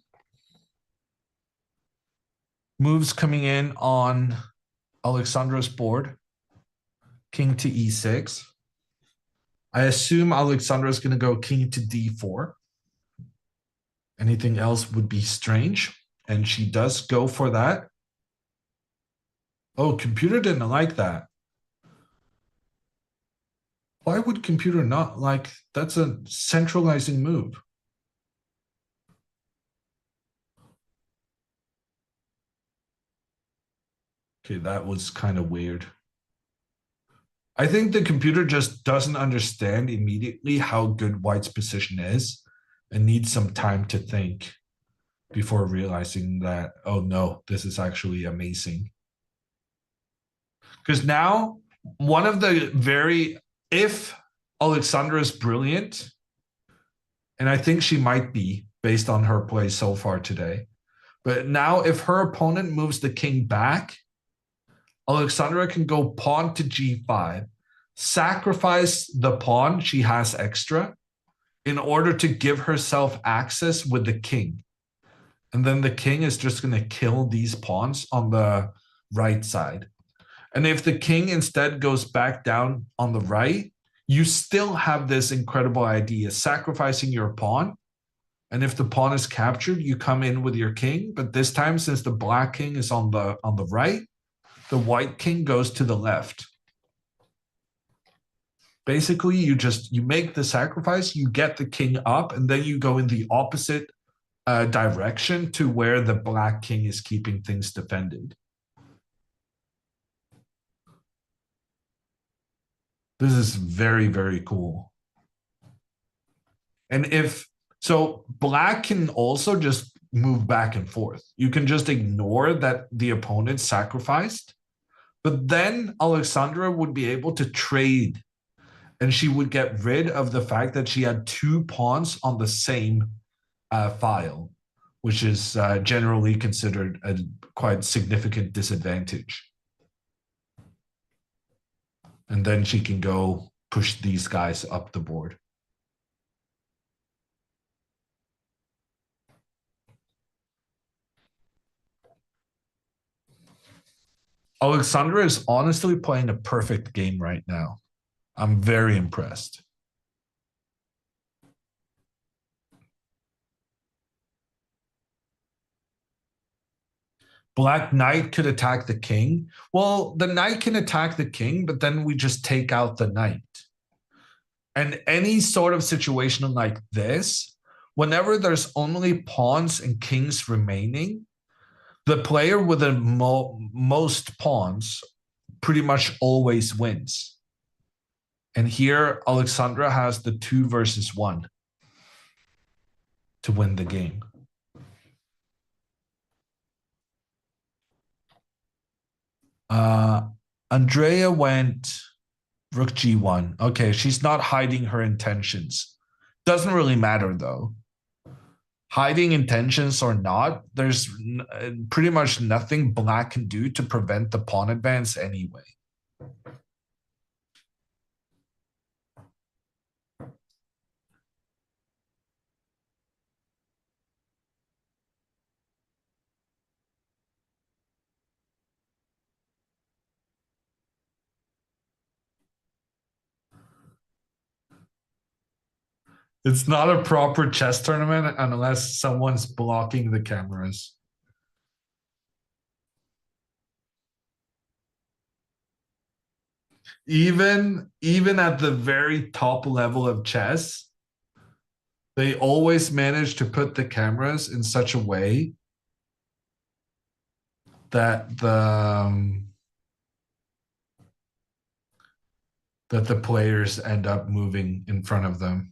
moves coming in on Alexandra's board. King to e6. I assume Alexandra's going to go king to d4. Anything else would be strange. And she does go for that. Oh, computer didn't like that. Why would computer not like? That's a centralizing move. Okay, that was kind of weird. I think the computer just doesn't understand immediately how good White's position is and needs some time to think before realizing that, oh no, this is actually amazing. Because now, one of the if Alexandra is brilliant, and I think she might be based on her play so far today, but now if her opponent moves the king back, Alexandra can go pawn to g5, sacrifice the pawn she has extra in order to give herself access with the king. And then the king is just going to kill these pawns on the right side. And if the king instead goes back down on the right, you still have this incredible idea, sacrificing your pawn. And if the pawn is captured, you come in with your king. But this time, since the black king is on the right, the white king goes to the left. Basically, you make the sacrifice, you get the king up, and then you go in the opposite direction to where the black king is keeping things defended. This is very, very cool. And black can also just move back and forth. You can just ignore that the opponent sacrificed, but then Alexandra would be able to trade, and she would get rid of the fact that she had two pawns on the same file, which is generally considered a quite significant disadvantage. And then she can go push these guys up the board. Alexandra is honestly playing a perfect game right now. I'm very impressed. Black knight could attack the king. Well, the knight can attack the king, but then we just take out the knight. And any sort of situation like this, whenever there's only pawns and kings remaining, the player with the most pawns pretty much always wins. And here, Alexandra has the 2 versus 1 to win the game. Andrea went rook g1. Okay, she's not hiding her intentions. Doesn't really matter, though. Hiding intentions or not, there's pretty much nothing black can do to prevent the pawn advance anyway. It's not a proper chess tournament unless someone's blocking the cameras. Even at the very top level of chess, they always manage to put the cameras in such a way that the players end up moving in front of them.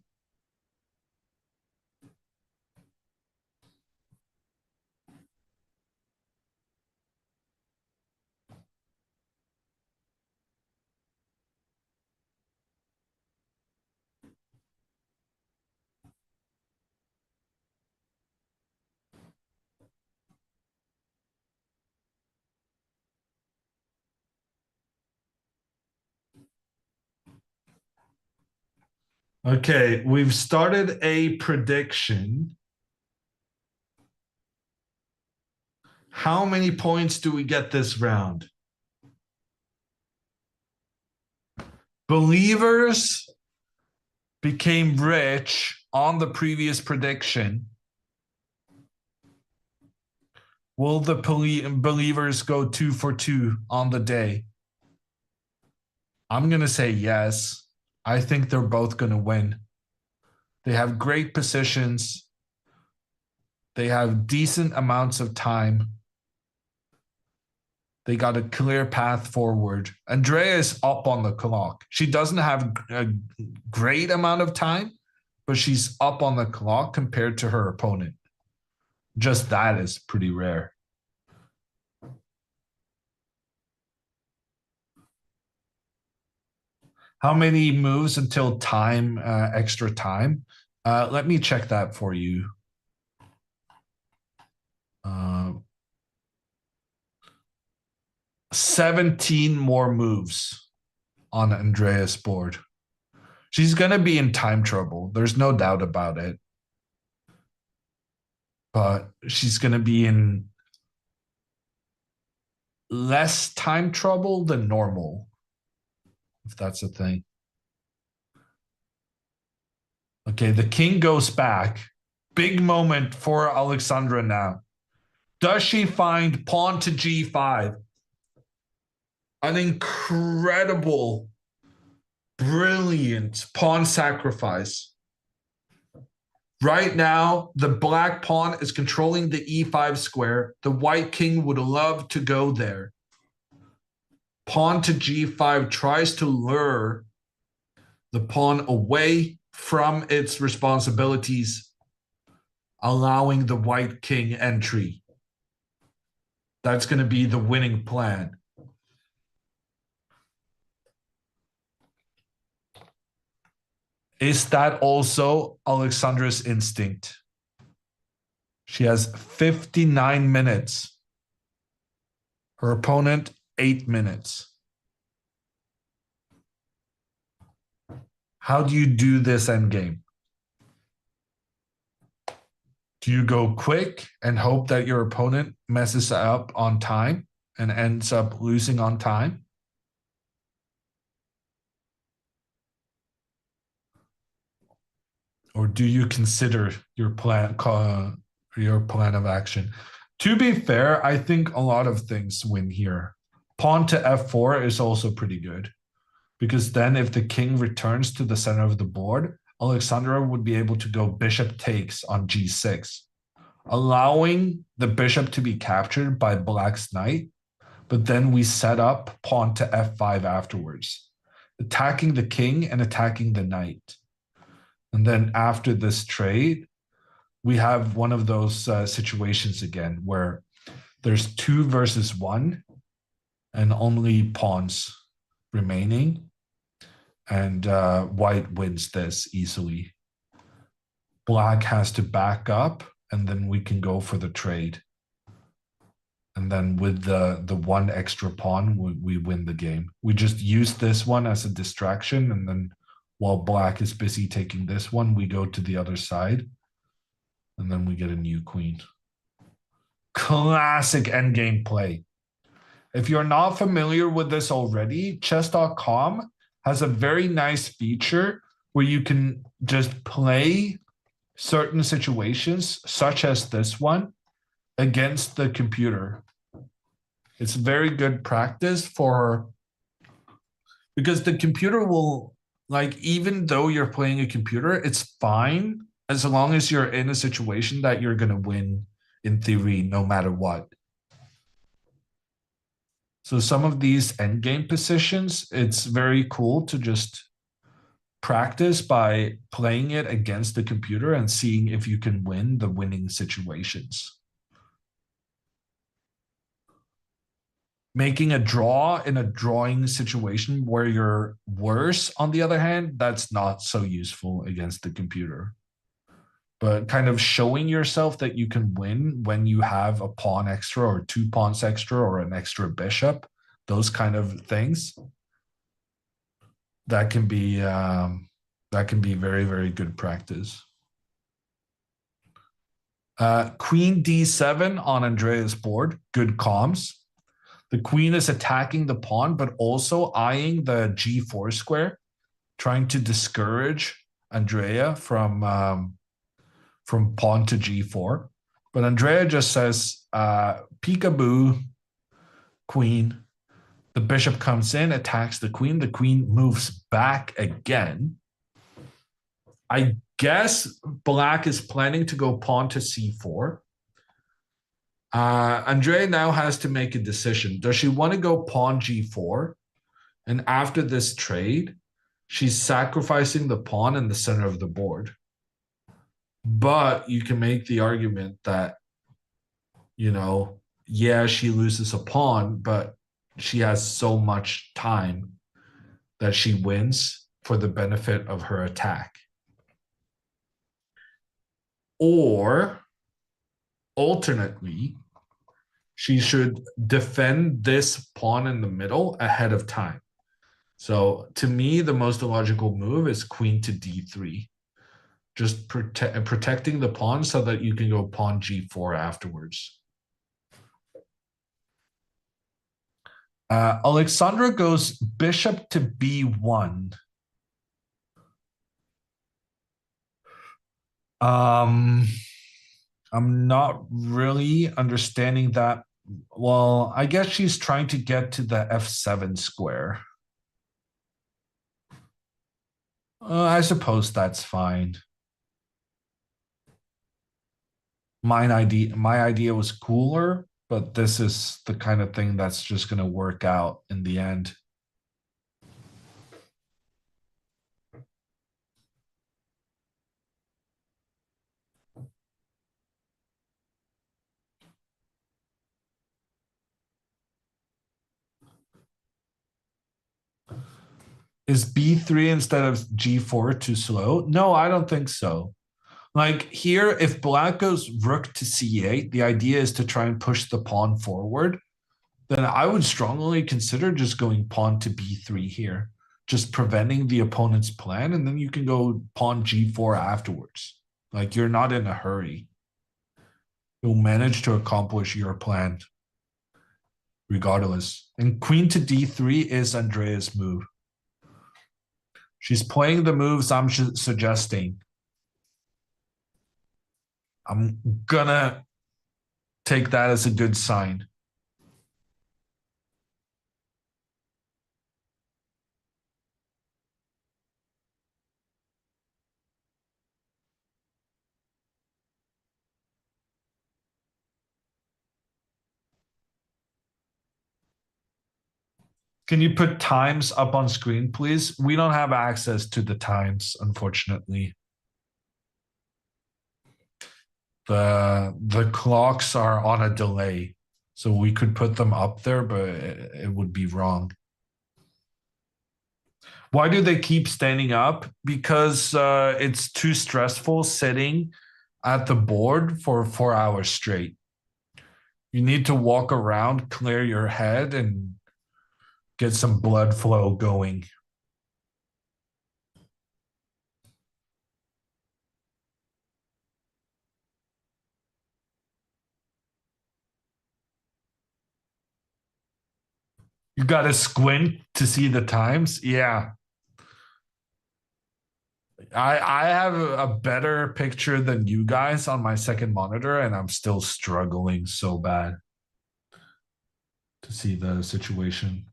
Okay, we've started a prediction. How many points do we get this round? Believers became rich on the previous prediction. Will the believers go 2 for 2 on the day? I'm going to say yes. I think they're both going to win. They have great positions. They have decent amounts of time. They got a clear path forward. Andrea is up on the clock. She doesn't have a great amount of time, but she's up on the clock compared to her opponent. Just that is pretty rare. How many moves until time, extra time? Let me check that for you. 17 more moves on Andrea's board. She's going to be in time trouble. There's no doubt about it. But she's going to be in less time trouble than normal, if that's a thing. Okay, the king goes back. Big moment for Alexandra now. Does she find pawn to g5? An incredible, brilliant pawn sacrifice. Right now, the black pawn is controlling the e5 square. The white king would love to go there. Pawn to g5 tries to lure the pawn away from its responsibilities, allowing the white king entry. That's going to be the winning plan. Is that also Alexandra's instinct? She has 59 minutes. Her opponent, 8 minutes. How do you do this endgame? Do you go quick and hope that your opponent messes up on time and ends up losing on time? Or do you consider your plan of action? To be fair, I think a lot of things win here. Pawn to f4 is also pretty good, because then if the king returns to the center of the board, Alexandra would be able to go bishop takes on g6, allowing the bishop to be captured by black's knight, but then we set up pawn to f5 afterwards, attacking the king and attacking the knight. And then after this trade, we have one of those situations again where there's 2 versus 1 and only pawns remaining. And white wins this easily. Black has to back up, and then we can go for the trade. And then with the 1 extra pawn, we win the game. We just use this one as a distraction, and then while black is busy taking this one, we go to the other side, and then we get a new queen. Classic endgame play. If you're not familiar with this already, chess.com has a very nice feature where you can just play certain situations, such as this one, against the computer. It's very good practice because the computer will, like, even though you're playing a computer, it's fine as long as you're in a situation that you're going to win in theory, no matter what. So some of these endgame positions, it's very cool to just practice by playing it against the computer and seeing if you can win the winning situations. Making a draw in a drawing situation where you're worse, on the other hand, that's not so useful against the computer. But kind of showing yourself that you can win when you have a pawn extra or 2 pawns extra or an extra bishop, those kind of things, that can be very, very good practice. Queen d7 on Andrea's board, good comms. The queen is attacking the pawn, but also eyeing the g4 square, trying to discourage Andrea from pawn to g4. But Andrea just says, peekaboo, queen. The bishop comes in, attacks the queen. The queen moves back again. I guess black is planning to go pawn to c4. Andrea now has to make a decision. Does she want to go pawn g4? And after this trade, she's sacrificing the pawn in the center of the board. But you can make the argument that, yeah, she loses a pawn, but she has so much time that she wins for the benefit of her attack. Or, alternately, she should defend this pawn in the middle ahead of time. So, to me, the most logical move is queen to d3. Just protecting the pawn so that you can go pawn g4 afterwards. Alexandra goes bishop to b1. I'm not really understanding that. Well, I guess she's trying to get to the f7 square. I suppose that's fine. My idea was cooler, but this is the kind of thing that's just going to work out in the end. Is b3 instead of g4 too slow? No, I don't think so. Like here, if black goes rook to c8, the idea is to try and push the pawn forward. Then I would strongly consider just going pawn to b3 here, just preventing the opponent's plan, and then you can go pawn g4 afterwards. Like you're not in a hurry. You'll manage to accomplish your plan regardless. And queen to d3 is Andrea's move. She's playing the moves I'm suggesting. I'm gonna take that as a good sign. Can you put times up on screen, please? We don't have access to the times, unfortunately. The clocks are on a delay, so we could put them up there, but it would be wrong. Why do they keep standing up? Because it's too stressful sitting at the board for 4 hours straight. You need to walk around, clear your head, and get some blood flow going. You got to squint to see the times? Yeah. I have a better picture than you guys on my second monitor, and I'm still struggling so bad to see the situation.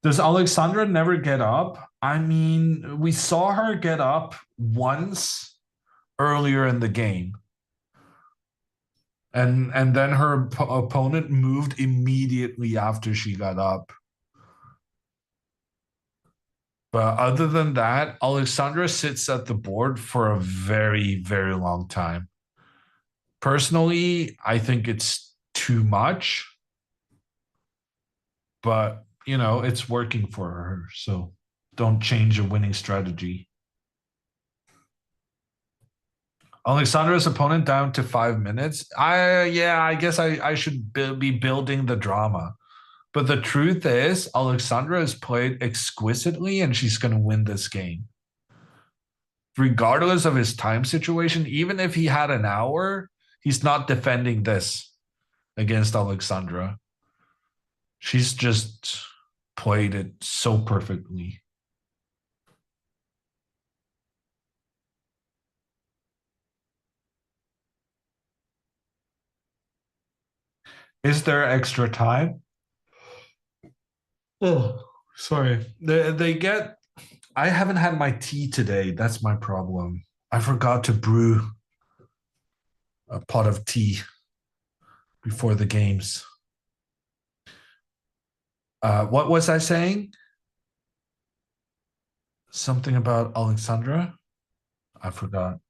Does Alexandra never get up? I mean, we saw her get up once earlier in the game. And then her opponent moved immediately after she got up. But other than that, Alexandra sits at the board for a very, very long time. Personally, I think it's too much. But, you know, it's working for her. So don't change a winning strategy. Alexandra's opponent down to 5 minutes. I guess I should be building the drama. But the truth is, Alexandra has played exquisitely and she's going to win this game. Regardless of his time situation, even if he had an hour, he's not defending this against Alexandra. She's just played it so perfectly. Is there extra time? Oh, sorry. They get. I haven't had my tea today. That's my problem. I forgot to brew a pot of tea before the games. What was I saying? Something about Alexandra? I forgot.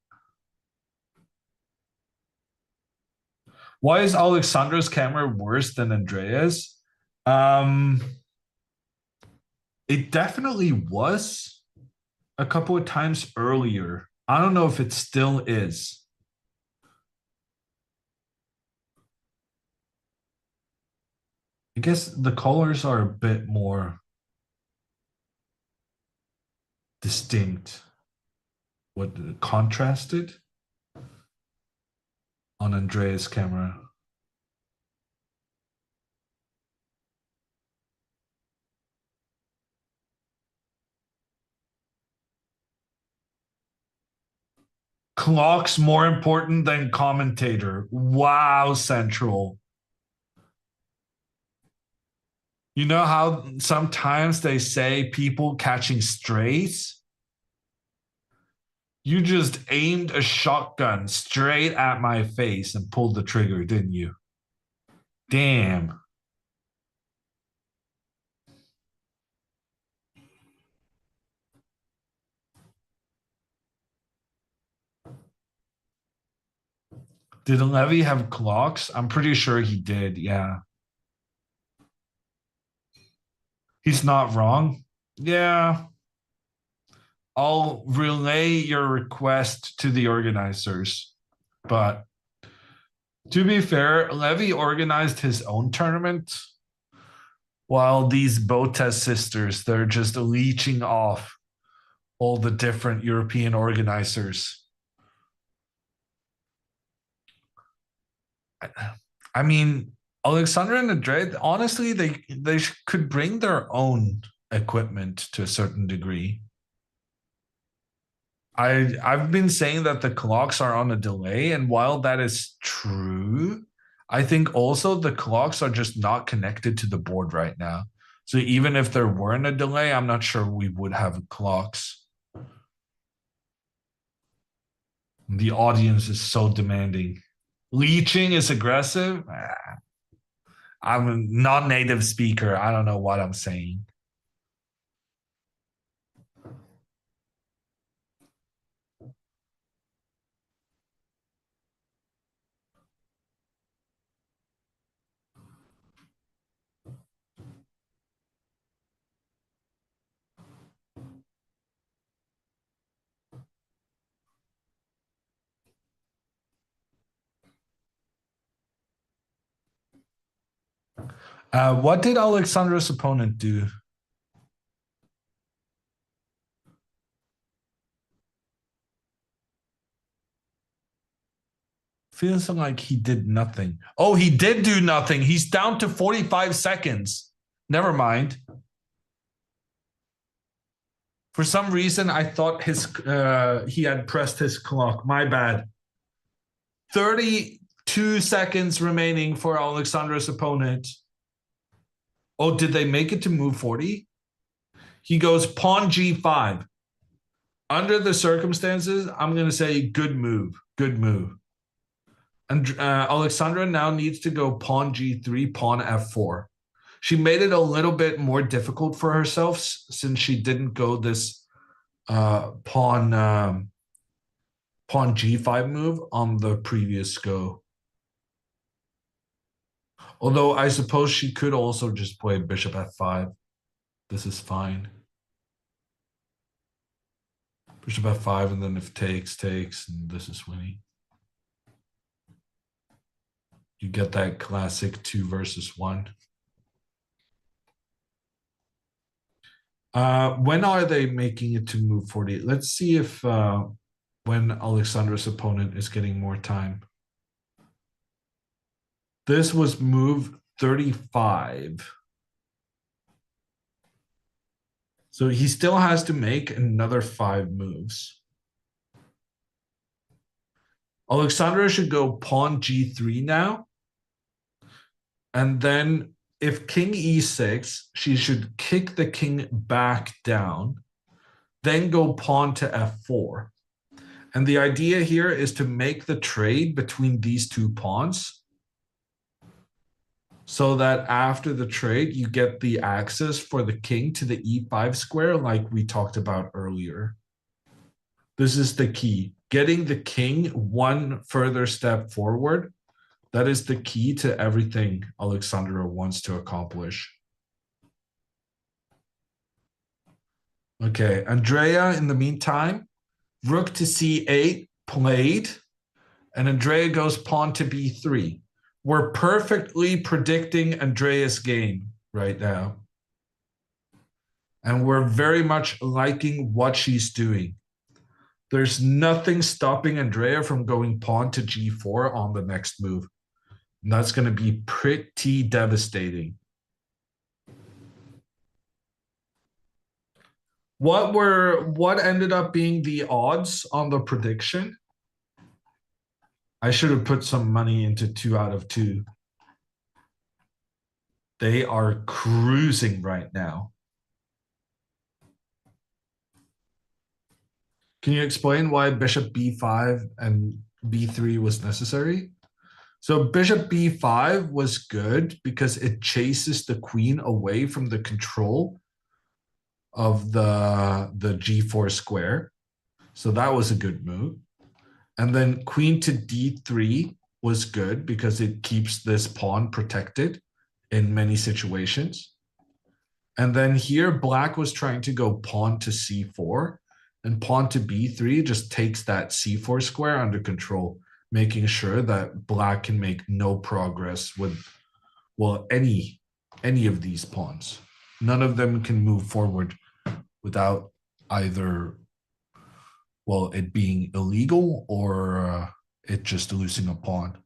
Why is Alexandra's camera worse than Andrea's? It definitely was a couple of times earlier. I don't know if it still is. I guess the colors are a bit more distinct. What, contrasted on Andrea's camera. Clock's more important than commentator. Wow, Central. You know how sometimes they say people catching strays? You just aimed a shotgun straight at my face and pulled the trigger, didn't you? Damn. Did Levy have clocks? I'm pretty sure he did, yeah. He's not wrong. Yeah. I'll relay your request to the organizers. But to be fair, Levy organized his own tournament, while these Botez sisters, they're just leeching off all the different European organizers. I mean, Alexandra and Andrea, honestly, they could bring their own equipment to a certain degree. I've been saying that the clocks are on a delay, and while that is true, I think also the clocks are just not connected to the board right now. So even if there weren't a delay, I'm not sure we would have clocks. The audience is so demanding. Leeching is aggressive. I'm a non-native speaker. I don't know what I'm saying. What did Alexandra's opponent do? Feels like he did nothing. Oh, he did do nothing. He's down to 45 seconds. Never mind. For some reason, I thought he had pressed his clock. My bad. 32 seconds remaining for Alexandra's opponent. Oh, did they make it to move 40? He goes pawn g5. Under the circumstances, I'm going to say good move. Good move. And Alexandra now needs to go pawn g3, pawn f4. She made it a little bit more difficult for herself since she didn't go this pawn g5 move on the previous go. Although I suppose she could also just play bishop f5. This is fine. Bishop f5, and then if takes, and this is winning. You get that classic 2 versus 1. When are they making it to move 40? Let's see if when Alexandra's opponent is getting more time. This was move 35. So he still has to make another 5 moves. Alexandra should go pawn g3 now. And then if king e6, she should kick the king back down, then go pawn to f4. And the idea here is to make the trade between these two pawns so that after the trade, you get the access for the king to the e5 square like we talked about earlier. This is the key. Getting the king one further step forward. That is the key to everything Alexandra wants to accomplish. Okay, Andrea, in the meantime, rook to c8 played, and Andrea goes pawn to b3. We're perfectly predicting Andrea's game right now. And we're very much liking what she's doing. There's nothing stopping Andrea from going pawn to g4 on the next move. And that's going to be pretty devastating. What ended up being the odds on the prediction? I should have put some money into 2 out of 2. They are cruising right now. Can you explain why bishop b5 and b3 was necessary? So bishop b5 was good because it chases the queen away from the control of the g4 square. So that was a good move. And then queen to d3 was good because it keeps this pawn protected in many situations. And then here black was trying to go pawn to c4, and pawn to b3 just takes that c4 square under control, making sure that black can make no progress with, well, any of these pawns. None of them can move forward without either, well, it being illegal or it just losing a pawn.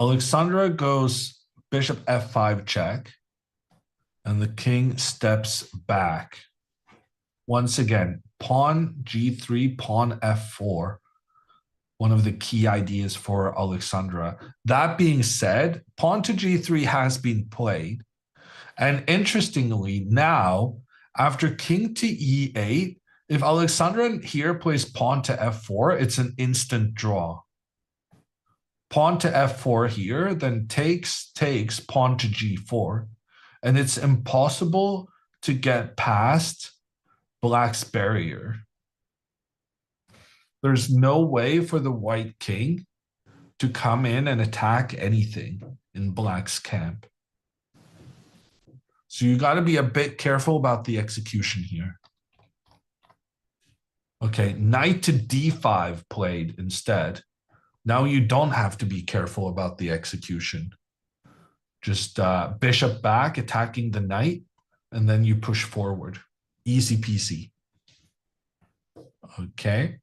Alexandra goes bishop f5 check, and the king steps back. Once again, pawn g3, pawn f4, one of the key ideas for Alexandra. That being said, pawn to g3 has been played. And interestingly, now, after king to e8, if Alexandra here plays pawn to f4, it's an instant draw. Pawn to f4 here, then takes, pawn to g4. And it's impossible to get past black's barrier. There's no way for the white king to come in and attack anything in black's camp. So you got to be a bit careful about the execution here. Okay, knight to d5 played instead. Now you don't have to be careful about the execution. Just bishop back, attacking the knight, and then you push forward. Easy peasy. Okay.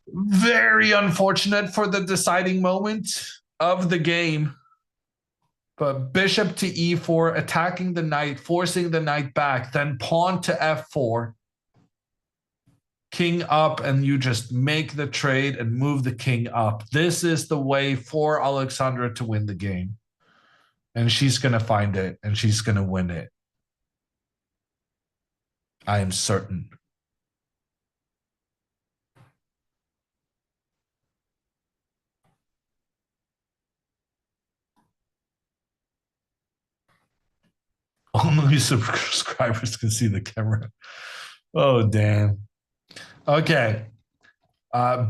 Very unfortunate for the deciding moment of the game. But bishop to e4, attacking the knight, forcing the knight back, then pawn to f4, king up, and you just make the trade and move the king up. This is the way for Alexandra to win the game. And she's going to find it, and she's going to win it. I am certain. Only subscribers can see the camera. Oh, damn. Okay.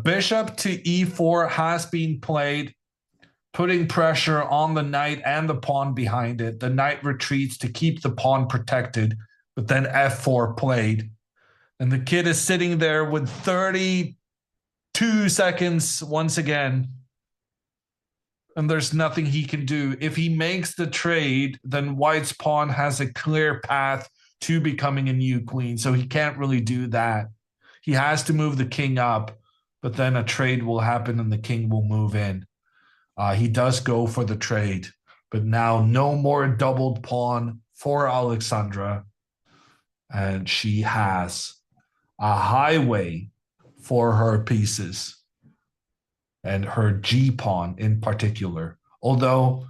Bishop to e4 has been played, putting pressure on the knight and the pawn behind it. The knight retreats to keep the pawn protected, but then f4 played. And the kid is sitting there with 32 seconds once again. And there's nothing he can do. If he makes the trade, then white's pawn has a clear path to becoming a new queen. So he can't really do that. He has to move the king up, but then a trade will happen and the king will move in. He does go for the trade, but now no more doubled pawn for Alexandra. And she has a highway for her pieces. And her G-pawn in particular. Although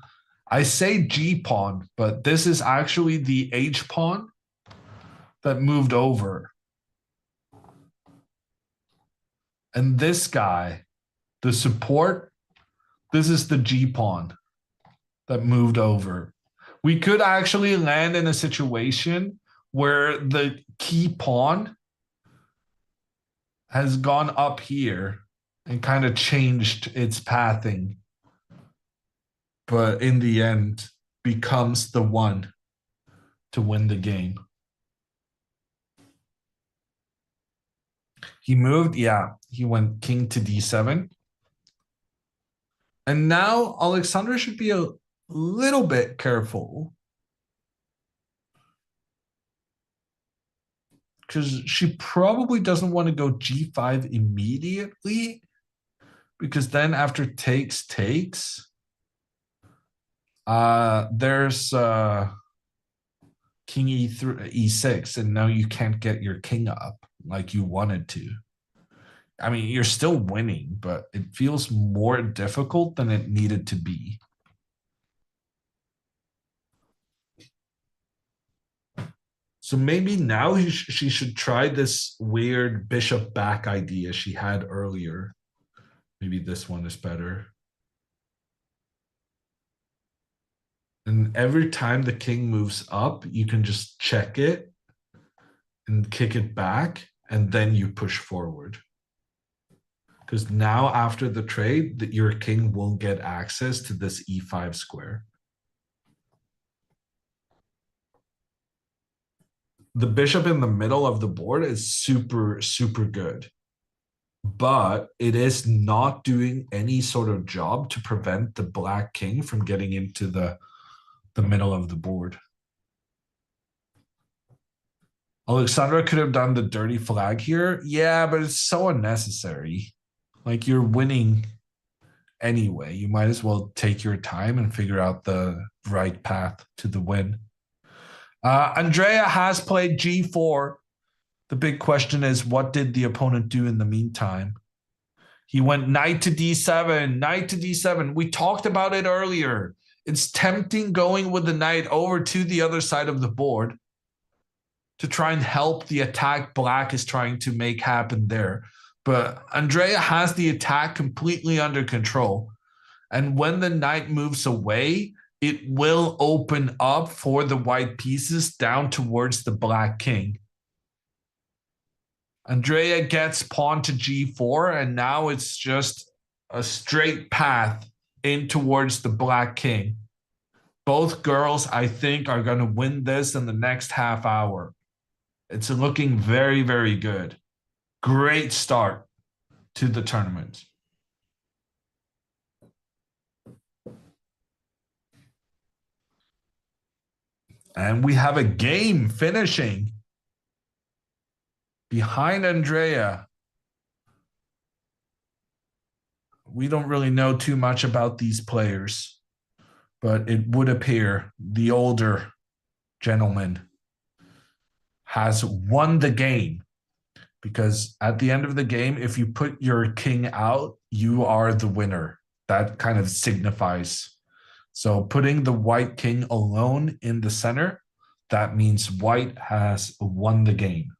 I say G-pawn, but this is actually the H-pawn that moved over. And this guy, the support, this is the G-pawn that moved over. We could actually land in a situation where the key pawn has gone up here and kind of changed its pathing, but in the end becomes the one to win the game. He moved, yeah, he went king to d7. And now Alexandra should be a little bit careful, because she probably doesn't want to go g5 immediately. Because then after takes, there's king e3, e6, and now you can't get your king up like you wanted to. I mean, you're still winning, but it feels more difficult than it needed to be. So maybe now she should try this weird bishop back idea she had earlier. Maybe this one is better. And every time the king moves up, you can just check it and kick it back, and then you push forward. Because now after the trade, your king won't get access to this e5 square. The bishop in the middle of the board is super, super good. But it is not doing any sort of job to prevent the black king from getting into the middle of the board. Alexandra could have done the dirty flag here. Yeah, but it's so unnecessary. Like, you're winning anyway. You might as well take your time and figure out the right path to the win. Andrea has played g4. The big question is, what did the opponent do in the meantime? He went knight to d7, knight to d7. We talked about it earlier. It's tempting going with the knight over to the other side of the board to try and help the attack black is trying to make happen there. But Andrea has the attack completely under control. And when the knight moves away, it will open up for the white pieces down towards the black king. Andrea gets pawn to g4, and now it's just a straight path in towards the black king. Both girls, I think, are going to win this in the next half hour. It's looking very, very good. Great start to the tournament. And we have a game finishing behind Andrea. We don't really know too much about these players. but it would appear the older gentleman has won the game, because at the end of the game, if you put your king out, you are the winner. That kind of signifies. So putting the white king alone in the center, that means white has won the game.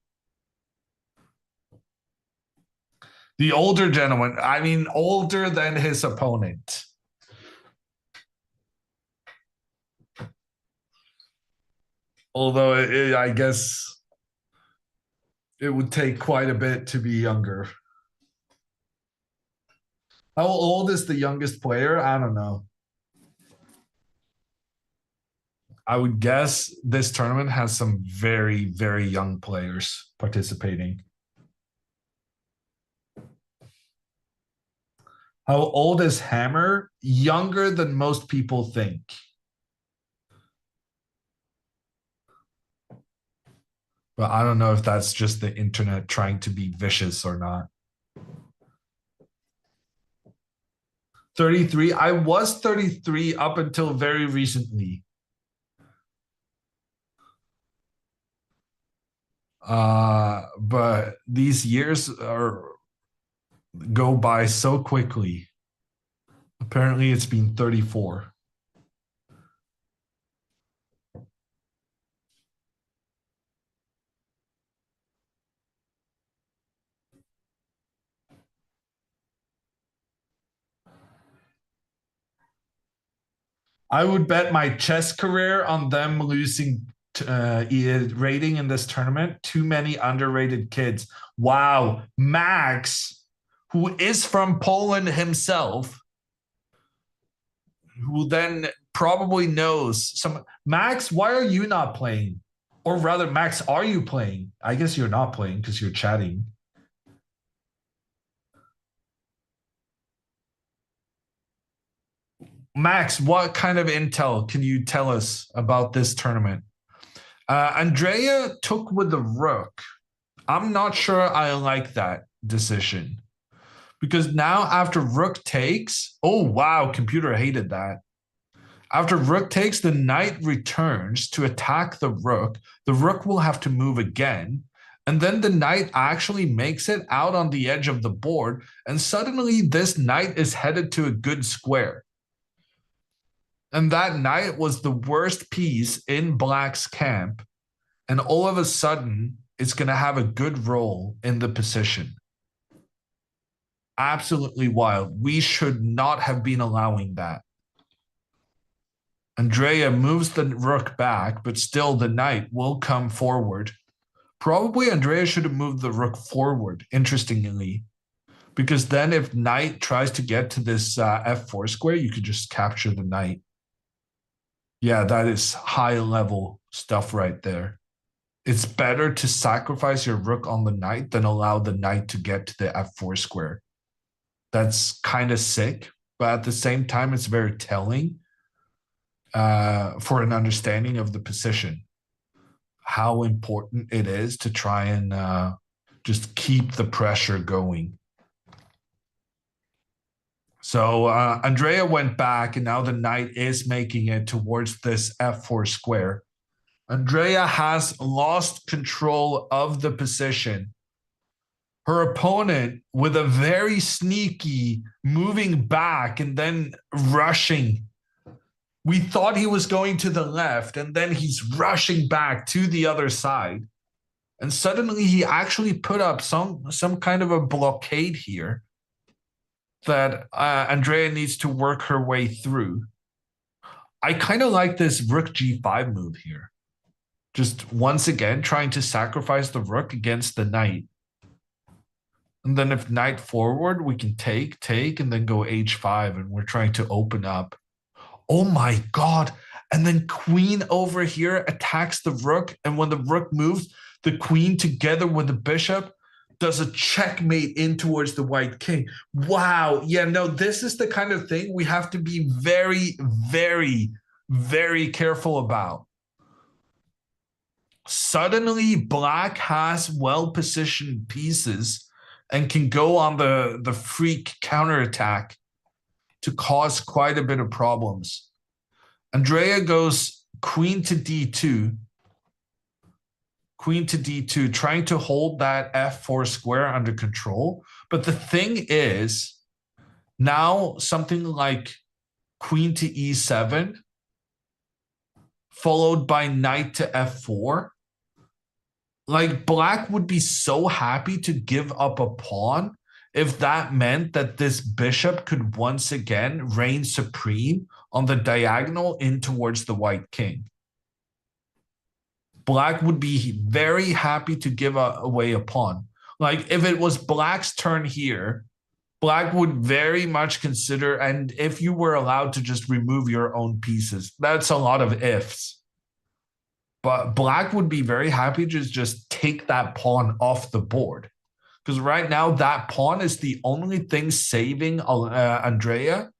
The older gentleman, I mean, older than his opponent. Although I guess it would take quite a bit to be younger. How old is the youngest player? I don't know. I would guess this tournament has some very, very young players participating. How old is Hammer? Younger than most people think. But I don't know if that's just the internet trying to be vicious or not. 33. I was 33 up until very recently. But these years go by so quickly. Apparently it's been 34. I would bet my chess career on them losing rating in this tournament. Too many underrated kids. Wow. Max, who is from Poland himself, who then probably knows some. Max, why are you not playing? Or rather, Max, are you playing? I guess you're not playing because you're chatting. Max, what kind of intel can you tell us about this tournament? Andrea took with the rook. I'm not sure I like that decision. Because now after rook takes, oh wow, computer hated that. After rook takes, the knight returns to attack the rook. The rook will have to move again. And then the knight actually makes it out on the edge of the board. And suddenly this knight is headed to a good square. And that knight was the worst piece in Black's camp. And all of a sudden, it's going to have a good role in the position. Absolutely wild. We should not have been allowing that. Andrea moves the rook back, but still the knight will come forward. Probably Andrea should have moved the rook forward, interestingly. Because then if knight tries to get to this f4 square, you could just capture the knight. Yeah, that is high-level stuff right there. It's better to sacrifice your rook on the knight than allow the knight to get to the f4 square. That's kind of sick, but at the same time, it's very telling for an understanding of the position. How important it is to try and just keep the pressure going. So Andrea went back, and now the knight is making it towards this f4 square. Andrea has lost control of the position. Her opponent, with a very sneaky moving back and then rushing. We thought he was going to the left, and then he's rushing back to the other side. And suddenly he actually put up some kind of a blockade here that Andrea needs to work her way through. I kind of like this rook g5 move here. Just once again, trying to sacrifice the rook against the knight. And then if knight forward, we can take, and then go h5, and we're trying to open up. Oh my God. And then queen over here attacks the rook. And when the rook moves, the queen together with the bishop does a checkmate in towards the white king. Wow. Yeah, no, this is the kind of thing we have to be very, very, very careful about. Suddenly, Black has well-positioned pieces and can go on the freak counterattack to cause quite a bit of problems. Andrea goes queen to d2. Queen to d2, trying to hold that f4 square under control. But the thing is, now something like queen to e7, followed by knight to f4. Like, black would be so happy to give up a pawn if that meant that this bishop could once again reign supreme on the diagonal in towards the white king. Black would be very happy to give away a pawn. Like, if it was black's turn here, black would very much consider, and if you were allowed to just remove your own pieces, that's a lot of ifs. But black would be very happy to just take that pawn off the board. Because right now, that pawn is the only thing saving Andrea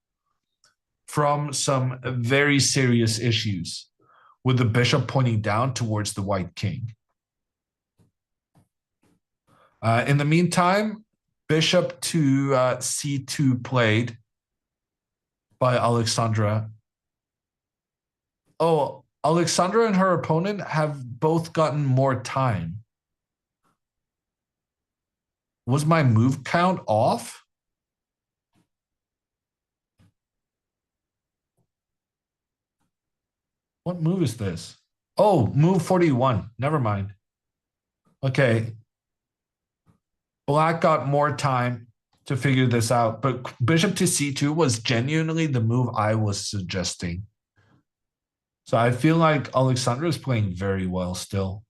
from some very serious issues, with the bishop pointing down towards the white king. In the meantime, bishop to c2 played by Alexandra. Oh, Alexandra and her opponent have both gotten more time. Was my move count off? What move is this? Oh, move 41. Never mind. Okay. Black got more time to figure this out, but bishop to c2 was genuinely the move I was suggesting. So I feel like Alexandra is playing very well still.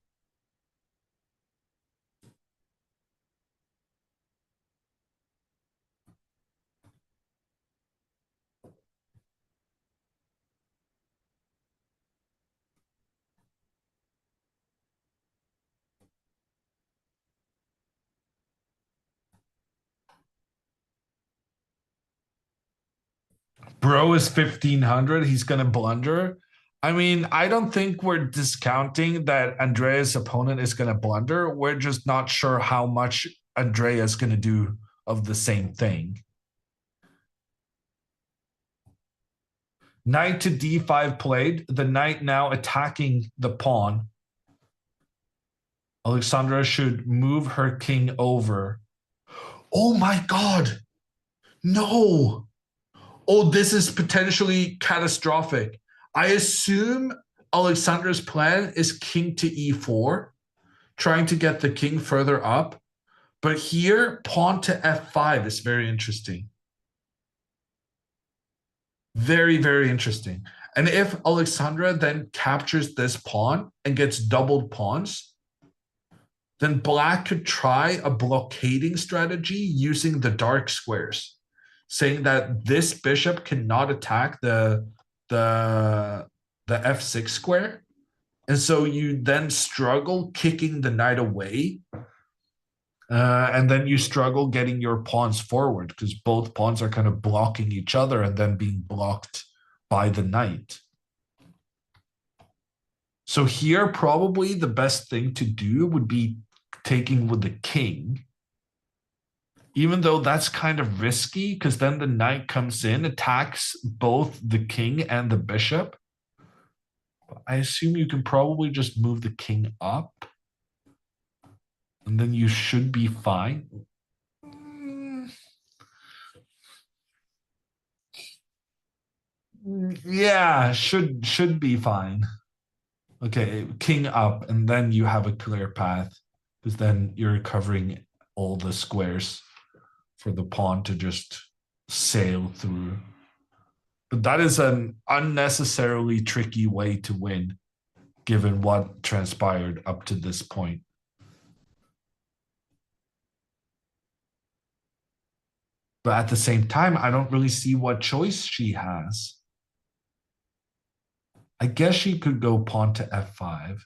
Bro is 1500. He's going to blunder. I mean, I don't think we're discounting that Andrea's opponent is going to blunder. We're just not sure how much Andrea is going to do of the same thing. Knight to d5 played. The knight now attacking the pawn. Alexandra should move her king over. Oh my God. No. Oh, this is potentially catastrophic. I assume Alexandra's plan is king to e4, trying to get the king further up. But here, pawn to f5 is very interesting. Very, very interesting. And if Alexandra then captures this pawn and gets doubled pawns, then black could try a blockading strategy using the dark squares, saying that this bishop cannot attack the f6 square. And so you then struggle kicking the knight away. And then you struggle getting your pawns forward because both pawns are kind of blocking each other and then being blocked by the knight. So here, probably the best thing to do would be taking with the king. Even though that's kind of risky because then the knight comes in, attacks both the king and the bishop. I assume you can probably just move the king up. And then you should be fine. Yeah, should be fine. Okay, king up, and then you have a clear path. Because then you're covering all the squares for the pawn to just sail through. But that is an unnecessarily tricky way to win, given what transpired up to this point. But at the same time, I don't really see what choice she has. I guess she could go pawn to f5.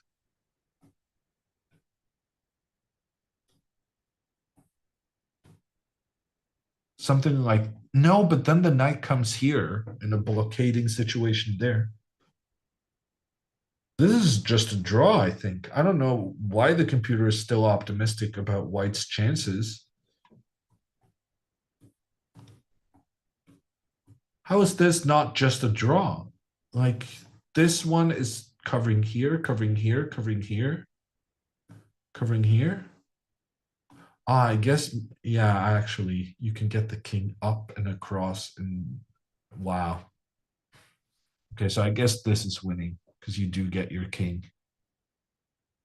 Something like, no, but then the knight comes here in a blockading situation there. This is just a draw, I think. I don't know why the computer is still optimistic about white's chances. How is this not just a draw? Like, this one is covering here, covering here, covering here, covering here. I guess, yeah, actually, you can get the king up and across, and wow. Okay, so I guess this is winning, because you do get your king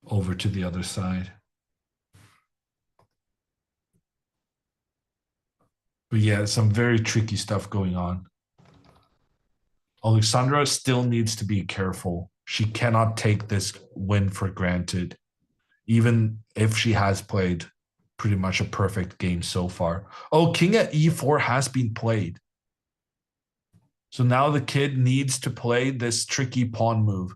over to the other side. But yeah, some very tricky stuff going on. Alexandra still needs to be careful. She cannot take this win for granted, even if she has played pretty much a perfect game so far. Oh, king at e4 has been played. So now the kid needs to play this tricky pawn move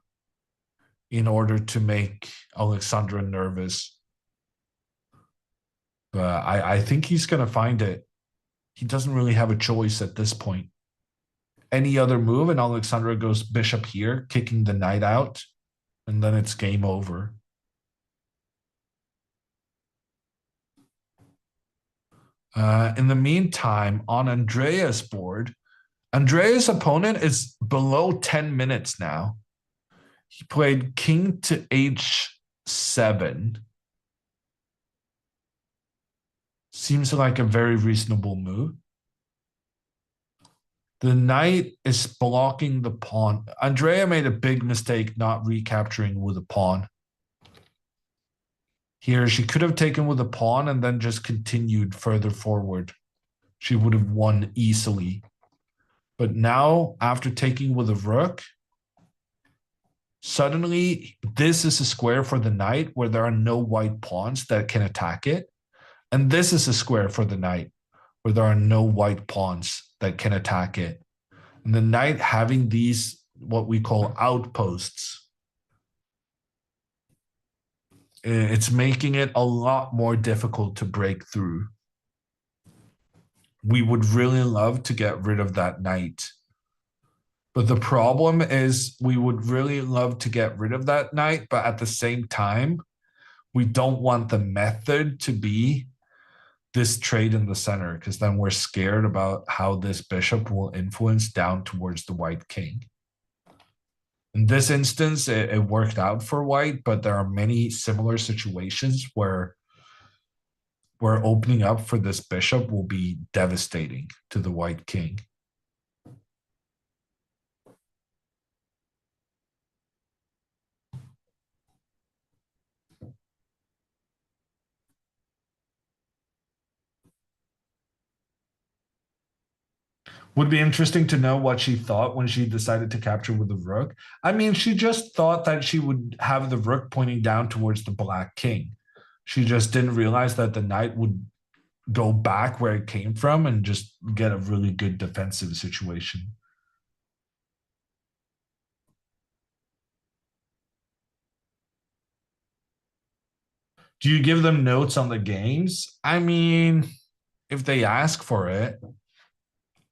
in order to make Alexandra nervous. But I think he's going to find it. He doesn't really have a choice at this point. Any other move, and Alexandra goes bishop here, kicking the knight out, and then it's game over. In the meantime, on Andrea's board, Andrea's opponent is below 10 minutes now. He played king to h7. Seems like a very reasonable move. The knight is blocking the pawn. Andrea made a big mistake not recapturing with a pawn. Here, she could have taken with a pawn and then just continued further forward. She would have won easily. But now, after taking with a rook, suddenly this is a square for the knight where there are no white pawns that can attack it. And this is a square for the knight where there are no white pawns that can attack it. And the knight having these, what we call outposts, it's making it a lot more difficult to break through. We would really love to get rid of that knight. But the problem is we would really love to get rid of that knight, but at the same time, we don't want the method to be this trade in the center, because then we're scared about how this bishop will influence down towards the white king. In this instance, it worked out for white, but there are many similar situations where opening up for this bishop will be devastating to the white king. Would be interesting to know what she thought when she decided to capture with the rook. I mean, she just thought that she would have the rook pointing down towards the black king. She just didn't realize that the knight would go back where it came from and just get a really good defensive situation. Do you give them notes on the games? I mean, if they ask for it,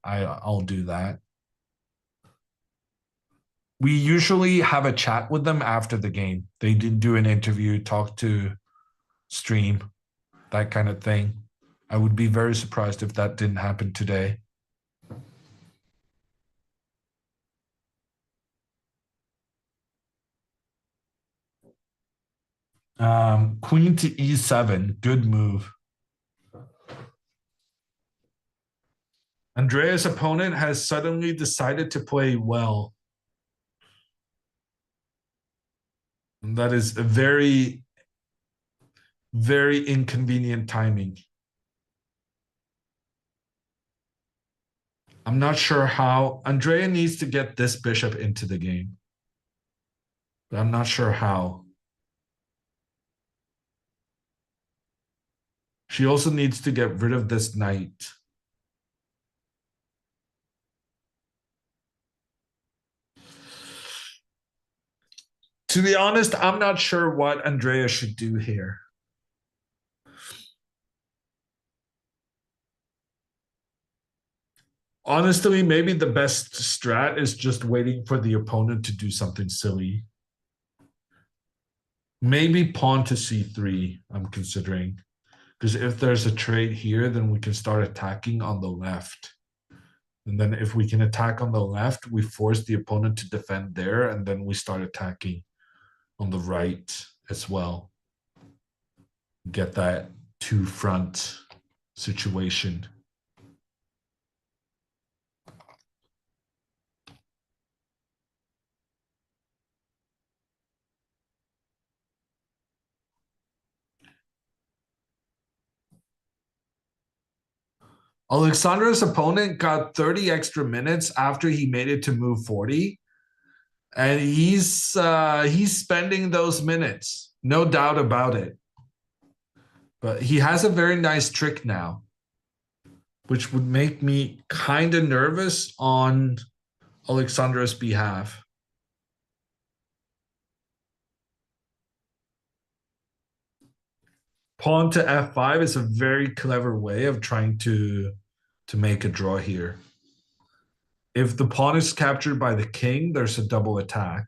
I'll do that. We usually have a chat with them after the game. They did do an interview, talk to stream, that kind of thing. I would be very surprised if that didn't happen today. Queen to e7, good move. Andrea's opponent has suddenly decided to play well. And that is a very, very inconvenient timing. I'm not sure how. Andrea needs to get this bishop into the game. But I'm not sure how. She also needs to get rid of this knight. To be honest, I'm not sure what Andrea should do here. Honestly, maybe the best strat is just waiting for the opponent to do something silly. Maybe pawn to c3, I'm considering. Because if there's a trade here, then we can start attacking on the left. And then if we can attack on the left, we force the opponent to defend there, and then we start attacking on the right as well. Get that two front situation. Alexandra's opponent got 30 extra minutes after he made it to move 40. And he's spending those minutes, no doubt about it. But he has a very nice trick now, which would make me kind of nervous on Alexandra's behalf. Pawn to f5 is a very clever way of trying to make a draw here. If the pawn is captured by the king, there's a double attack.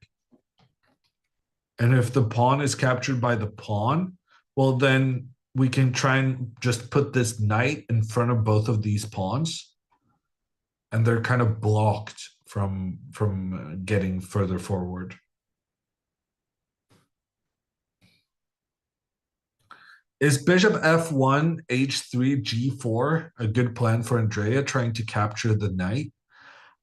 And if the pawn is captured by the pawn, well, then we can try and just put this knight in front of both of these pawns. And they're kind of blocked from getting further forward. Is bishop f1, h3, g4 a good plan for Andrea trying to capture the knight?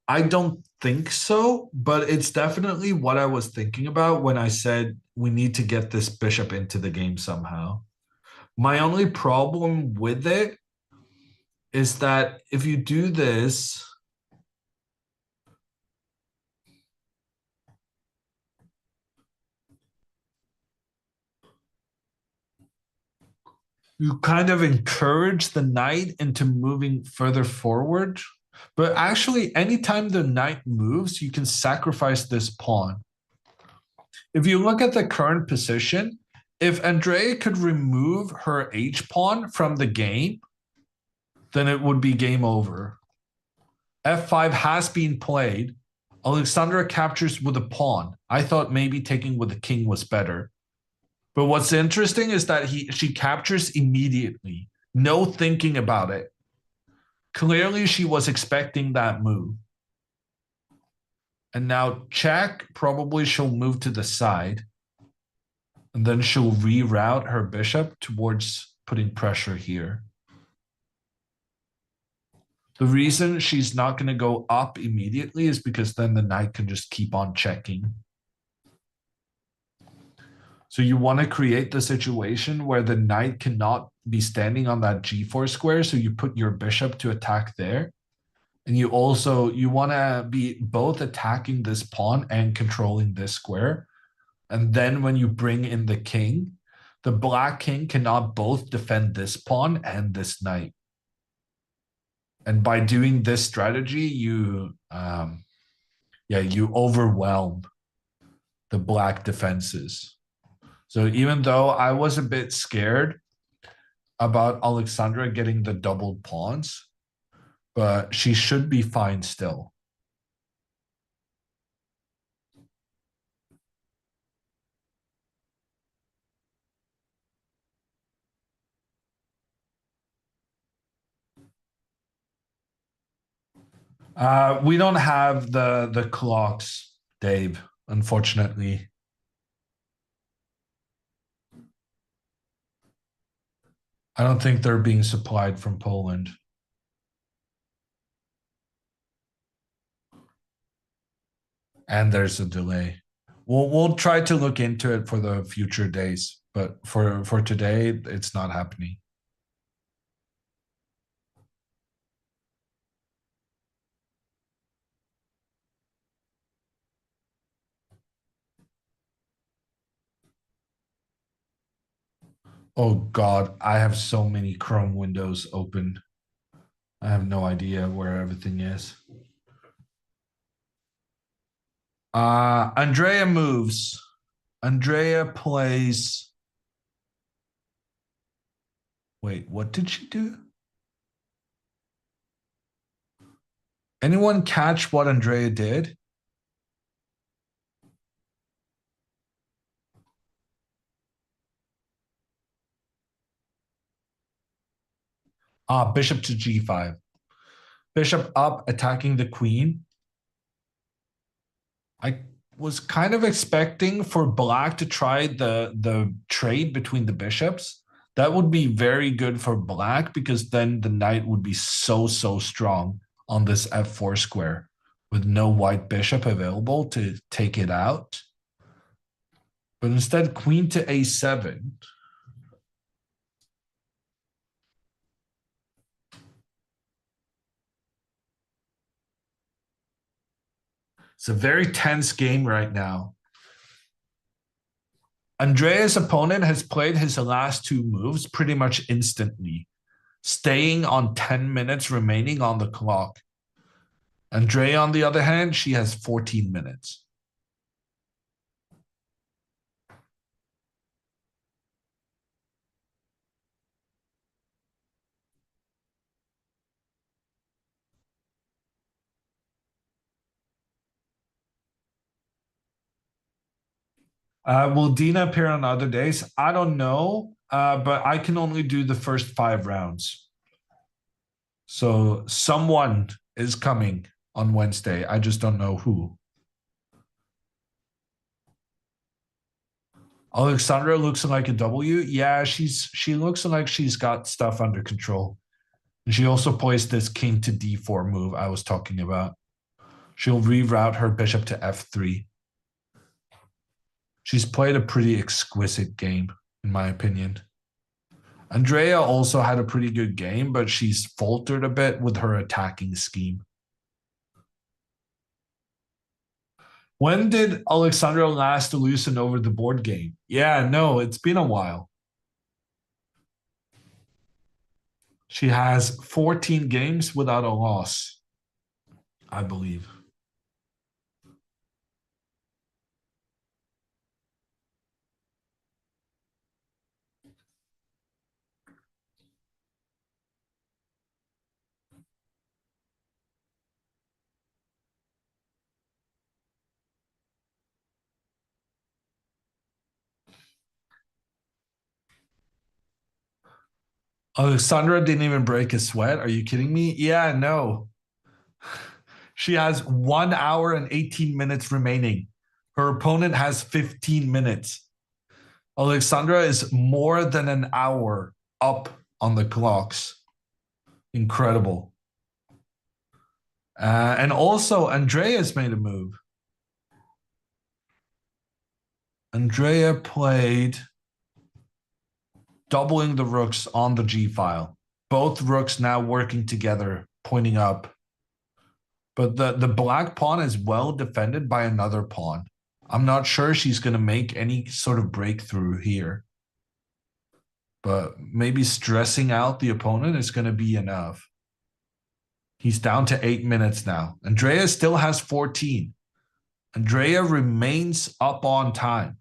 I don't think so, but it's definitely what I was thinking about when I said we need to get this bishop into the game somehow. My only problem with it is that if you do this, you kind of encourage the knight into moving further forward. But actually, anytime the knight moves, you can sacrifice this pawn. If you look at the current position, if Andrea could remove her h-pawn from the game, then it would be game over. f5 has been played. Alexandra captures with a pawn. I thought maybe taking with the king was better. But what's interesting is that she captures immediately. No thinking about it. Clearly, she was expecting that move. And now check, probably she'll move to the side. And then she'll reroute her bishop towards putting pressure here. The reason she's not going to go up immediately is because then the knight can just keep on checking. So you want to create the situation where the knight cannot be standing on that g4 square. So you put your bishop to attack there. And you want to be both attacking this pawn and controlling this square. And then when you bring in the king, the black king cannot both defend this pawn and this knight. And by doing this strategy, you overwhelm the black defenses. So even though I was a bit scared about Alexandra getting the doubled pawns, but she should be fine still. We don't have the clocks, Dave, unfortunately. I don't think they're being supplied from Poland. And there's a delay. We'll try to look into it for the future days, but for today, it's not happening. Oh God, I have so many Chrome windows open. I have no idea where everything is. Andrea moves. Andrea plays. Wait, what did she do? Anyone catch what Andrea did? Bishop to g5. Bishop up, attacking the queen. I was kind of expecting for black to try the trade between the bishops. That would be very good for black because then the knight would be so strong on this f4 square with no white bishop available to take it out. But instead, queen to a7. It's a very tense game right now. Andrea's opponent has played his last two moves pretty much instantly, staying on 10 minutes remaining on the clock. Andrea, on the other hand, she has 14 minutes. Will Dina appear on other days? I don't know, but I can only do the first 5 rounds. So someone is coming on Wednesday. I just don't know who. Alexandra looks like a W. Yeah, she looks like she's got stuff under control. And she also plays this king to d4 move I was talking about. She'll reroute her bishop to f3. She's played a pretty exquisite game, in my opinion. Andrea also had a pretty good game, but she's faltered a bit with her attacking scheme. When did Alexandra last loosen over the board game? Yeah, no, it's been a while. She has 14 games without a loss, I believe. Alexandra didn't even break a sweat. Are you kidding me? Yeah, no. She has 1 hour and 18 minutes remaining. Her opponent has 15 minutes. Alexandra is more than an hour up on the clocks. Incredible. And also, Andrea's made a move. Andrea played doubling the rooks on the G file. Both rooks now working together, pointing up. But the black pawn is well defended by another pawn. I'm not sure she's going to make any sort of breakthrough here. But maybe stressing out the opponent is going to be enough. He's down to 8 minutes now. Andrea still has 14. Andrea remains up on time.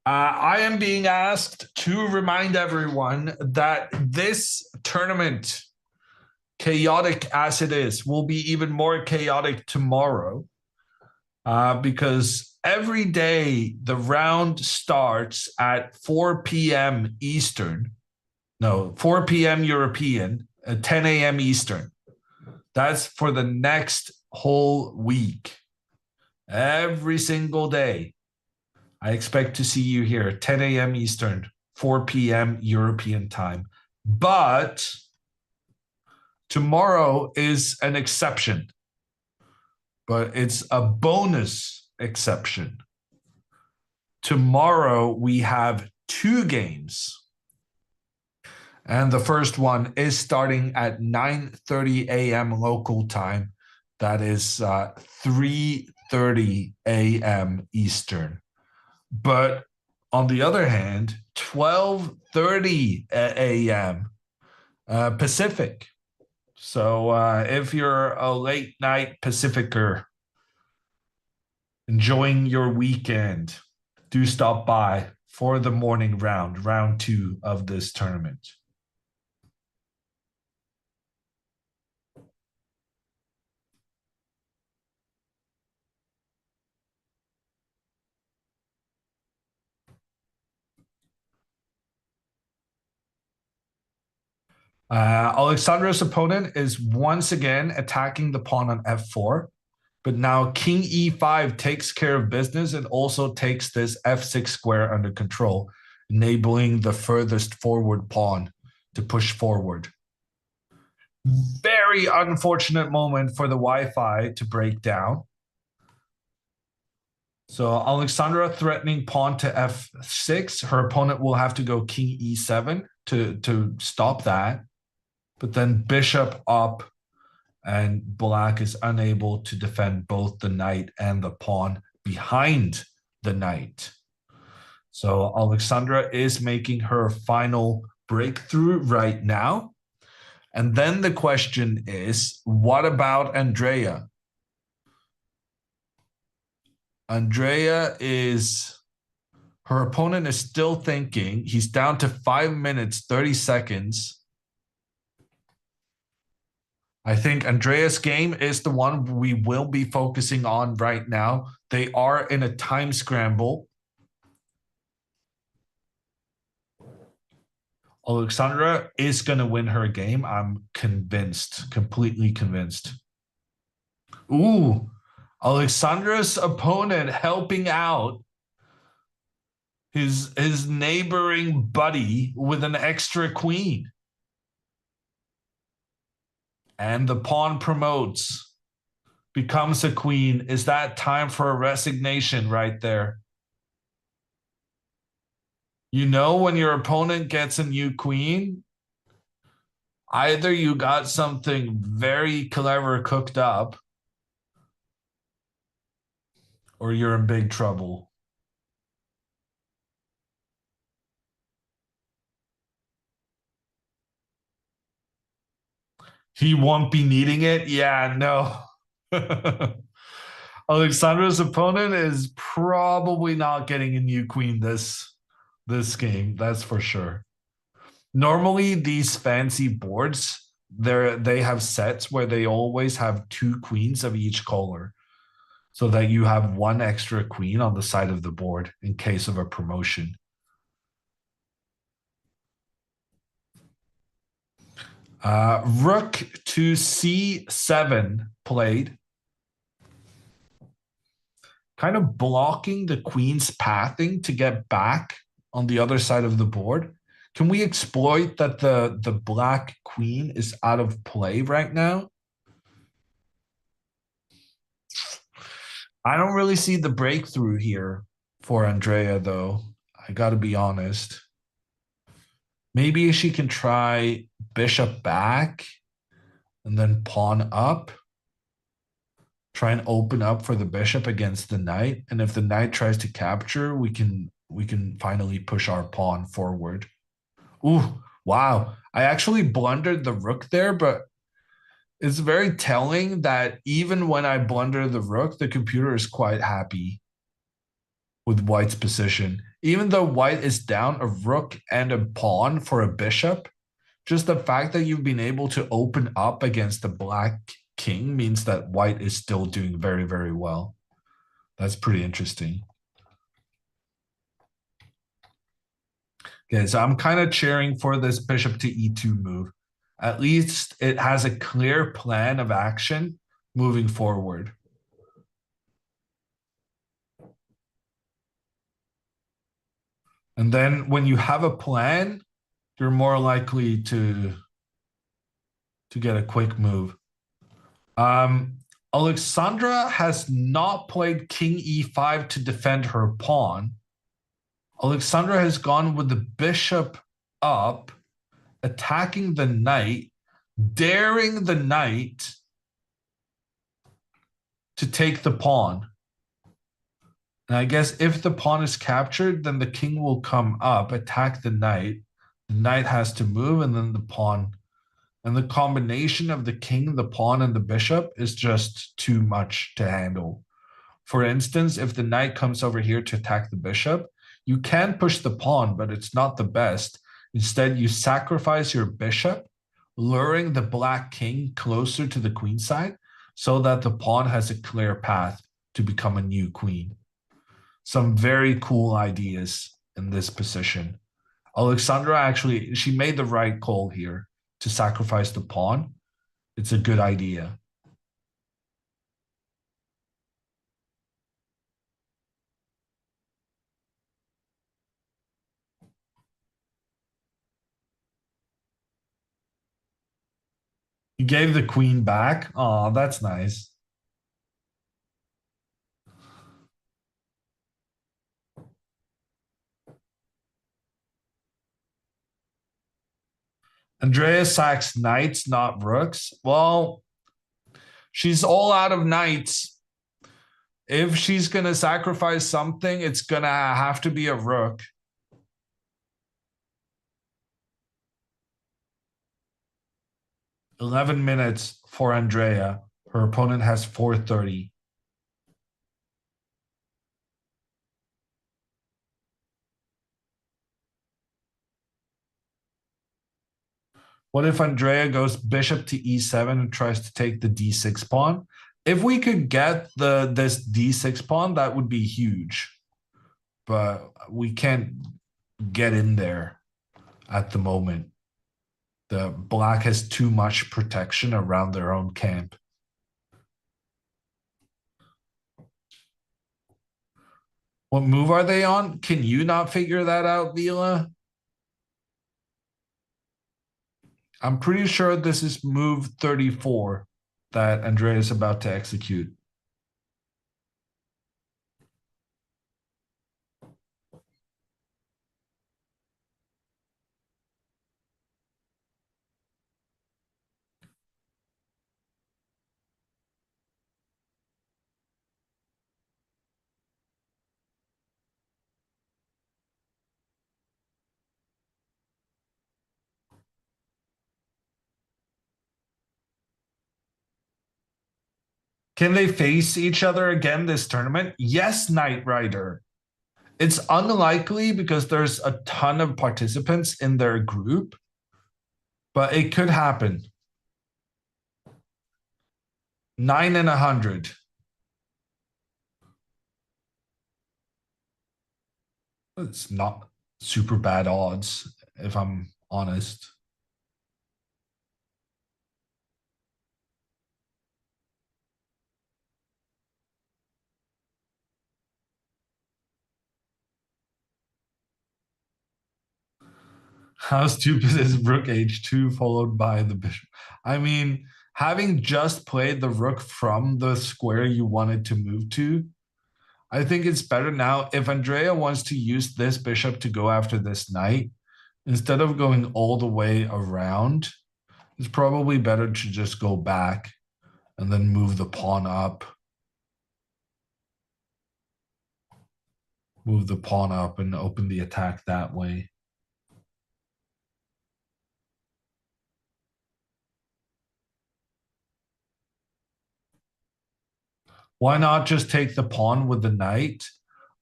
I am being asked to remind everyone that this tournament, chaotic as it is, will be even more chaotic tomorrow because every day the round starts at 4 p.m. Eastern. No, 4 p.m. European, 10 a.m. Eastern. That's for the next whole week. Every single day. I expect to see you here, 10 a.m. Eastern, 4 p.m. European time. But tomorrow is an exception. But it's a bonus exception. Tomorrow we have 2 games. And the first one is starting at 9:30 a.m. local time. That is 3:30 a.m. Eastern. But on the other hand, 12:30 a.m. Pacific. So if you're a late night Pacificer enjoying your weekend, do stop by for the morning round 2 of this tournament. Alexandra's opponent is once again attacking the pawn on f4, but now king e5 takes care of business and also takes this f6 square under control, enabling the furthest forward pawn to push forward. Very unfortunate moment for the Wi-Fi to break down. So Alexandra threatening pawn to f6. Her opponent will have to go king e7 to stop that. But then bishop up, and black is unable to defend both the knight and the pawn behind the knight. So Alexandra is making her final breakthrough right now. And then the question is, what about Andrea? Andrea her opponent is still thinking. He's down to 5 minutes, 30 seconds. I think Andrea's game is the one we will be focusing on right now. They are in a time scramble. Alexandra is going to win her game. I'm convinced, completely convinced. Ooh, Alexandra's opponent helping out his neighboring buddy with an extra queen. And the pawn promotes, becomes a queen. Is that time for a resignation right there? You know, when your opponent gets a new queen, either you got something very clever cooked up, or you're in big trouble. He won't be needing it? Yeah, no. Alexandra's opponent is probably not getting a new queen this game, that's for sure. Normally, these fancy boards, they have sets where they always have 2 queens of each color, so that you have 1 extra queen on the side of the board in case of a promotion. Rook to c7 played. Kind of blocking the queen's pathing to get back on the other side of the board. Can we exploit that the black queen is out of play right now? I don't really see the breakthrough here for Andrea, though. I gotta be honest. Maybe she can try bishop back and then pawn up. Try and open up for the bishop against the knight. And if the knight tries to capture, we can finally push our pawn forward. Ooh, wow. I actually blundered the rook there, but it's very telling that even when I blunder the rook, the computer is quite happy with white's position. Even though white is down a rook and a pawn for a bishop, just the fact that you've been able to open up against the black king means that white is still doing very, very well. That's pretty interesting. Okay, so I'm kind of cheering for this bishop to e2 move. At least it has a clear plan of action moving forward. And then when you have a plan, you're more likely to get a quick move. Alexandra has not played king e5 to defend her pawn. Alexandra has gone with the bishop up, attacking the knight, daring the knight to take the pawn. And I guess if the pawn is captured, then the king will come up, attack the knight. The knight has to move, and then the pawn. And the combination of the king, the pawn, and the bishop is just too much to handle. For instance, if the knight comes over here to attack the bishop, you can push the pawn, but it's not the best. Instead, you sacrifice your bishop, luring the black king closer to the queen side so that the pawn has a clear path to become a new queen. Some very cool ideas in this position. Alexandra actually, she made the right call here. to sacrifice the pawn, it's a good idea. You gave the queen back. Oh, that's nice. Andrea sacks knights, not rooks. Well, she's all out of knights. If she's going to sacrifice something, it's going to have to be a rook. "11 minutes for Andrea. Her opponent has 4:30. What if Andrea goes bishop to e7 and tries to take the d6 pawn? If we could get this d6 pawn, that would be huge. But we can't get in there at the moment. The black has too much protection around their own camp. What move are they on? Can you not figure that out, Vila? I'm pretty sure this is move 34 that Andrea is about to execute. Can they face each other again this tournament? Yes, Knight Rider. It's unlikely because there's a ton of participants in their group, but it could happen. 9 in 100. It's not super bad odds, if I'm honest. How stupid is rook h2 followed by the bishop? I mean, having just played the rook from the square you wanted to move to, I think it's better now. If Andrea wants to use this bishop to go after this knight, instead of going all the way around, it's probably better to just go back and then move the pawn up. Move the pawn up and open the attack that way. Why not just take the pawn with the knight?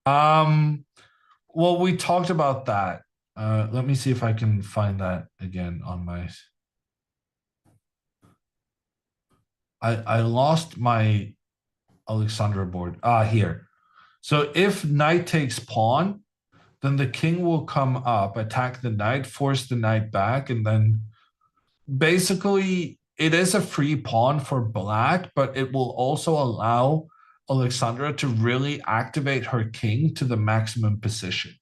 Well, we talked about that. Let me see if I can find that again on my... I lost my Alexandra board. Here. So if knight takes pawn, then the king will come up, attack the knight, force the knight back, and then basically it is a free pawn for black, but it will also allow Alexandra to really activate her king to the maximum position.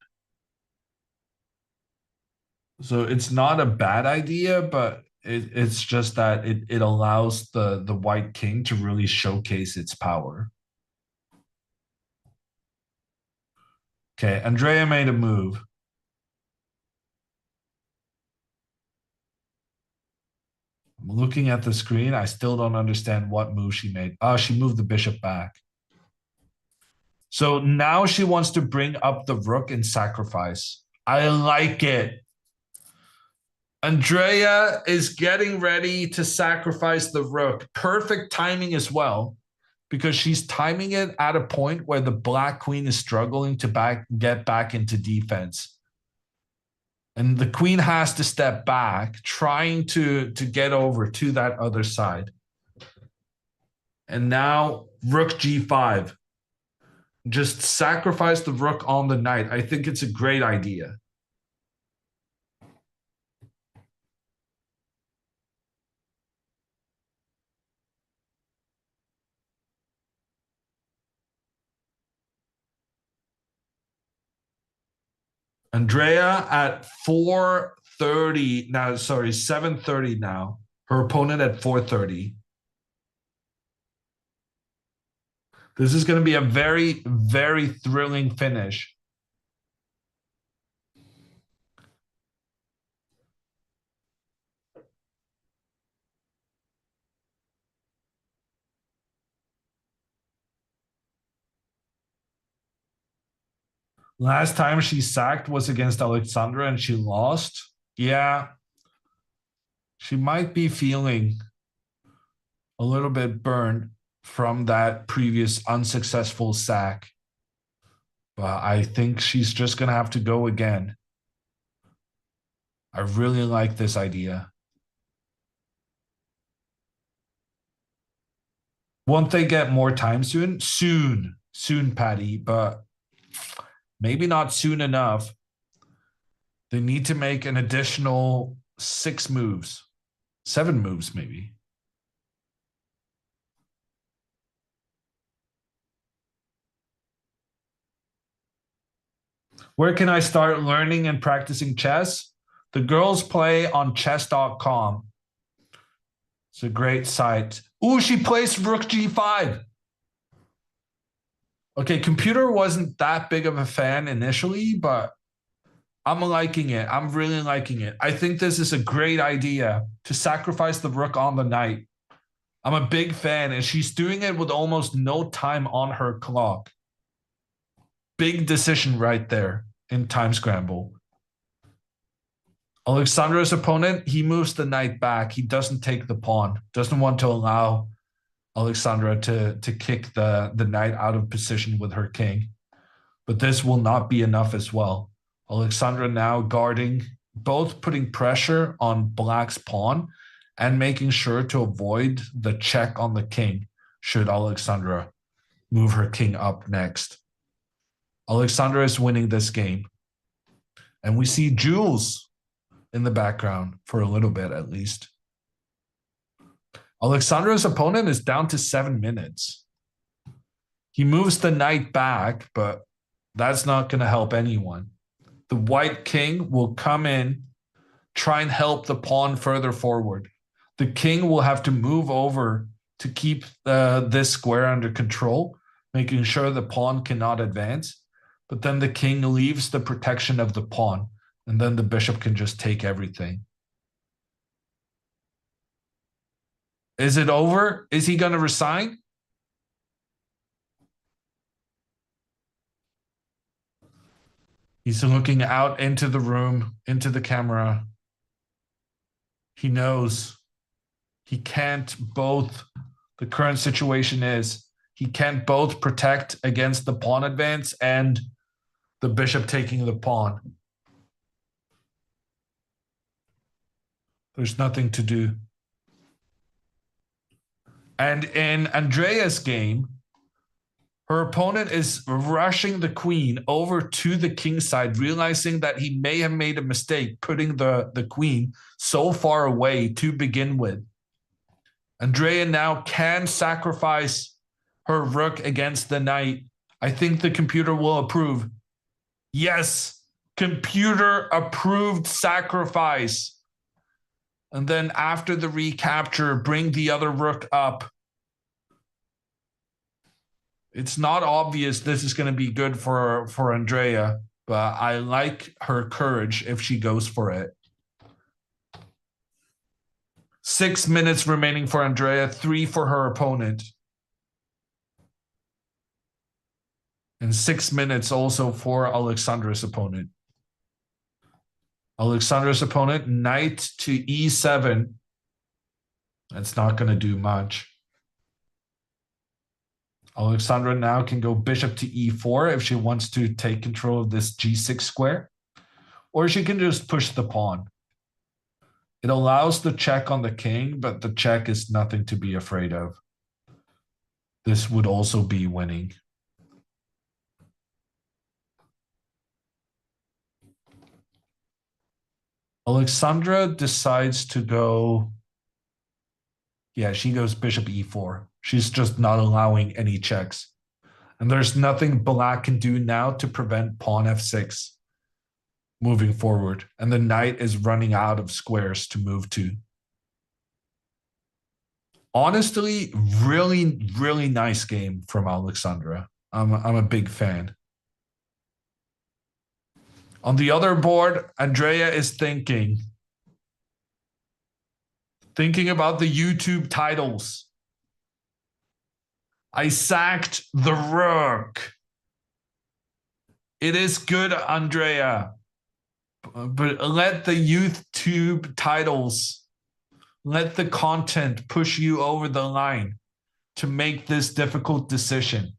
So it's not a bad idea, but it's just that it allows the white king to really showcase its power. Okay, Andrea made a move. I'm looking at the screen. I still don't understand what move she made. She moved the bishop back. So now she wants to bring up the rook and sacrifice. I like it. Andrea is getting ready to sacrifice the rook. Perfect timing as well, because she's timing it at a point where the black queen is struggling to get back into defense. And the queen has to step back, trying to get over to that other side. And now rook g5. Just sacrifice the rook on the knight. I think it's a great idea. Andrea at 4:30 now. Sorry, 7:30 now. Her opponent at 4:30. This is going to be a very, very thrilling finish. Last time she sacked was against Alexandra and she lost. Yeah. She might be feeling a little bit burned from that previous unsuccessful sack. But I think she's just going to have to go again. I really like this idea. Won't they get more time soon? Soon, Patty, but maybe not soon enough. They need to make an additional 6 moves, 7 moves maybe. Where can I start learning and practicing chess? The girls play on chess.com. It's a great site. Ooh, she placed rook g5. Okay, computer wasn't that big of a fan initially, but I'm liking it. I'm really liking it. I think this is a great idea to sacrifice the rook on the knight. I'm a big fan, and she's doing it with almost no time on her clock. Big decision right there in time scramble. Alexandra's opponent, he moves the knight back. He doesn't take the pawn. Doesn't want to allow Alexandra to kick the knight out of position with her king. But this will not be enough as well. Alexandra now guarding, both putting pressure on Black's pawn and making sure to avoid the check on the king should Alexandra move her king up next. Alexandra is winning this game. And we see Jules in the background for a little bit at least. Alexandra's opponent is down to 7 minutes. He moves the knight back, but that's not going to help anyone. The white king will come in, try and help the pawn further forward. The king will have to move over to keep this square under control, making sure the pawn cannot advance. But then the king leaves the protection of the pawn, and then the bishop can just take everything. Is it over? Is he going to resign? He's looking out into the room, into the camera. He knows he can't both, the current situation is, he can't both protect against the pawn advance and the bishop taking the pawn. There's nothing to do. And in Andrea's game, her opponent is rushing the queen over to the king's side, realizing that he may have made a mistake putting the queen so far away to begin with. Andrea now can sacrifice her rook against the knight. I think the computer will approve. Yes, computer approved sacrifice. And then after the recapture, bring the other rook up. It's not obvious this is going to be good for Andrea, but I like her courage if she goes for it. 6 minutes remaining for Andrea, 3 for her opponent. And 6 minutes also for Alexandra's opponent. Alexandra's opponent, knight to e7. That's not going to do much. Alexandra now can go bishop to e4 if she wants to take control of this g6 square. Or she can just push the pawn. It allows the check on the king, but the check is nothing to be afraid of. This would also be winning. Alexandra decides to go, yeah, she goes bishop e4. She's just not allowing any checks. And there's nothing Black can do now to prevent pawn f6. moving forward. And the knight is running out of squares to move to. Honestly, really, really nice game from Alexandra. I'm a big fan. On the other board, Andrea is thinking about the YouTube titles. I sacked the rook. It is good, Andrea. But let the YouTube titles, let the content push you over the line to make this difficult decision.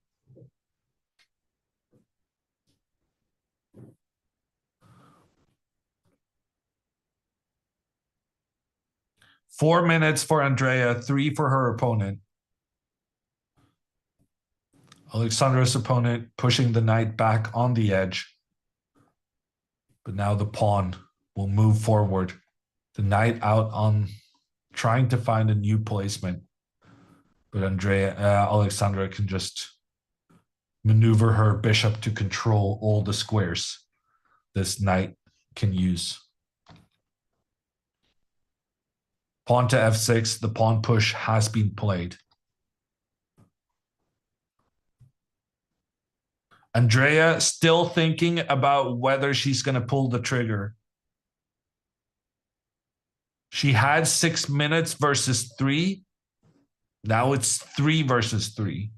Four minutes for Andrea, 3 for her opponent. Alexandra's opponent pushing the knight back on the edge. But now the pawn will move forward. The knight out on trying to find a new placement. But Alexandra can just maneuver her bishop to control all the squares this knight can use. Pawn to f6, the pawn push has been played. Andrea still thinking about whether she's going to pull the trigger. She had 6 minutes versus 3. Now it's 3 versus 3.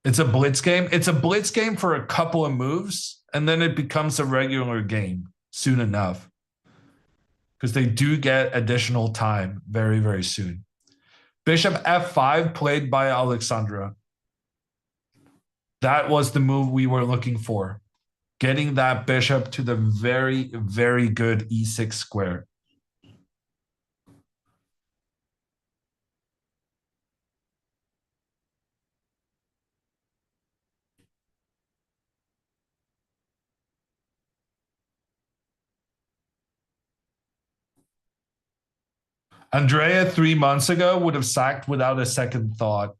It's a blitz game. It's a blitz game for a couple of moves, and then it becomes a regular game soon enough. Because they do get additional time very, very soon. Bishop f5 played by Alexandra. That was the move we were looking for. Getting that bishop to the very, very good e6 square. Andrea 3 months ago would have sacked without a second thought.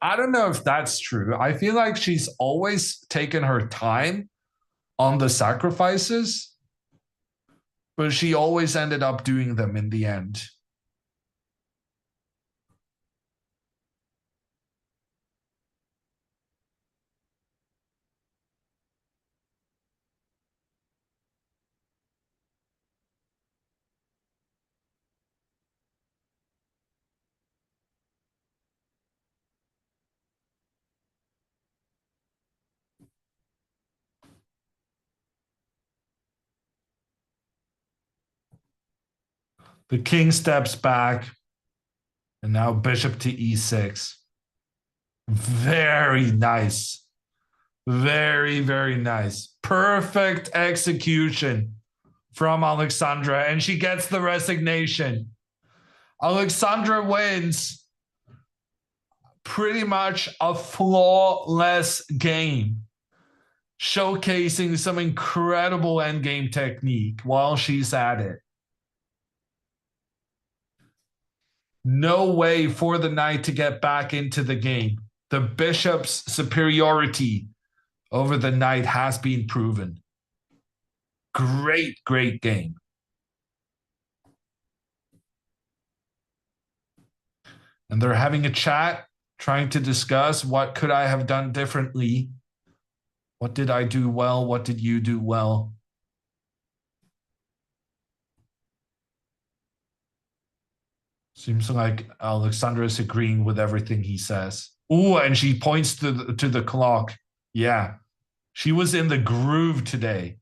I don't know if that's true. I feel like she's always taken her time on the sacrifices, but she always ended up doing them in the end. The king steps back, and now bishop to e6. Very nice. Very, very nice. Perfect execution from Alexandra, and she gets the resignation. Alexandra wins pretty much a flawless game, showcasing some incredible endgame technique while she's at it. No way for the knight to get back into the game. The bishop's superiority over the knight has been proven. Great, great game. And they're having a chat, trying to discuss what could I have done differently? What did I do well? What did you do well? Seems like Alexandra is agreeing with everything he says. Ooh, and she points to the clock. Yeah, she was in the groove today.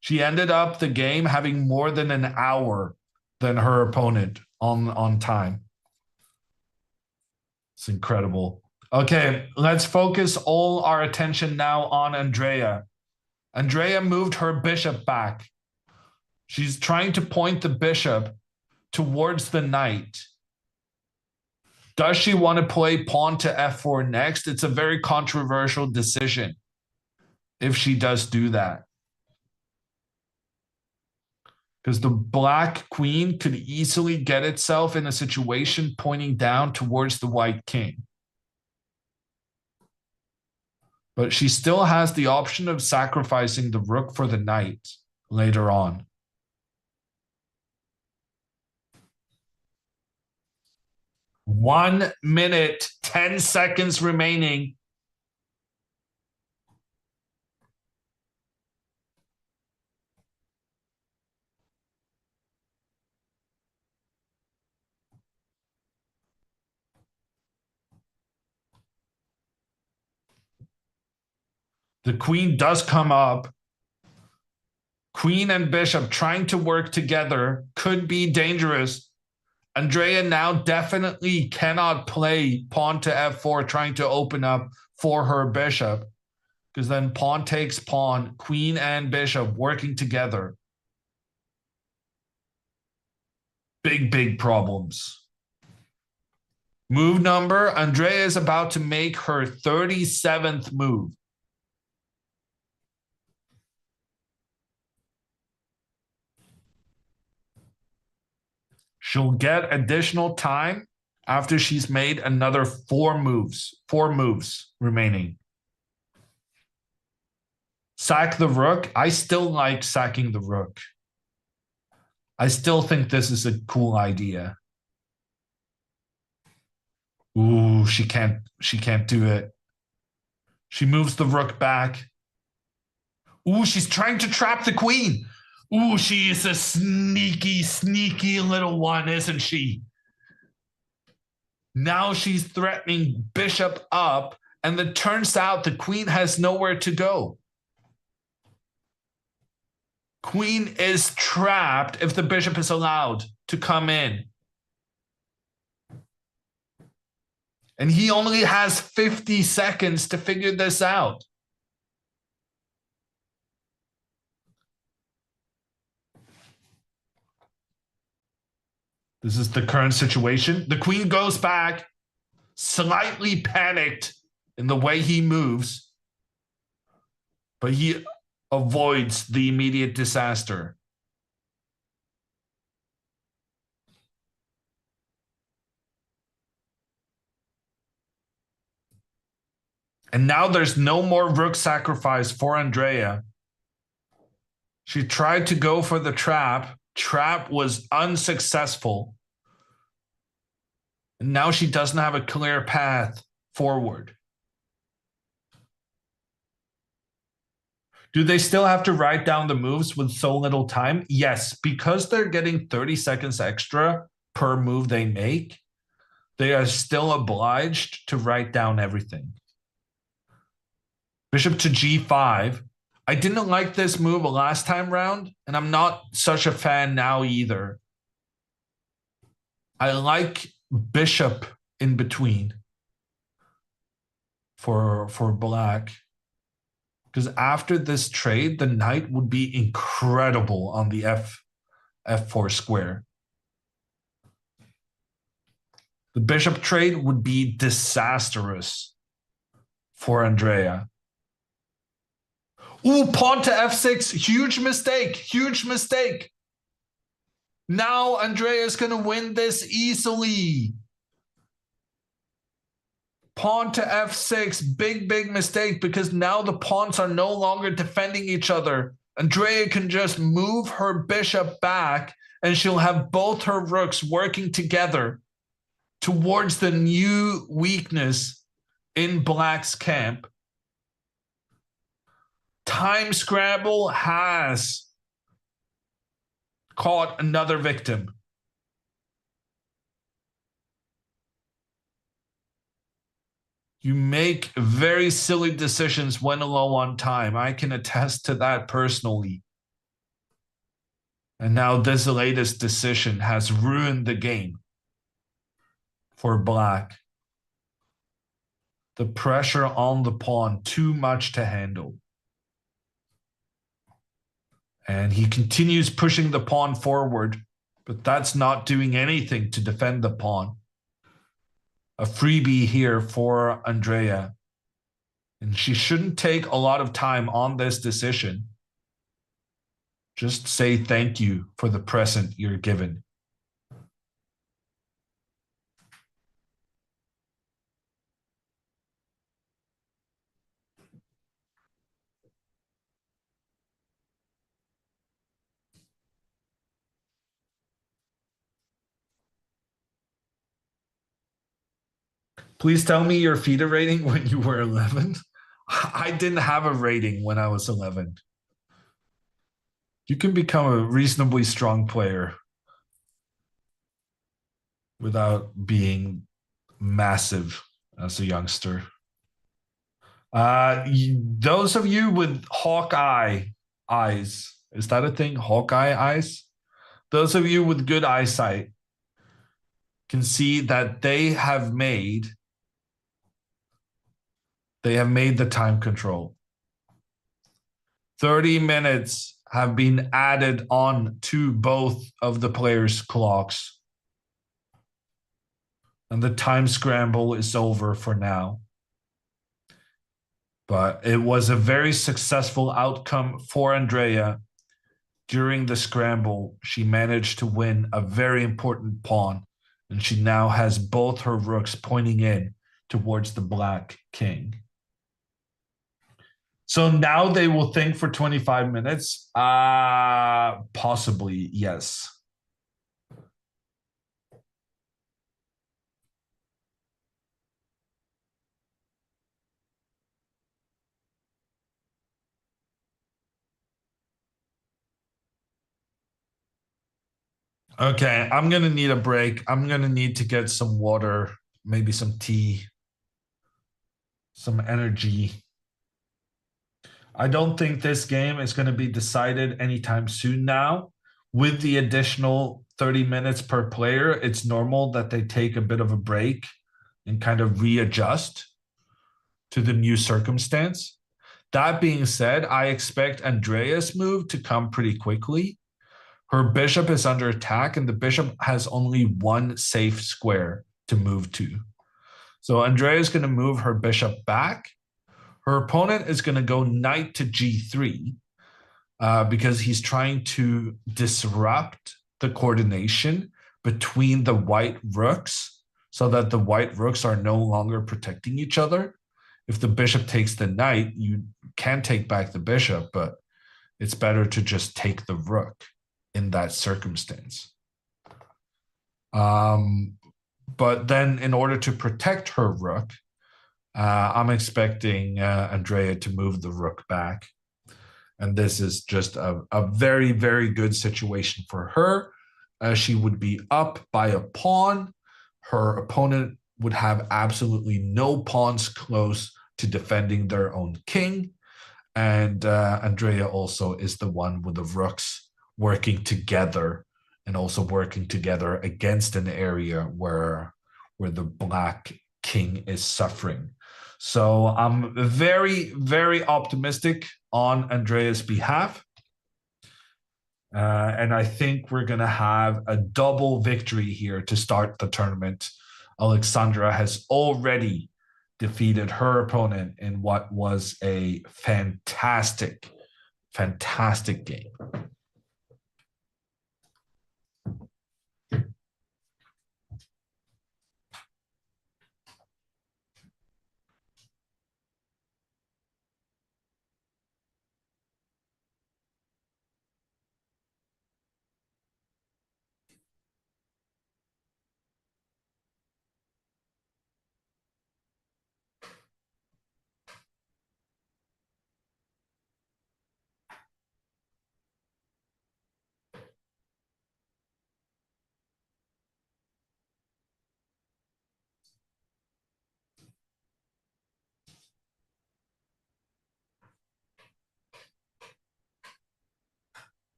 She ended up the game having more than an hour than her opponent on time. It's incredible. Okay, let's focus all our attention now on Andrea. Andrea moved her bishop back. She's trying to point the bishop towards the knight. Does she want to play pawn to f4 next? It's a very controversial decision if she does do that. Because the black queen could easily get itself in a situation pointing down towards the white king. But she still has the option of sacrificing the rook for the knight later on. One minute, 10 seconds remaining. The queen does come up. Queen and bishop trying to work together could be dangerous. Andrea now definitely cannot play pawn to f4, trying to open up for her bishop, because then pawn takes pawn, queen and bishop working together. Big problems. Move number, Andrea is about to make her 37th move. She'll get additional time after she's made another 4 moves. 4 moves remaining. Sack the rook. I still like sacking the rook. I still think this is a cool idea. Ooh, she can't do it. She moves the rook back. Ooh, she's trying to trap the queen. Ooh, she is a sneaky little one, isn't she? Now she's threatening bishop up, and it turns out the queen has nowhere to go. Queen is trapped if the bishop is allowed to come in. And he only has 50 seconds to figure this out. This is the current situation. The queen goes back, slightly panicked in the way he moves, but he avoids the immediate disaster. And now there's no more rook sacrifice for Andrea. She tried to go for the trap. Trap was unsuccessful. And now she doesn't have a clear path forward. Do they still have to write down the moves with so little time? Yes, because they're getting 30 seconds extra per move they make, they are still obliged to write down everything. Bishop to g5. I didn't like this move last time round, and I'm not such a fan now either. I like bishop in between for black. Because after this trade, the knight would be incredible on the f4 square. The bishop trade would be disastrous for Andrea. Ooh, pawn to f6. Huge mistake. Huge mistake. Now Andrea is going to win this easily. Pawn to f6. Big mistake, because now the pawns are no longer defending each other. Andrea can just move her bishop back, and she'll have both her rooks working together towards the new weakness in black's camp. Time Scramble has caught another victim. You make very silly decisions when low on time. I can attest to that personally. And now this latest decision has ruined the game for black. The pressure on the pawn, too much to handle. And he continues pushing the pawn forward, but that's not doing anything to defend the pawn. A freebie here for Andrea. And she shouldn't take a lot of time on this decision. Just say thank you for the present you're given. Please tell me your FIDE rating when you were 11. I didn't have a rating when I was 11. You can become a reasonably strong player without being massive as a youngster. Those of you with Hawkeye eyes, is that a thing? Hawkeye eyes? Those of you with good eyesight can see that they have made the time control. 30 minutes have been added on to both of the players' clocks. And the time scramble is over for now. But it was a very successful outcome for Andrea. During the scramble, she managed to win a very important pawn, and she now has both her rooks pointing in towards the black king. So now they will think for 25 minutes. Possibly, yes. Okay, I'm going to need a break. I'm going to need to get some water, maybe some tea, some energy. I don't think this game is going to be decided anytime soon now. With the additional 30 minutes per player, it's normal that they take a bit of a break and kind of readjust to the new circumstance. That being said, I expect Andrea's move to come pretty quickly. Her bishop is under attack, and the bishop has only one safe square to move to. So Andrea is going to move her bishop back. Her opponent is going to go knight to g3 because he's trying to disrupt the coordination between the white rooks so that the white rooks are no longer protecting each other. If the bishop takes the knight, you can take back the bishop, but it's better to just take the rook in that circumstance. But then in order to protect her rook, I'm expecting Andrea to move the rook back. And this is just a very, very good situation for her. She would be up by a pawn. Her opponent would have absolutely no pawns close to defending their own king. And Andrea also is the one with the rooks working together and also working together against an area where the black king is suffering. So I'm very, very optimistic on Andrea's behalf. And I think we're going to have a double victory here to start the tournament. Alexandra has already defeated her opponent in what was a fantastic, fantastic game.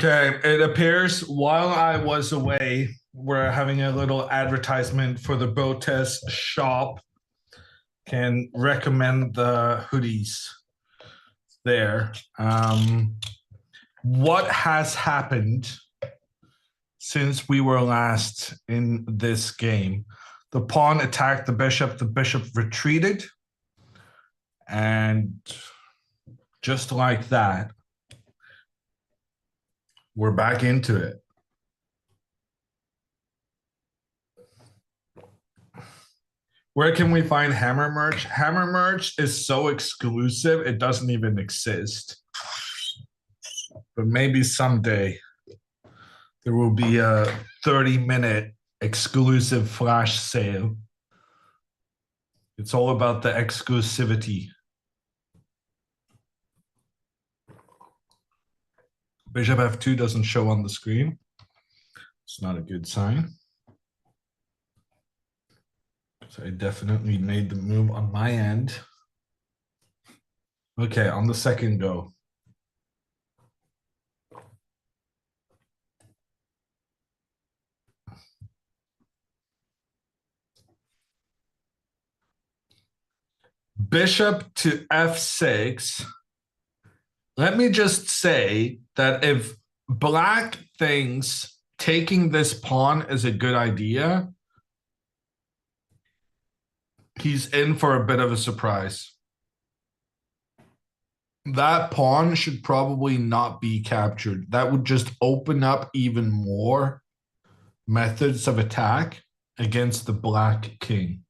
Okay, it appears while I was away, we're having a little advertisement for the Botez shop. Can recommend the hoodies there. What has happened since we were last in this game? The pawn attacked the bishop retreated, and just like that, we're back into it. Where can we find Hammer merch? Hammer merch is so exclusive, it doesn't even exist. But maybe someday there will be a 30-minute exclusive flash sale. It's all about the exclusivity. Bishop f2 doesn't show on the screen. It's not a good sign. So I definitely made the move on my end. Okay, on the second go. Bishop to f6. Let me just say that if black thinks taking this pawn is a good idea, he's in for a bit of a surprise. That pawn should probably not be captured. That would just open up even more methods of attack against the black king.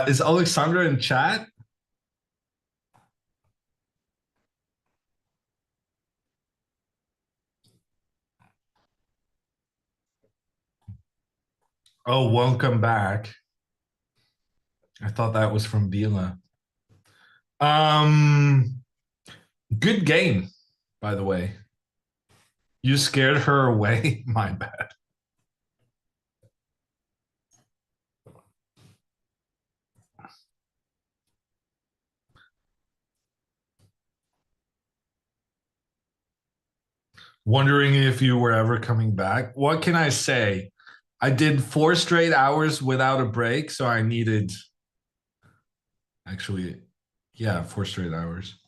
Is Alexandra in chat? Oh, welcome back. I thought that was from Bila. Good game, by the way. You scared her away? My bad. Wondering if you were ever coming back. What can I say? I did 4 straight hours without a break, so I needed... Actually, yeah, 4 straight hours.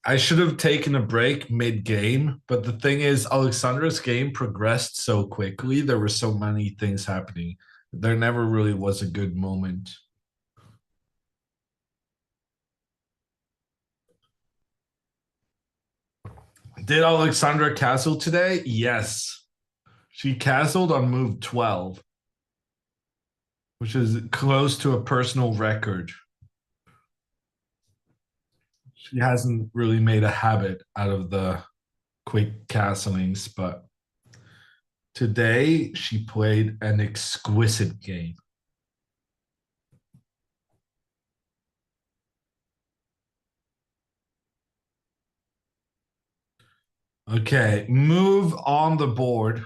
I should have taken a break mid-game, but the thing is, Alexandra's game progressed so quickly. There were so many things happening. There never really was a good moment. Did Alexandra castle today? Yes. She castled on move 12, which is close to a personal record. She hasn't really made a habit out of the quick castlings, but today she played an exquisite game. Okay, move on the board.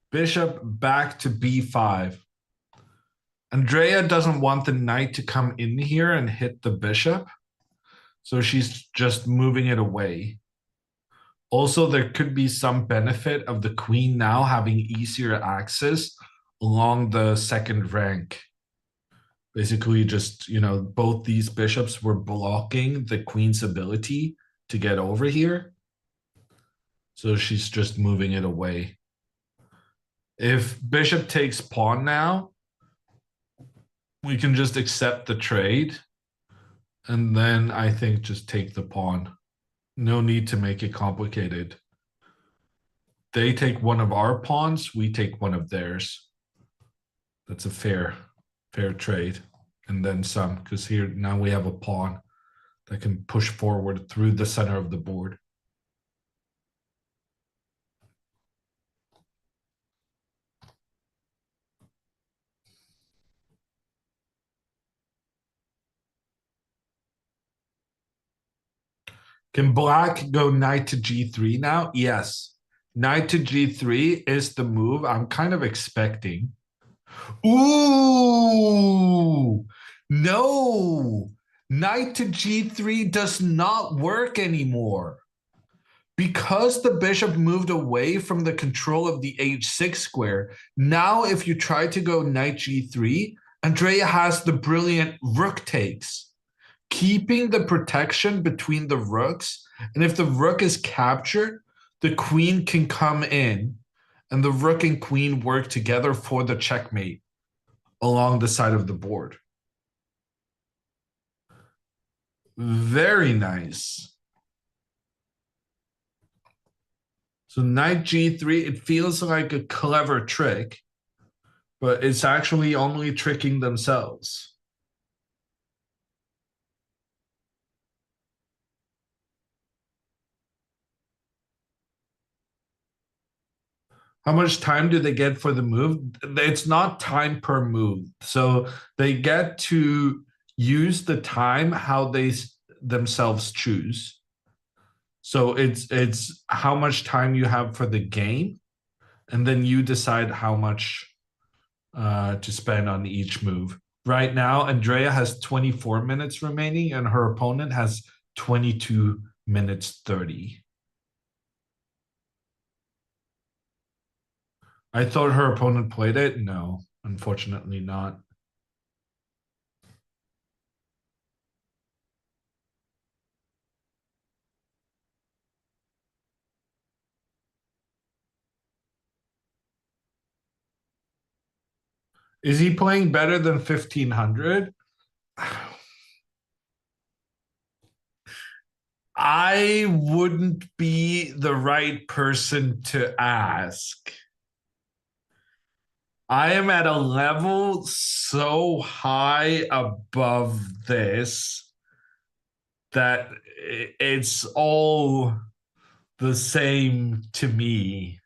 Bishop back to b5. Andrea doesn't want the knight to come in here and hit the bishop, so she's just moving it away. Also, there could be some benefit of the queen now having easier access along the second rank. Basically, just, you know, both these bishops were blocking the queen's ability to get over here. So she's just moving it away. If bishop takes pawn now, we can just accept the trade. And then I think just take the pawn. No need to make it complicated. They take one of our pawns, we take one of theirs. That's a fair trade. And then some, because here now we have a pawn that can push forward through the center of the board. Can black go knight to g3 now? Yes. Knight to g3 is the move I'm kind of expecting. Ooh, no. Knight to g3 does not work anymore. Because the bishop moved away from the control of the h6 square, now if you try to go knight g3, Andrea has the brilliant rook takes, keeping the protection between the rooks. And if the rook is captured, the queen can come in and the rook and queen work together for the checkmate along the side of the board. Very nice. So knight g3, it feels like a clever trick, but it's actually only tricking themselves. How much time do they get for the move? It's not time per move. So they get to use the time how they themselves choose. So it's how much time you have for the game, and then you decide how much to spend on each move. Right now, Andrea has 24 minutes remaining, and her opponent has 22 minutes 30. I thought her opponent played it. No, unfortunately not. Is he playing better than 1500? I wouldn't be the right person to ask. I am at a level so high above this that it's all the same to me.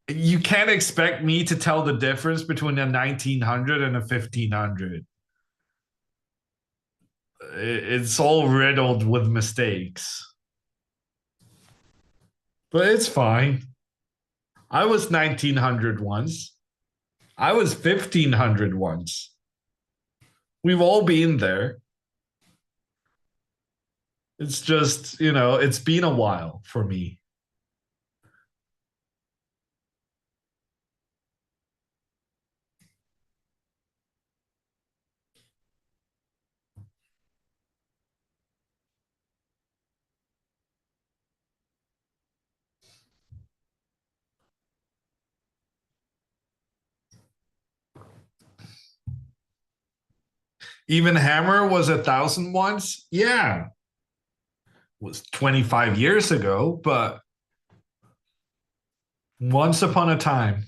You can't expect me to tell the difference between a 1900 and a 1500. It's all riddled with mistakes. But it's fine. I was 1900 once. I was 1500 once. We've all been there. It's just, you know, it's been a while for me. Even Hammer was 1,000 once? Yeah. It was 25 years ago, but once upon a time.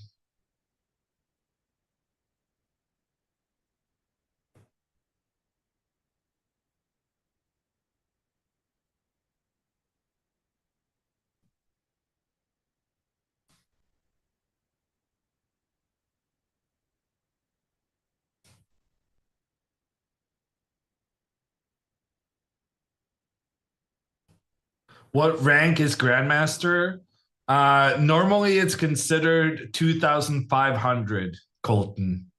What rank is Grandmaster? Normally it's considered 2,500, Colton.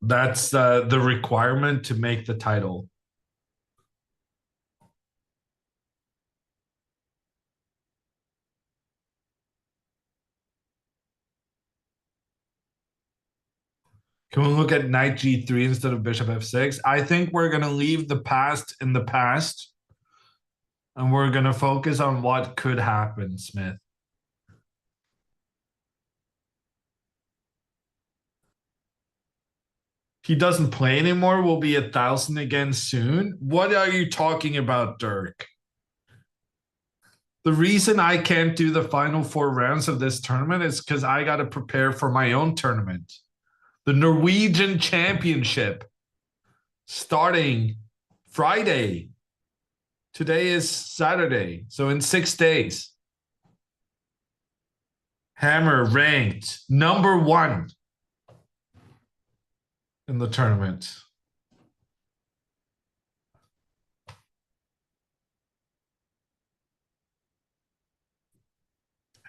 That's the requirement to make the title. Can we look at knight g3 instead of bishop f6? I think we're going to leave the past in the past, and we're going to focus on what could happen, Smith. He doesn't play anymore. We'll be 1,000 again soon. What are you talking about, Dirk? The reason I can't do the final 4 rounds of this tournament is because I got to prepare for my own tournament. The Norwegian Championship, starting Friday. Today is Saturday, so in 6 days. Hammer ranked #1 in the tournament.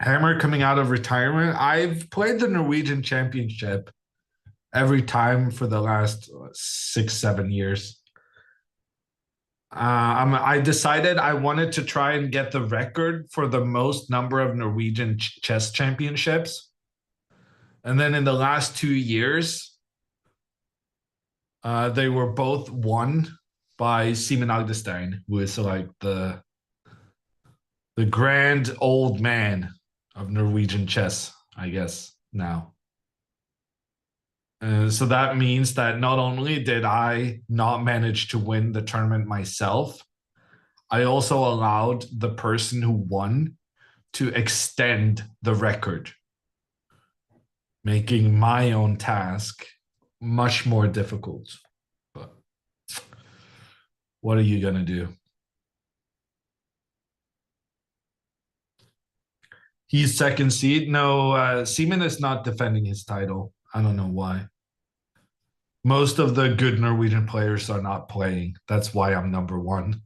Hammer coming out of retirement. I've played the Norwegian Championship every time for the last 6-7 years. I decided I wanted to try and get the record for the most number of Norwegian chess championships. And then in the last 2 years, they were both won by Simen Agdestein, who is like the grand old man of Norwegian chess, I guess, now. So that means that not only did I not manage to win the tournament myself, I also allowed the person who won to extend the record, making my own task much more difficult. But what are you going to do? He's second seed. No, Simen is not defending his title. I don't know why. Most of the good Norwegian players are not playing. That's why I'm number one.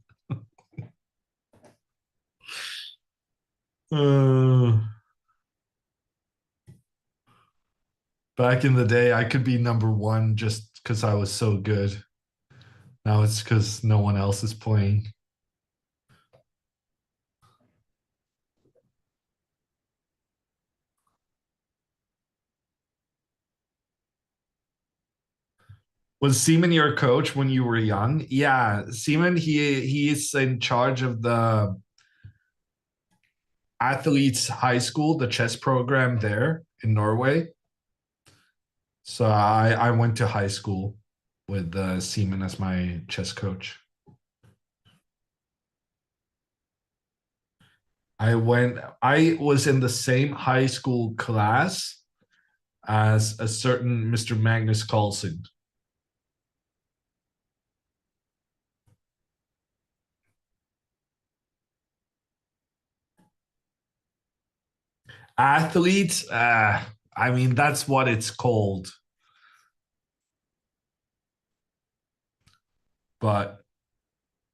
Back in the day, I could be number one just because I was so good. Now it's because no one else is playing. Was Seaman your coach when you were young? Yeah, Seaman, he's in charge of the athletes high school, the chess program there in Norway. So I went to high school with Seaman as my chess coach. I was in the same high school class as a certain Mr. Magnus Carlsen. Athletes, I mean, that's what it's called. But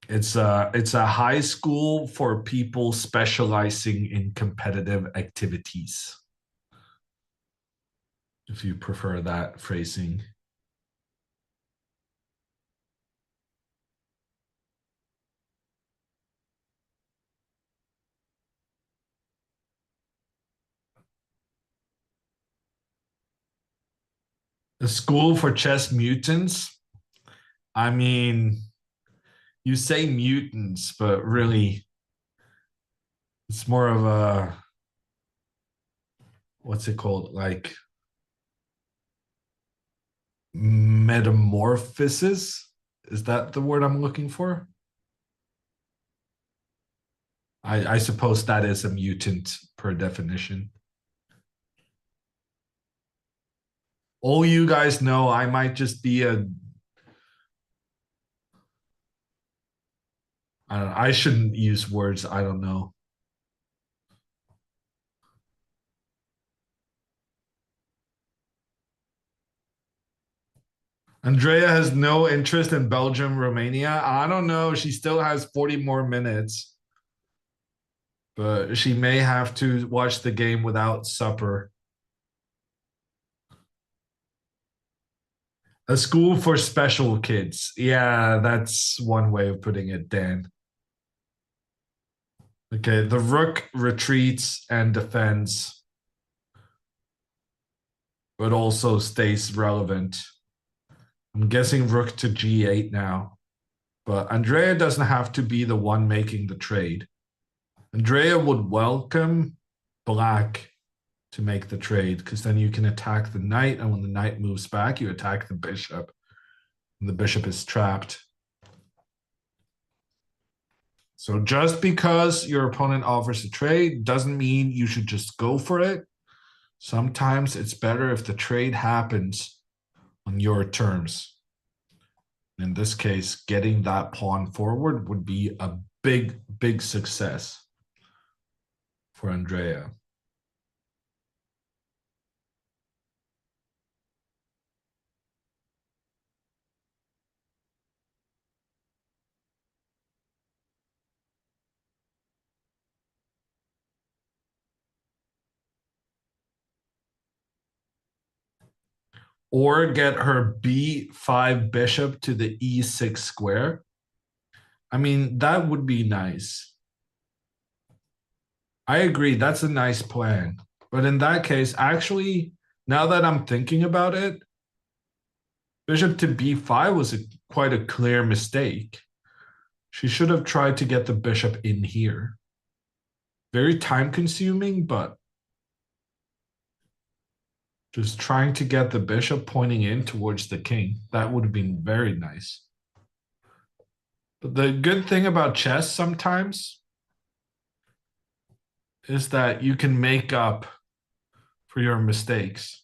it's a high school for people specializing in competitive activities, if you prefer that phrasing. A school for chess mutants. I mean, you say mutants, but really, it's more of a, what's it called? Like metamorphosis? Is that the word I'm looking for? I suppose that is a mutant per definition. All you guys know, I might just be a, I don't know, I shouldn't use words I don't know. Andrea has no interest in Belgium, Romania. I don't know. She still has 40 more minutes. But she may have to watch the game without supper. A school for special kids. Yeah, that's one way of putting it, Dan. Okay, the rook retreats and defends, but also stays relevant. I'm guessing rook to g8 now. But Andrea doesn't have to be the one making the trade. Andrea would welcome black to make the trade, because then you can attack the knight, and when the knight moves back, you attack the bishop, and the bishop is trapped. So just because your opponent offers a trade doesn't mean you should just go for it. Sometimes it's better if the trade happens on your terms. In this case, getting that pawn forward would be a big, big success for Andrea. or get her b5 bishop to the e6 square. I mean, that would be nice. I agree, that's a nice plan. But in that case, actually, now that I'm thinking about it, bishop to b5 was quite a clear mistake. She should have tried to get the bishop in here. Very time-consuming, but just trying to get the bishop pointing in towards the king. That would have been very nice. But the good thing about chess sometimes is that you can make up for your mistakes.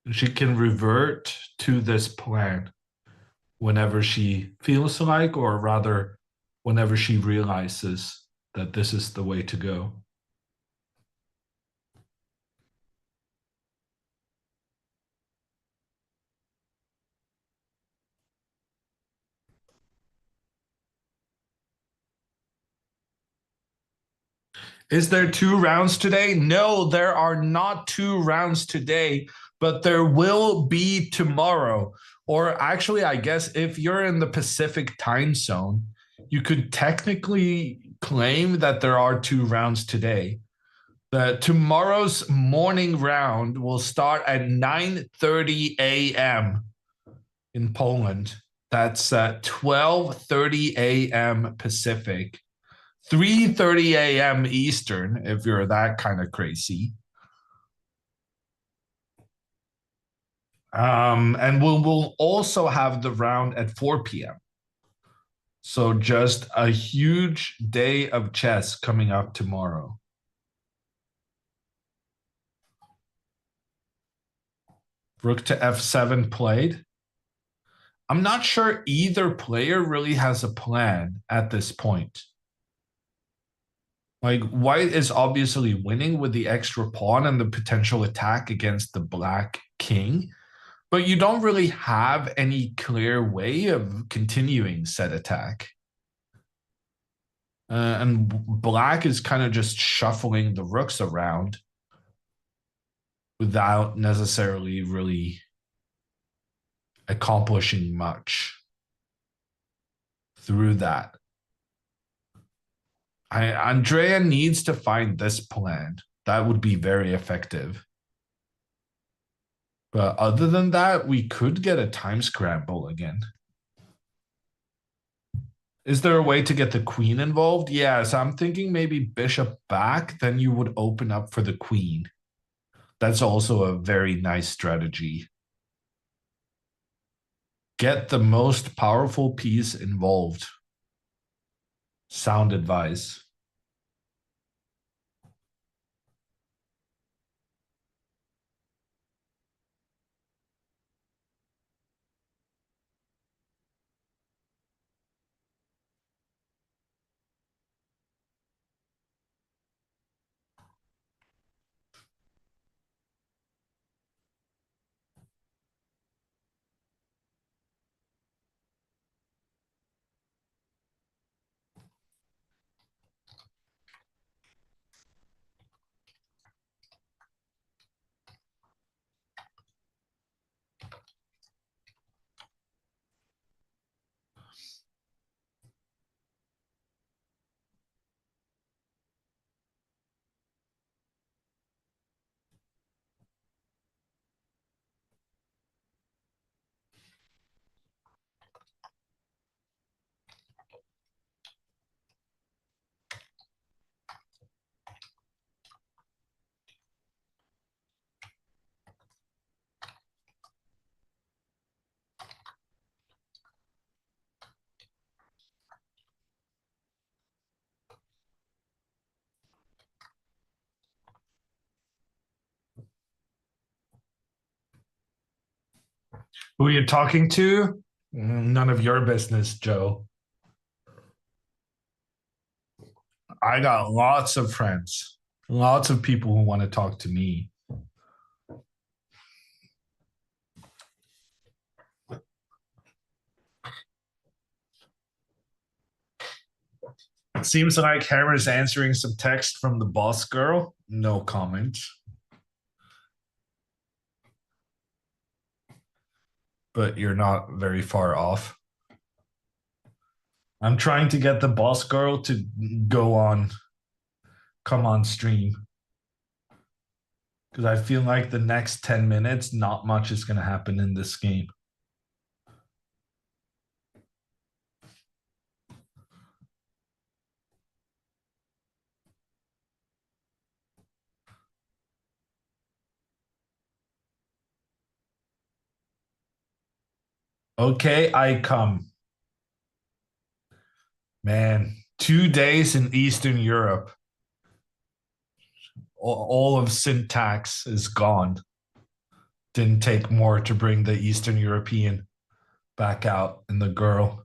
And she can revert to this plan whenever she feels like, or rather, whenever she realizes that this is the way to go. Is there 2 rounds today? No, there are not 2 rounds today, but there will be tomorrow. Or actually, I guess if you're in the Pacific time zone, you could technically claim that there are 2 rounds today. Tomorrow's morning round will start at 9:30 a.m. in Poland. That's 12:30 a.m. Pacific. 3:30 a.m. Eastern, if you're that kind of crazy. And we'll also have the round at 4 p.m. So just a huge day of chess coming up tomorrow. Rook to f7 played. I'm not sure either player really has a plan at this point. Like, white is obviously winning with the extra pawn and the potential attack against the black king, but you don't really have any clear way of continuing said attack. And black is kind of just shuffling the rooks around without necessarily really accomplishing much through that. Andrea needs to find this plan. That would be very effective. But other than that, we could get a time scramble again. Is there a way to get the queen involved? Yeah, so I'm thinking maybe bishop back, then you would open up for the queen. That's also a very nice strategy. Get the most powerful piece involved. Sound advice. Who are you talking to? None of your business, Joe. I got lots of friends, lots of people who want to talk to me. It seems like Hammer's answering some text from the boss girl. No comment. but you're not very far off. I'm trying to get the boss girl to come on stream. Because I feel like the next 10 minutes, not much is going to happen in this game. Okay, I come. Man, 2 days in Eastern Europe. All of syntax is gone. Didn't take more to bring the Eastern European back out in the girl.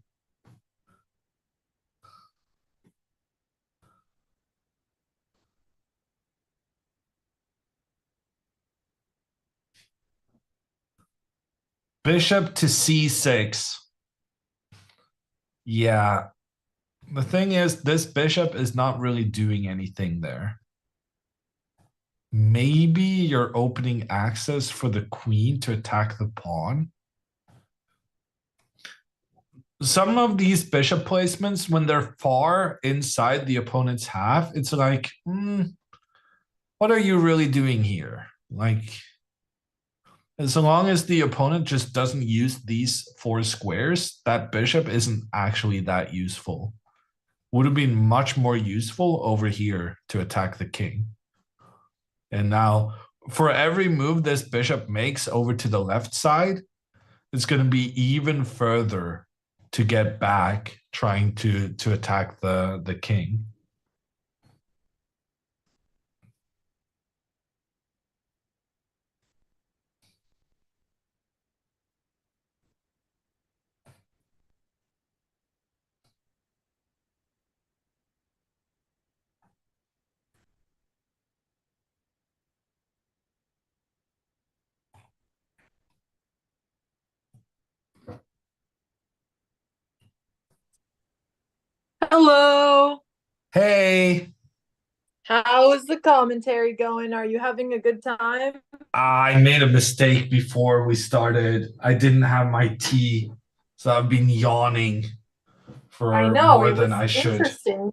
Bishop to c6. Yeah. The thing is, this bishop is not really doing anything there. Maybe you're opening access for the queen to attack the pawn. Some of these bishop placements, when they're far inside the opponent's half, it's like, what are you really doing here? Like, as long as the opponent just doesn't use these 4 squares, that bishop isn't actually that useful. Would have been much more useful over here to attack the king. And now, for every move this bishop makes over to the left side, it's going to be even further to get back trying to attack the king. Hello. Hey, How is the commentary going? Are you having a good time? I made a mistake before we started. I didn't have my tea, so I've been yawning for more than I should. Interesting.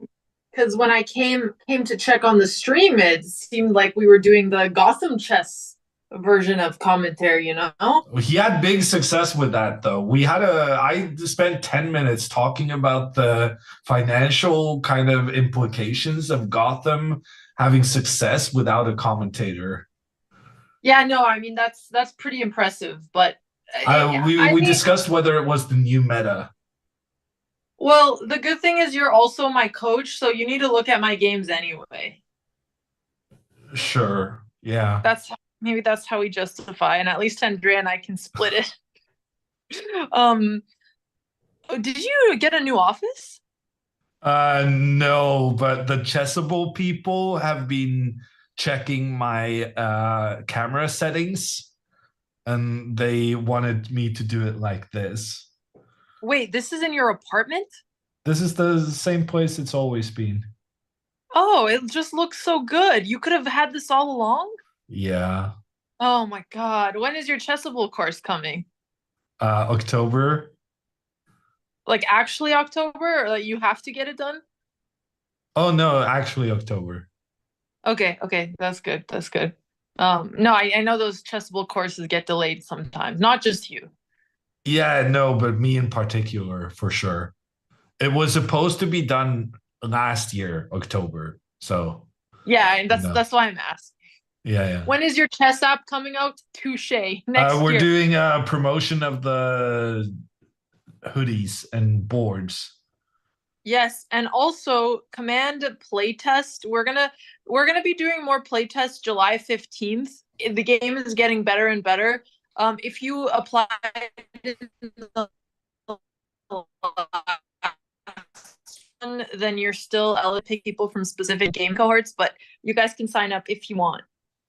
Because when I came to check on the stream, it seemed like we were doing the Gotham chess version of commentary, you know? He had big success with that, though. I spent 10 minutes talking about the financial kind of implications of Gotham having success without a commentator. Yeah, no, I mean that's pretty impressive, but we discussed whether it was the new meta. Well, the good thing is you're also my coach, so you need to look at my games anyway. Sure. Yeah. Maybe that's how we justify, and at least Andrea and I can split it. Did you get a new office? No, but the Chessable people have been checking my camera settings, and they wanted me to do it like this. Wait, this is in your apartment? This is the same place it's always been. Oh, it just looks so good. You could have had this all along? Yeah. Oh my god. When is your Chessable course coming? October. Like actually October? Or like you have to get it done? Oh no, actually October. Okay, that's good. No, I know those Chessable courses get delayed sometimes. Not just you. Yeah, no, but me in particular, for sure. It was supposed to be done last year, October. So yeah, and that's why I'm asking. Yeah. When is your chess app coming out? Touche. Next we're year. doing a promotion of the hoodies and boards. Yes, and also Command playtest. We're gonna be doing more playtests July 15th. The game is getting better and better. If you apply, then you're still eligible to pick people from specific game cohorts, but you guys can sign up if you want.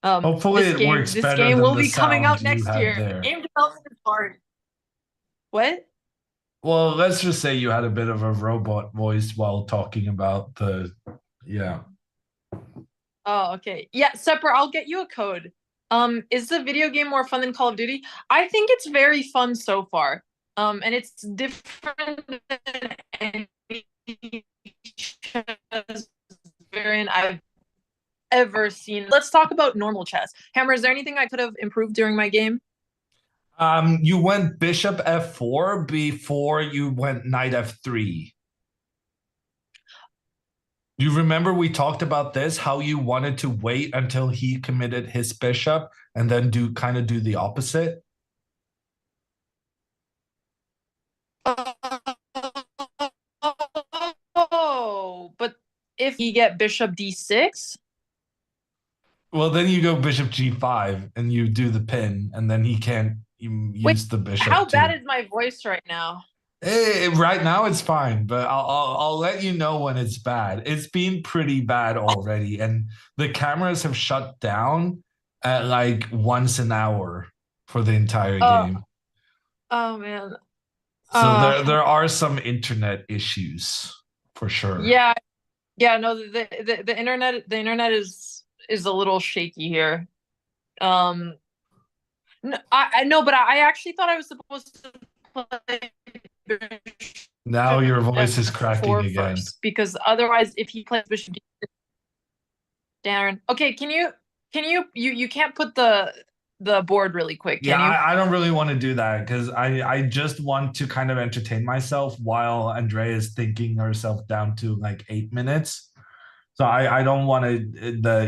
Hopefully it works better. This game will be coming out next year. Game development is hard. What? Well, let's just say you had a bit of a robot voice while talking about Oh, okay. Yeah, Sepper, I'll get you a code. Is the video game more fun than Call of Duty? I think it's very fun so far. And it's different than any chess variant I've ever seen. Let's talk about normal chess. Hammer, is there anything I could have improved during my game? You went bishop f4 before you went knight f3. You remember we talked about this, how you wanted to wait until he committed his bishop and then do the opposite? Oh, but if you get bishop d6? Well, then you go bishop g5 and you do the pin, and then he can't use the bishop. How bad is my voice right now? Right now it's fine, but I'll let you know when it's bad. It's been pretty bad already, and the cameras have shut down at like once an hour for the entire game. Oh man. So there are some internet issues for sure. Yeah, no, the internet is a little shaky here. No, I know, but I actually thought I was supposed to play. Now your voice is cracking again. Because otherwise, if he plays bishop, Darren. Okay, can you can't put the board really quick, can you? I don't really want to do that because I just want to kind of entertain myself while Andrea is thinking herself down to like 8 minutes. So I don't want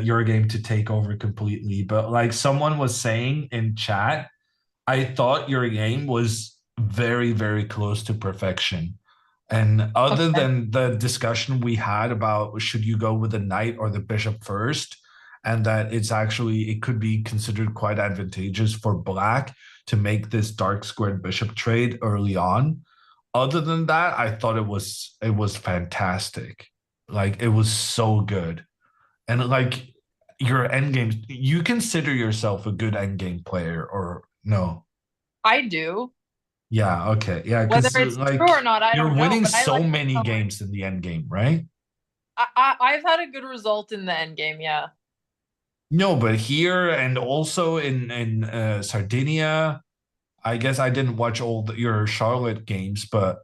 your game to take over completely. But like someone was saying in chat, I thought your game was very, very close to perfection. And other than the discussion we had about should you go with the knight or the bishop first, and that it could be considered quite advantageous for black to make this dark squared bishop trade early on. Other than that, I thought it was fantastic. Like it was so good. And like your endgame, you consider yourself a good endgame player or no? I do. Yeah, okay. Yeah, whether it's like, true or not, I don't know. You're winning but so many games in the endgame, right? I've had a good result in the endgame, yeah. No, but here and also in Sardinia, I guess I didn't watch all your Charlotte games, but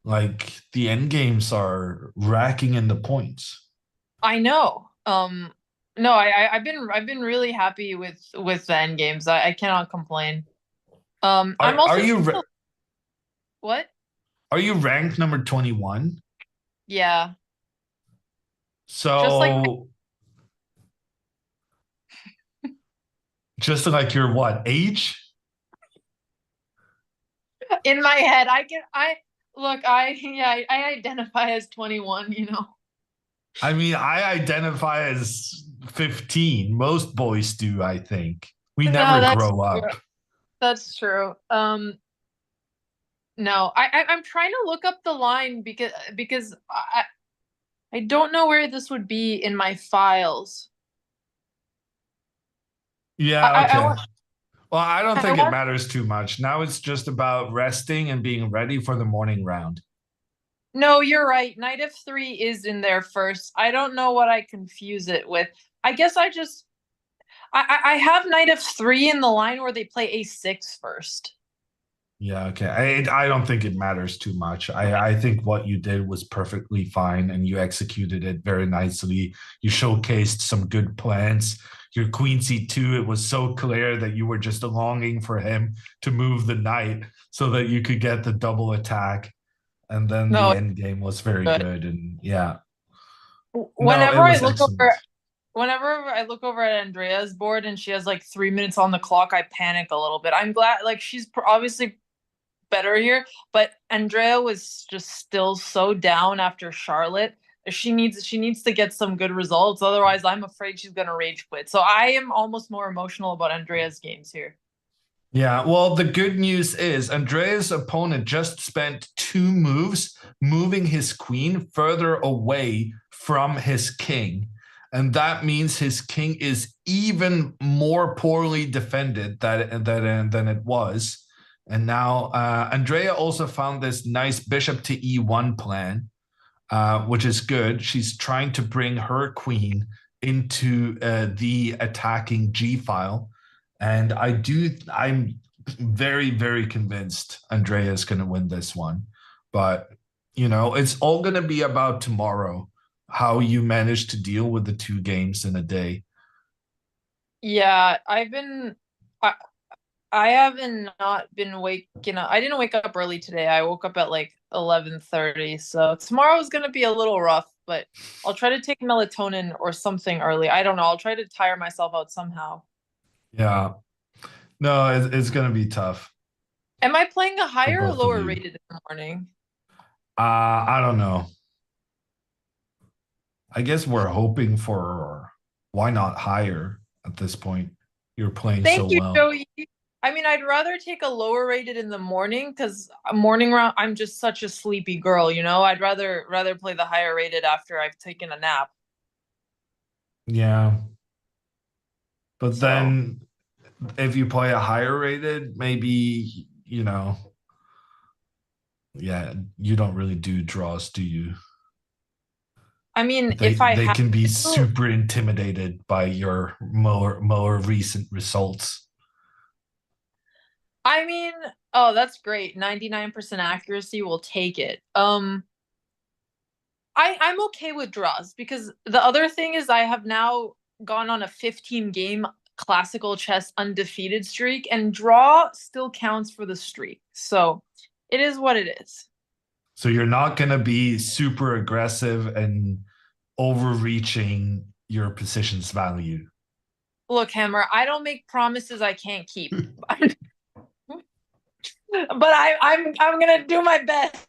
like the end games are racking in the points. I know. No, I've been really happy with the end games. I cannot complain. I'm also. Are you? What? Are you ranked number 21? Yeah. So. Just like your what age? In my head, I identify as 21, you know. I mean, I identify as 15. Most boys do, I think. We never grow up. That's true. No, I'm trying to look up the line because I don't know where this would be in my files. Yeah, okay. Well, I don't think it matters too much. Now it's just about resting and being ready for the morning round. No, you're right. Knight f3 is in there first. I don't know what I confuse it with. I guess I have knight f3 in the line where they play a6 first. Yeah, okay. I don't think it matters too much. I think what you did was perfectly fine and you executed it very nicely. You showcased some good plans. Your queen c2, it was so clear that you were just longing for him to move the knight so that you could get the double attack. And then the end game was very good. And yeah. Whenever I look over at Andrea's board and she has like 3 minutes on the clock, I panic a little bit. I'm glad, like, she's obviously better here, but Andrea was just still so down after Charlotte. She needs to get some good results. Otherwise, I'm afraid she's going to rage quit. So I am almost more emotional about Andrea's games here. Yeah, well, the good news is Andrea's opponent just spent 2 moves moving his queen further away from his king. And that means his king is even more poorly defended than it was. And now Andrea also found this nice bishop to e1 plan, which is good. She's trying to bring her queen into the attacking g file. And I'm very, very convinced Andrea's going to win this one. But, it's all going to be about tomorrow, how you manage to deal with the 2 games in a day. Yeah, I haven't not been waking up. I didn't wake up early today. I woke up at like 11:30. So tomorrow's going to be a little rough, but I'll try to take melatonin or something early. I don't know. I'll try to tire myself out somehow. Yeah. No, it's going to be tough. Am I playing a higher or both of lower you. rated in the morning? I don't know. I guess we're hoping for why not higher at this point? You're playing so Thank you, well. Joey. I mean, I'd rather take a lower rated in the morning because morning round, I'm just such a sleepy girl, I'd rather play the higher rated after I've taken a nap. Yeah. But then if you play a higher rated, maybe, yeah, you don't really do draws, do you? I mean, They if I can be super intimidated by your more recent results. I mean, oh, that's great. 99% accuracy, will take it. I'm okay with draws because the other thing is I have now gone on a 15 game classical chess undefeated streak, and draw still counts for the streak. So it is what it is. So you're not going to be super aggressive and overreaching your position's value. Look, Hammer, I don't make promises I can't keep. But I'm gonna do my best.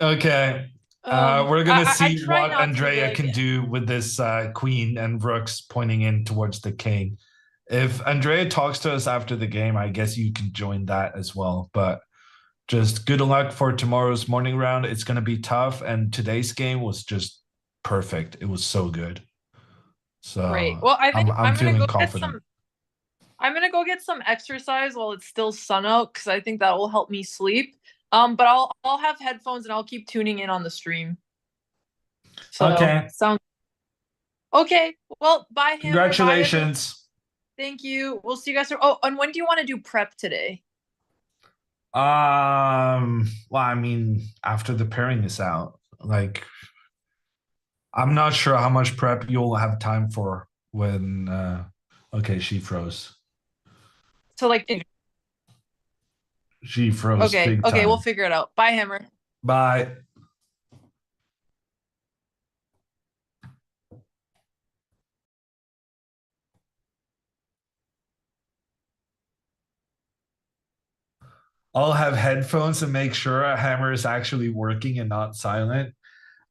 Okay. We're gonna see what not to Andrea like can do with this queen and rooks pointing in towards the king. If Andrea talks to us after the game, I guess you can join that as well. But just good luck for tomorrow's morning round. It's gonna be tough, and today's game was just perfect. It was so good. So great. Well, I think I'm feeling gonna go confident. I'm gonna go get some exercise while it's still sun out because I think that will help me sleep. But I'll have headphones and I'll keep tuning in on the stream. So, okay. Sounds okay. Well, bye, Hammer. Congratulations. Bye, thank you. We'll see you guys. Oh, and when do you want to do prep today? Well, I mean, after the pairing is out, like, I'm not sure how much prep you'll have time for when. Okay, she froze. So like. She froze. Okay. Big Okay, time. we'll figure it out. Bye, Hammer. Bye. I'll have headphones and make sure a hammer is actually working and not silent.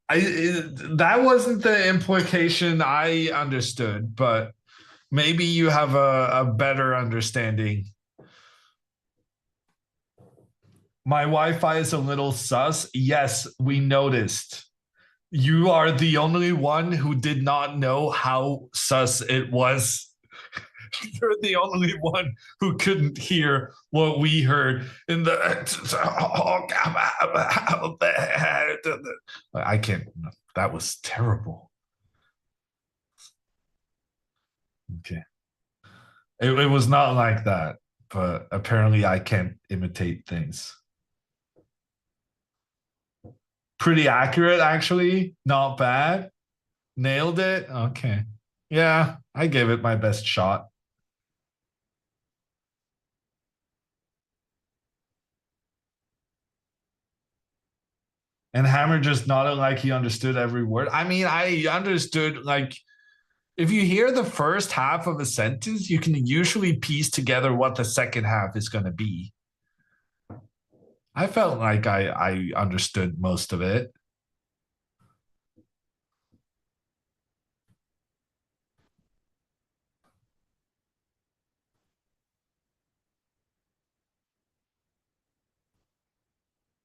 That wasn't the implication I understood, but maybe you have a better understanding. My Wi-Fi is a little sus. Yes, we noticed. You are the only one who did not know how sus it was. You're the only one who couldn't hear what we heard in the. I can't. That was terrible. Okay. It was not like that, but apparently I can't imitate things. Pretty accurate, actually. Not bad. Nailed it. Okay. Yeah, I gave it my best shot. And Hammer just nodded like he understood every word. I mean, I understood, like, if you hear the first half of a sentence, you can usually piece together what the second half is going to be. I felt like I understood most of it.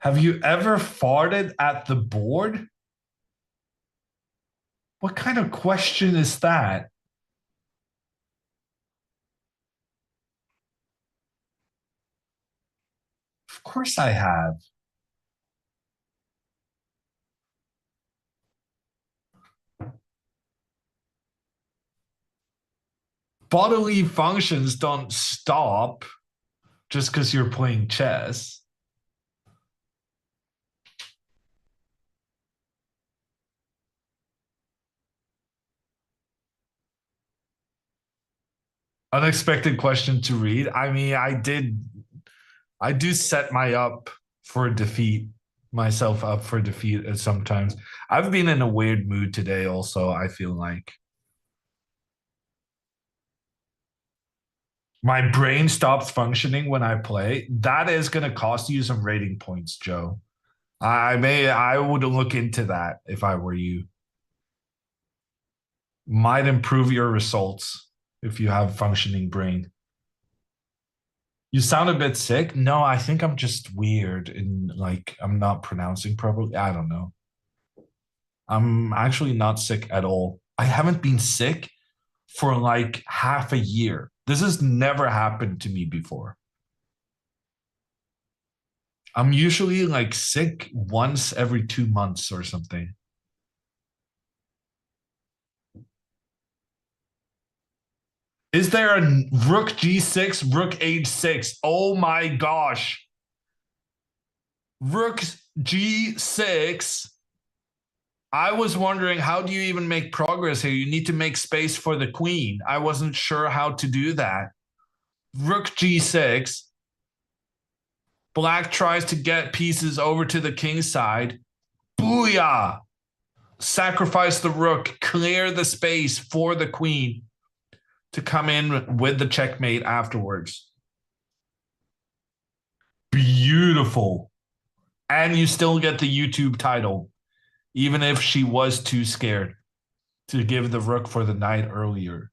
Have you ever farted at the board? What kind of question is that? Of course I have. bodily functions don't stop just because you're playing chess. Unexpected question to read. I mean, I do set myself up for defeat sometimes. I've been in a weird mood today also, I feel like. My brain stops functioning when I play. That is going to cost you some rating points, Joe. I would look into that if I were you. Might improve your results if you have functioning brain. You sound a bit sick. No, I think I'm just weird and like I'm not pronouncing properly. I don't know. I'm actually not sick at all. I haven't been sick for like half a year. This has never happened to me before. I'm usually like sick once every 2 months or something. Is there a rook g6, rook h6? Oh my gosh. Rook g6. I was wondering, how do you even make progress here? You need to make space for the queen. I wasn't sure how to do that. Rook g6. Black tries to get pieces over to the king side. Booyah! Sacrifice the rook, clear the space for the queen to come in with the checkmate afterwards. Beautiful. And you still get the YouTube title, even if she was too scared to give the rook for the knight earlier.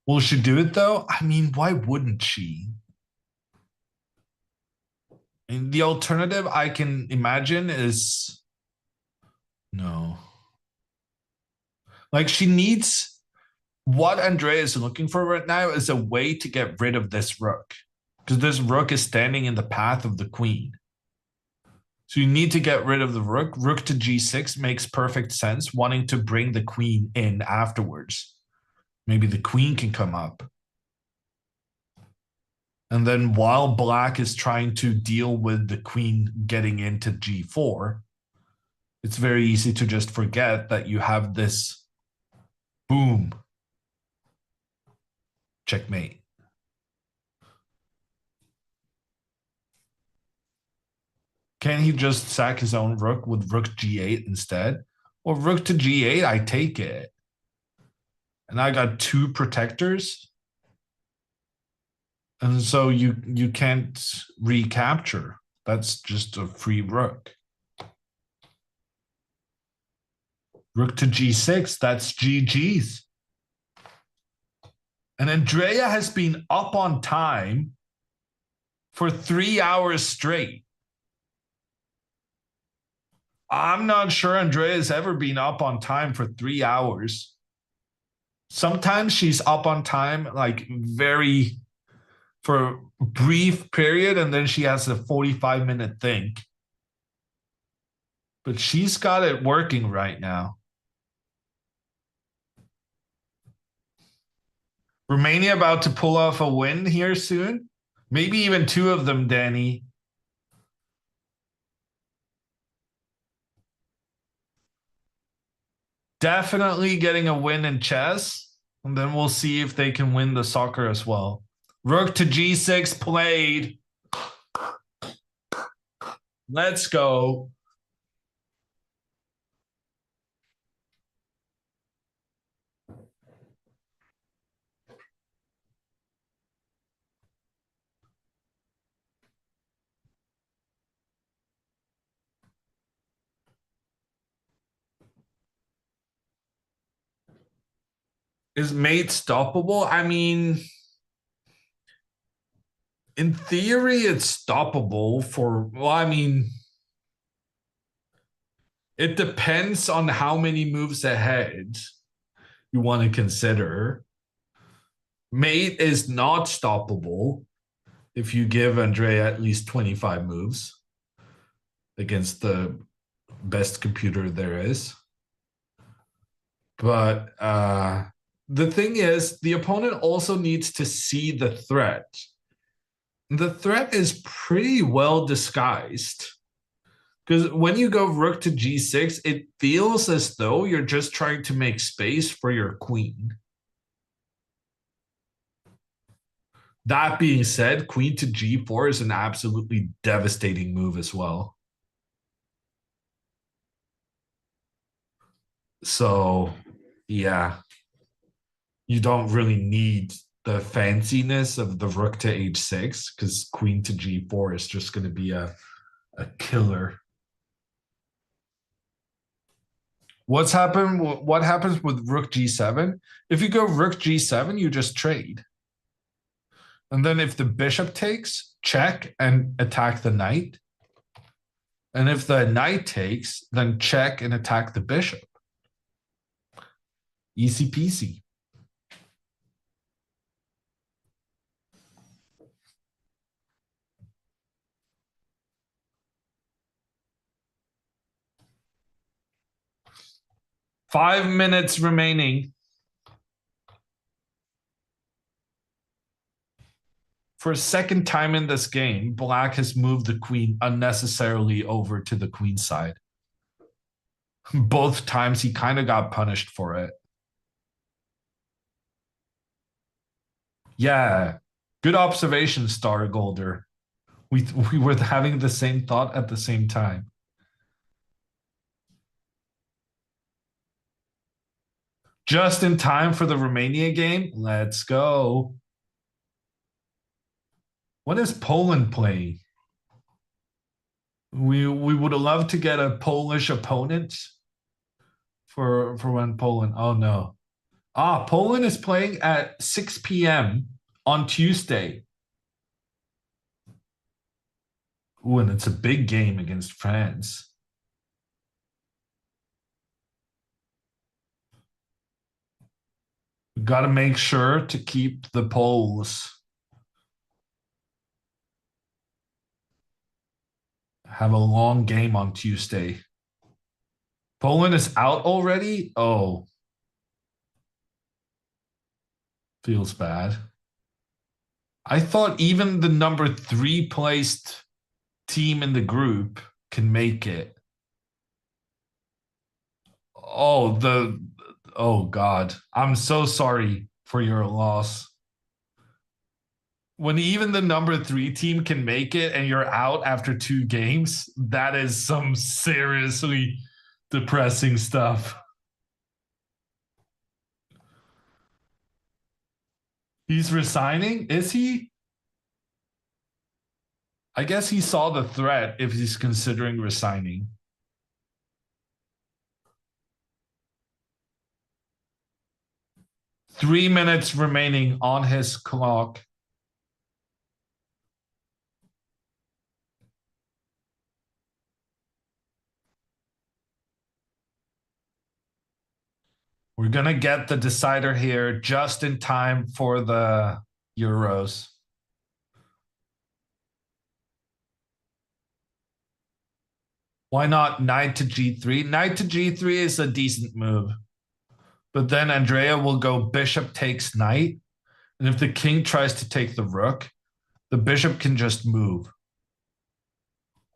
Will she do it though? I mean, why wouldn't she? And the alternative I can imagine is no. Like she needs what Andrea is looking for right now is a way to get rid of this rook, because this rook is standing in the path of the queen. So you need to get rid of the rook. Rook to g6 makes perfect sense, wanting to bring the queen in afterwards. Maybe the queen can come up. And then while black is trying to deal with the queen getting into g4, it's very easy to just forget that you have this boom. Checkmate. Can he just sack his own rook with rook g8 instead? Well, rook to g8, I take it. And I got 2 protectors. And so you can't recapture. That's just a free rook. Rook to g6, that's GG's. And Andrea has been up on time for 3 hours straight. I'm not sure Andrea's ever been up on time for 3 hours. Sometimes she's up on time, like for a brief period, and then she has a 45-minute think. But she's got it working right now. Romania about to pull off a win here soon. Maybe even 2 of them, Danny. Definitely getting a win in chess. And then we'll see if they can win the soccer as well. Rook to g6 played. Let's go. Is mate stoppable? I mean, in theory, it's stoppable for, well, I mean, it depends on how many moves ahead you want to consider. Mate is not stoppable if you give Andrea at least 25 moves against the best computer there is. But the thing is, the opponent also needs to see the threat. The threat is pretty well disguised. Because when you go rook to g6, it feels as though you're just trying to make space for your queen. That being said, queen to g4 is an absolutely devastating move as well. So, yeah. You don't really need the fanciness of the rook to h6 because queen to g4 is just going to be a killer. What happens with rook g7? If you go rook g7, you just trade. And then if the bishop takes, check and attack the knight. And if the knight takes, then check and attack the bishop. Easy peasy. Five minutes remaining. For a second time in this game, Black has moved the queen unnecessarily over to the queen side. Both times he kind of got punished for it. Yeah, good observation, Star Golder. We were having the same thought at the same time. Just in time for the Romania game. Let's go. What is Poland playing? We would love to get a Polish opponent for when Poland. Oh no. Poland is playing at 6 p.m. on Tuesday. Ooh, and it's a big game against France. We got to make sure to keep the Poles. Have a long game on Tuesday. Poland is out already? Oh. Feels bad. I thought even the number 3 placed team in the group can make it. Oh God. I'm so sorry for your loss. When even the number 3 team can make it and you're out after 2 games, that is some seriously depressing stuff. He's resigning? Is he? I guess he saw the threat if he's considering resigning. Three minutes remaining on his clock. We're going to get the decider here just in time for the Euros. Why not knight to g3? Knight to g3 is a decent move. But then Andrea will go bishop takes knight. And if the king tries to take the rook, the bishop can just move.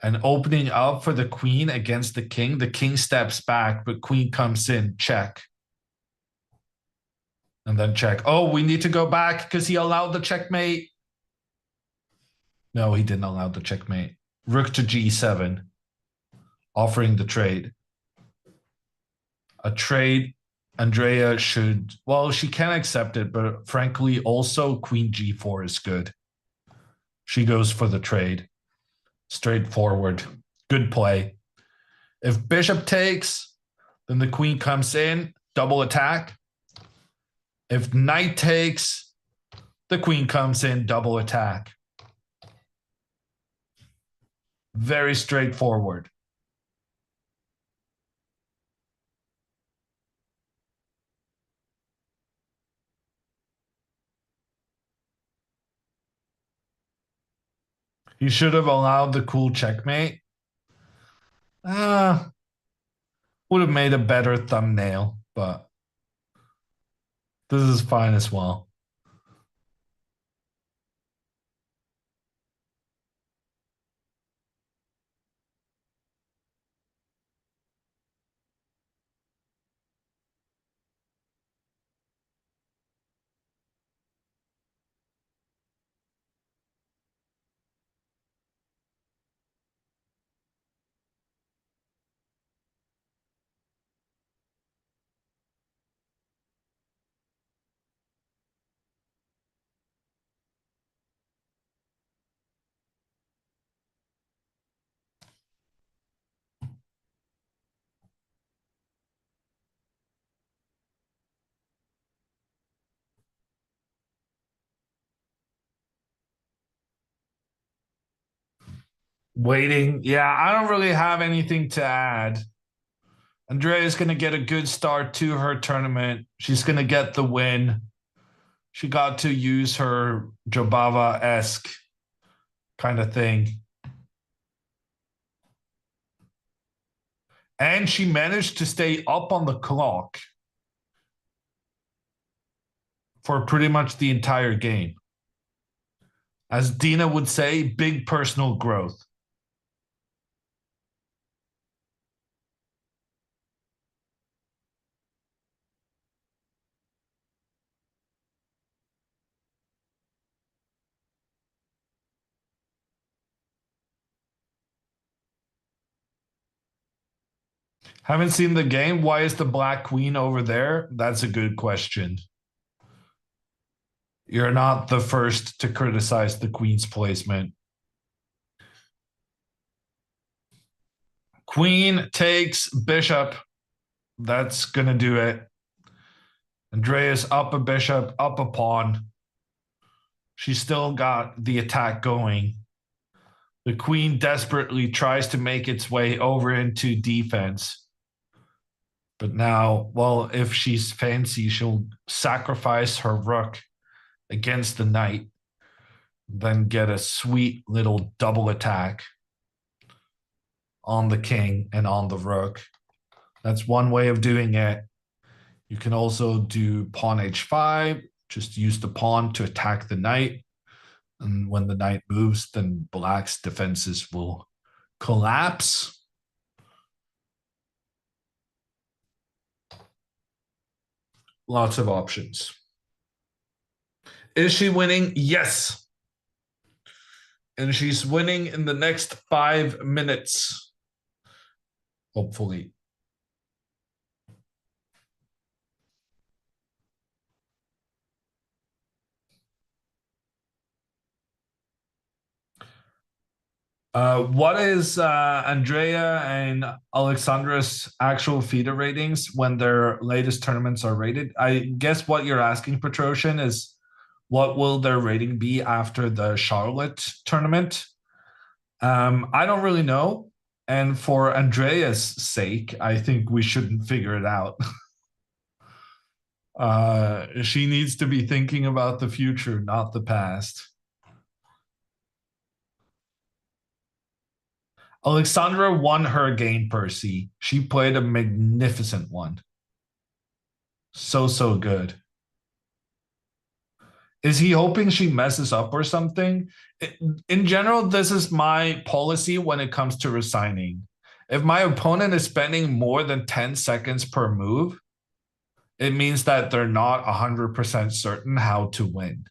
And opening up for the queen against the king steps back, but queen comes in, check. And then check. Oh, we need to go back because he allowed the checkmate. No, he didn't allow the checkmate. Rook to g7. Offering the trade. A trade, Andrea should... Well, she can accept it, but frankly, also queen g4 is good. She goes for the trade. Straightforward. Good play. If bishop takes, then the queen comes in. Double attack. If knight takes, the queen comes in, double attack. Very straightforward. He should have allowed the cool checkmate. Would have made a better thumbnail, but this is fine as well. Waiting. Yeah, I don't really have anything to add. Andrea's going to get a good start to her tournament. She's going to get the win. She got to use her Jobava-esque kind of thing. And she managed to stay up on the clock for pretty much the entire game. As Dina would say, big personal growth. Haven't seen the game. Why is the black queen over there? That's a good question. You're not the first to criticize the queen's placement. Queen takes bishop. That's going to do it. Andrea's up a bishop, up a pawn. She's still got the attack going. The queen desperately tries to make its way over into defense. But now, well, if she's fancy, she'll sacrifice her rook against the knight, then get a sweet little double attack on the king and on the rook. That's one way of doing it. You can also do pawn h5, just use the pawn to attack the knight. And when the knight moves, then black's defenses will collapse. Lots of options. Is she winning? Yes. And she's winning in the next 5 minutes. Hopefully. What is Andrea and Alexandra's actual FIDE ratings when their latest tournaments are rated? I guess what you're asking, Petrosian, is what will their rating be after the Charlotte tournament? I don't really know. And for Andrea's sake, I think we shouldn't figure it out. She needs to be thinking about the future, not the past. Alexandra won her game, Percy. She played a magnificent one. So good. Is he hoping she messes up or something? In general, this is my policy when it comes to resigning. If my opponent is spending more than 10 seconds per move, it means that they're not 100% certain how to win.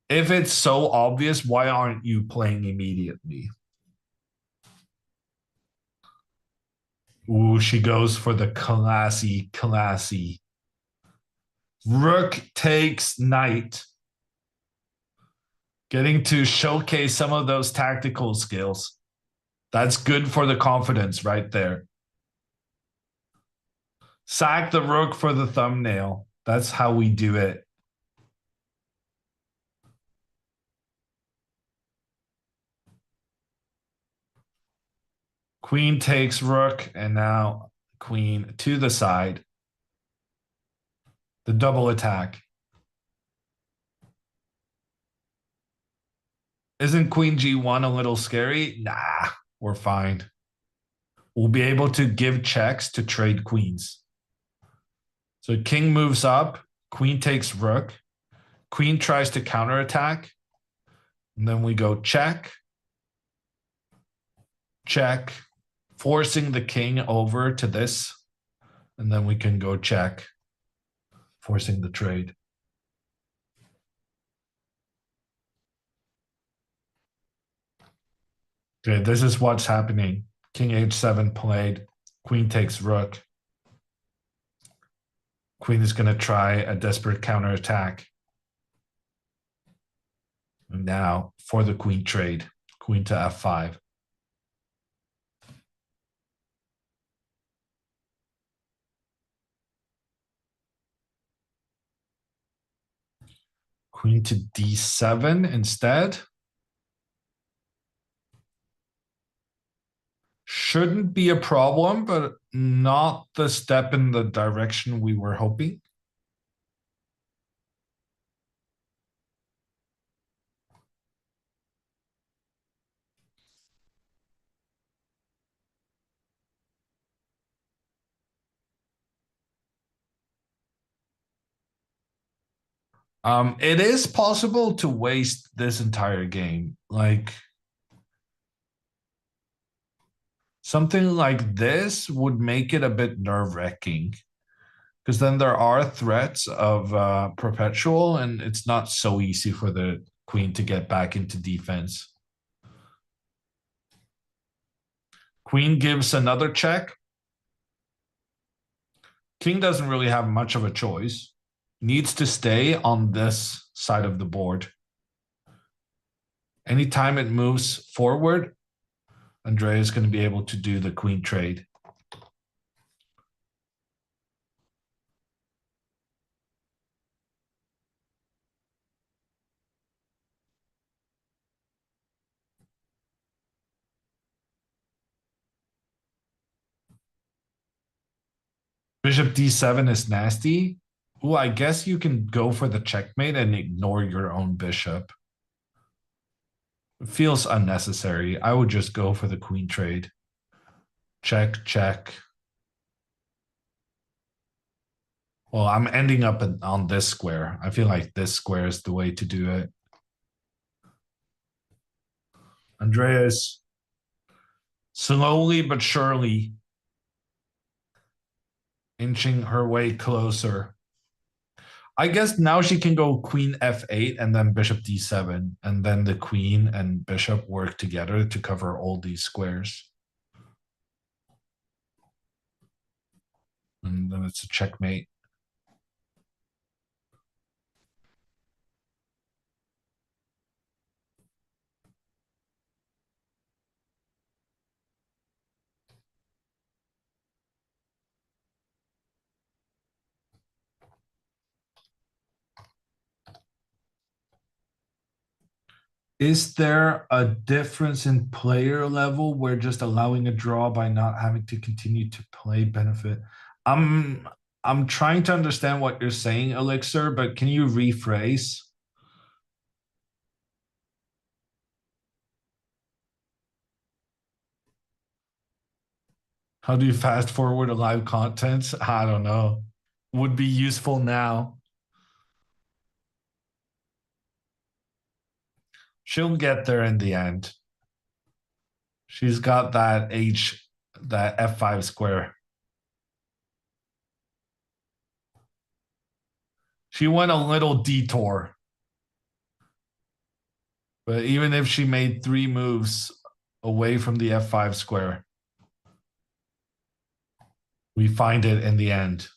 If it's so obvious, why aren't you playing immediately? Ooh, she goes for the classy. Rook takes knight. Getting to showcase some of those tactical skills. That's good for the confidence right there. Sack the rook for the thumbnail. That's how we do it. Queen takes rook, and now queen to the side. The double attack. Isn't Queen G1 a little scary? Nah, we're fine. We'll be able to give checks to trade queens. So king moves up, queen takes rook, queen tries to counterattack, and then we go check, check, forcing the king over to this, and then we can go check, forcing the trade. Okay, this is what's happening. King h7 played, queen takes rook. Queen is going to try a desperate counterattack. And now for the queen trade, queen to f5. Queen to d7 instead. Shouldn't be a problem, but not the step in the direction we were hoping. It is possible to waste this entire game. Like something like this would make it a bit nerve-wracking because then there are threats of perpetual and it's not so easy for the queen to get back into defense. Queen gives another check. King doesn't really have much of a choice. Needs to stay on this side of the board. Anytime it moves forward, Andrea is going to be able to do the queen trade. Bishop d7 is nasty. Ooh, I guess you can go for the checkmate and ignore your own bishop. It feels unnecessary. I would just go for the queen trade. Check, check. Well, I'm ending up on this square. I feel like this square is the way to do it. Andrea's slowly but surely inching her way closer. I guess now she can go queen f8 and then bishop d7, and then the queen and bishop work together to cover all these squares. And then it's a checkmate. Is there a difference in player level where just allowing a draw by not having to continue to play benefit? I'm trying to understand what you're saying, Elixir, but can you rephrase? How do you fast forward a live content? I don't know. Would be useful now. She'll get there in the end. She's got that f5 square. She went a little detour. But even if she made 3 moves away from the f5 square, we find it in the end.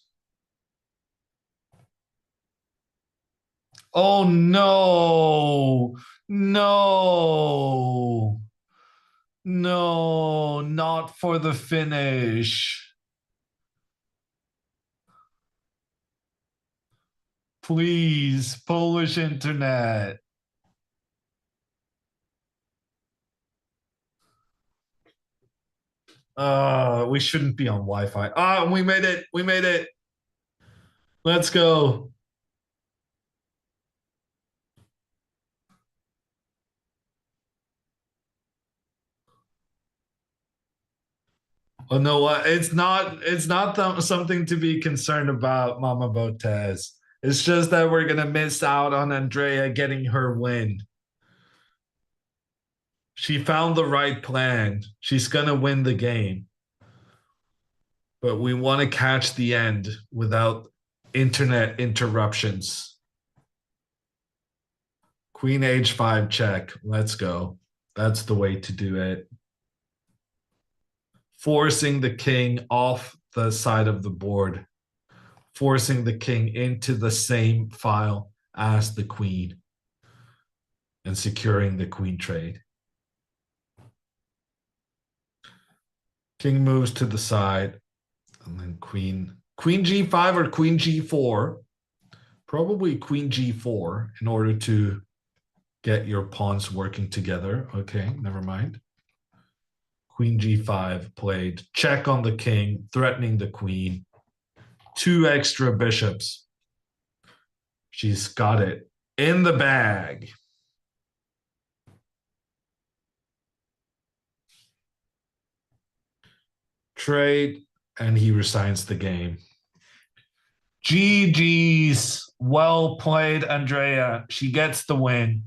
Oh, no. No. No, not for the finish. Please, Polish internet. We shouldn't be on Wi-Fi. Ah, we made it. We made it. Let's go. – Oh no, what? It's not. It's not something to be concerned about, Mama Botez. It's just that we're gonna miss out on Andrea getting her win. She found the right plan. She's gonna win the game, but we want to catch the end without internet interruptions. Queen H5 check. Let's go. That's the way to do it. Forcing the king off the side of the board, forcing the king into the same file as the queen, and securing the queen trade. King moves to the side, and then queen g5 or queen g4. Probably queen g4 in order to get your pawns working together. Okay, never mind. Queen g5 played. Check on the king, threatening the queen. 2 extra bishops. She's got it in the bag. Trade, and he resigns the game. GG's. Well played, Andrea. She gets the win.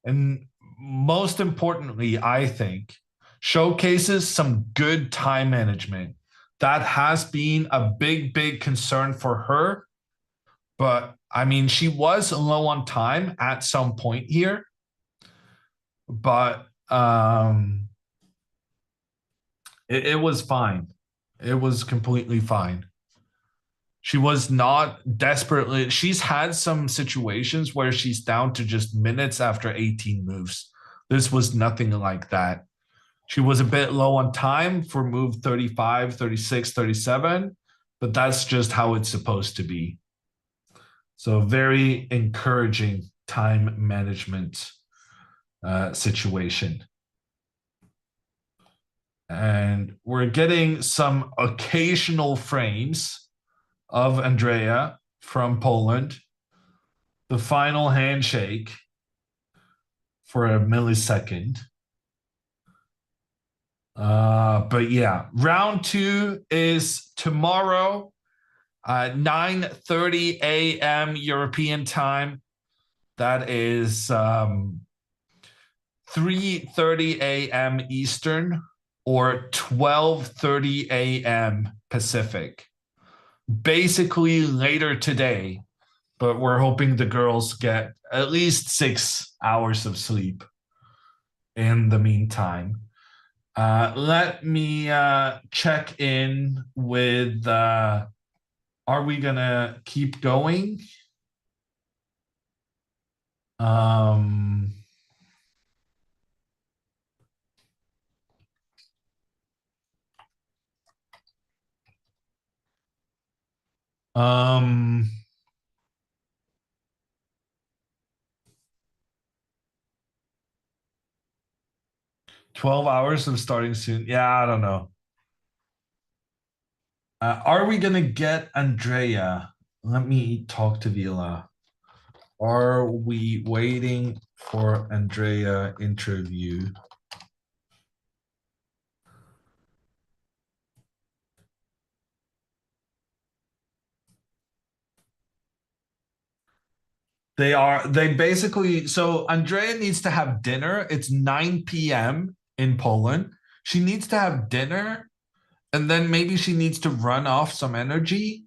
And most importantly, I think, showcases some good time management. That has been a big, big concern for her. But I mean, she was low on time at some point here. But it was fine. It was completely fine. She was not desperately. She's had some situations where she's down to just minutes after 18 moves. This was nothing like that. She was a bit low on time for move 35, 36, 37, but that's just how it's supposed to be. So very encouraging time management situation. And we're getting some occasional frames of Andrea from Poland. The final handshake for a millisecond. But yeah, round 2 is tomorrow, 9:30 a.m. European time. That is 3:30 a.m. Eastern or 12:30 a.m. Pacific. Basically later today, but we're hoping the girls get at least 6 hours of sleep in the meantime. Let me check in with, are we gonna keep going? Um, 12 hours of starting soon. Yeah, I don't know. Are we gonna get Andrea? Let me talk to Vila. Are we waiting for Andrea interview? They basically, so Andrea needs to have dinner. It's 9 p.m. in Poland. She needs to have dinner, and then maybe she needs to run off some energy.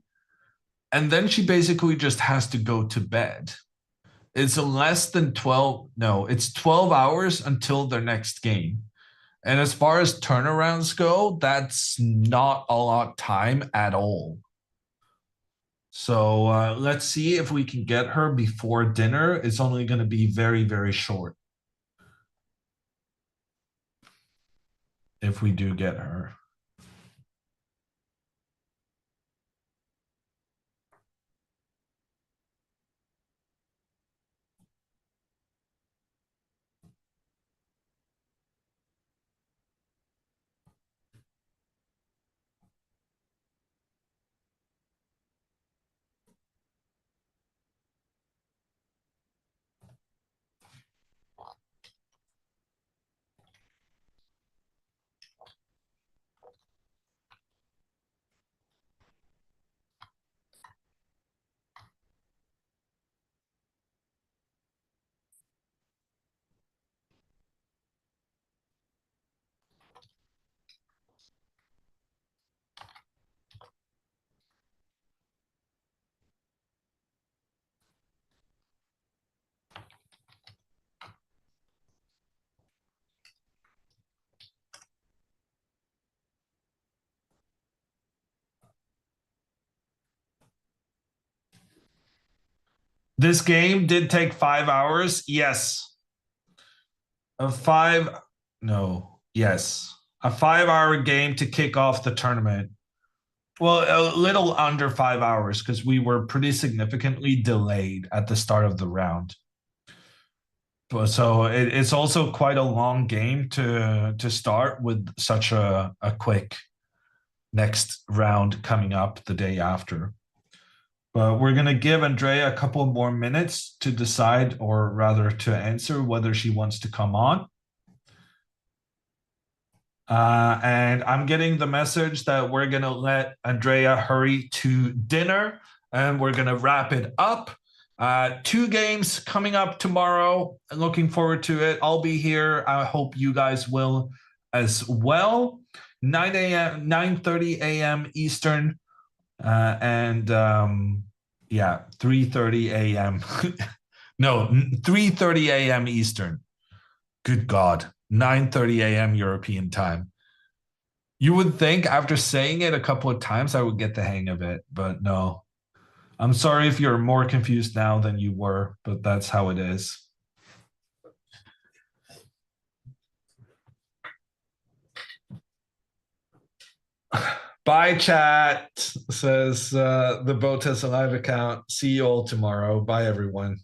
And then she basically just has to go to bed. It's less than 12, no, it's 12 hours until their next game. And as far as turnarounds go, that's not a lot of time at all. So let's see if we can get her before dinner. It's only going to be very, very short. If we do get her. This game did take 5 hours. Yes. A 5-hour game to kick off the tournament. Well, a little under 5 hours because we were pretty significantly delayed at the start of the round. So it's also quite a long game to start with such a quick next round coming up the day after. But we're going to give Andrea a couple more minutes to decide, or rather to answer whether she wants to come on. And I'm getting the message that we're going to let Andrea hurry to dinner and we're going to wrap it up. 2 games coming up tomorrow. Looking forward to it. I'll be here. I hope you guys will as well. 9:30 a.m. Eastern. And 3:30 a.m. No, 3:30 a.m. Eastern. Good God. 9:30 a.m. European time. You would think after saying it a couple of times I would get the hang of it, but no. I'm sorry if you're more confused now than you were, but that's how it is. Bye, chat, says the Botezlive account. See you all tomorrow. Bye, everyone.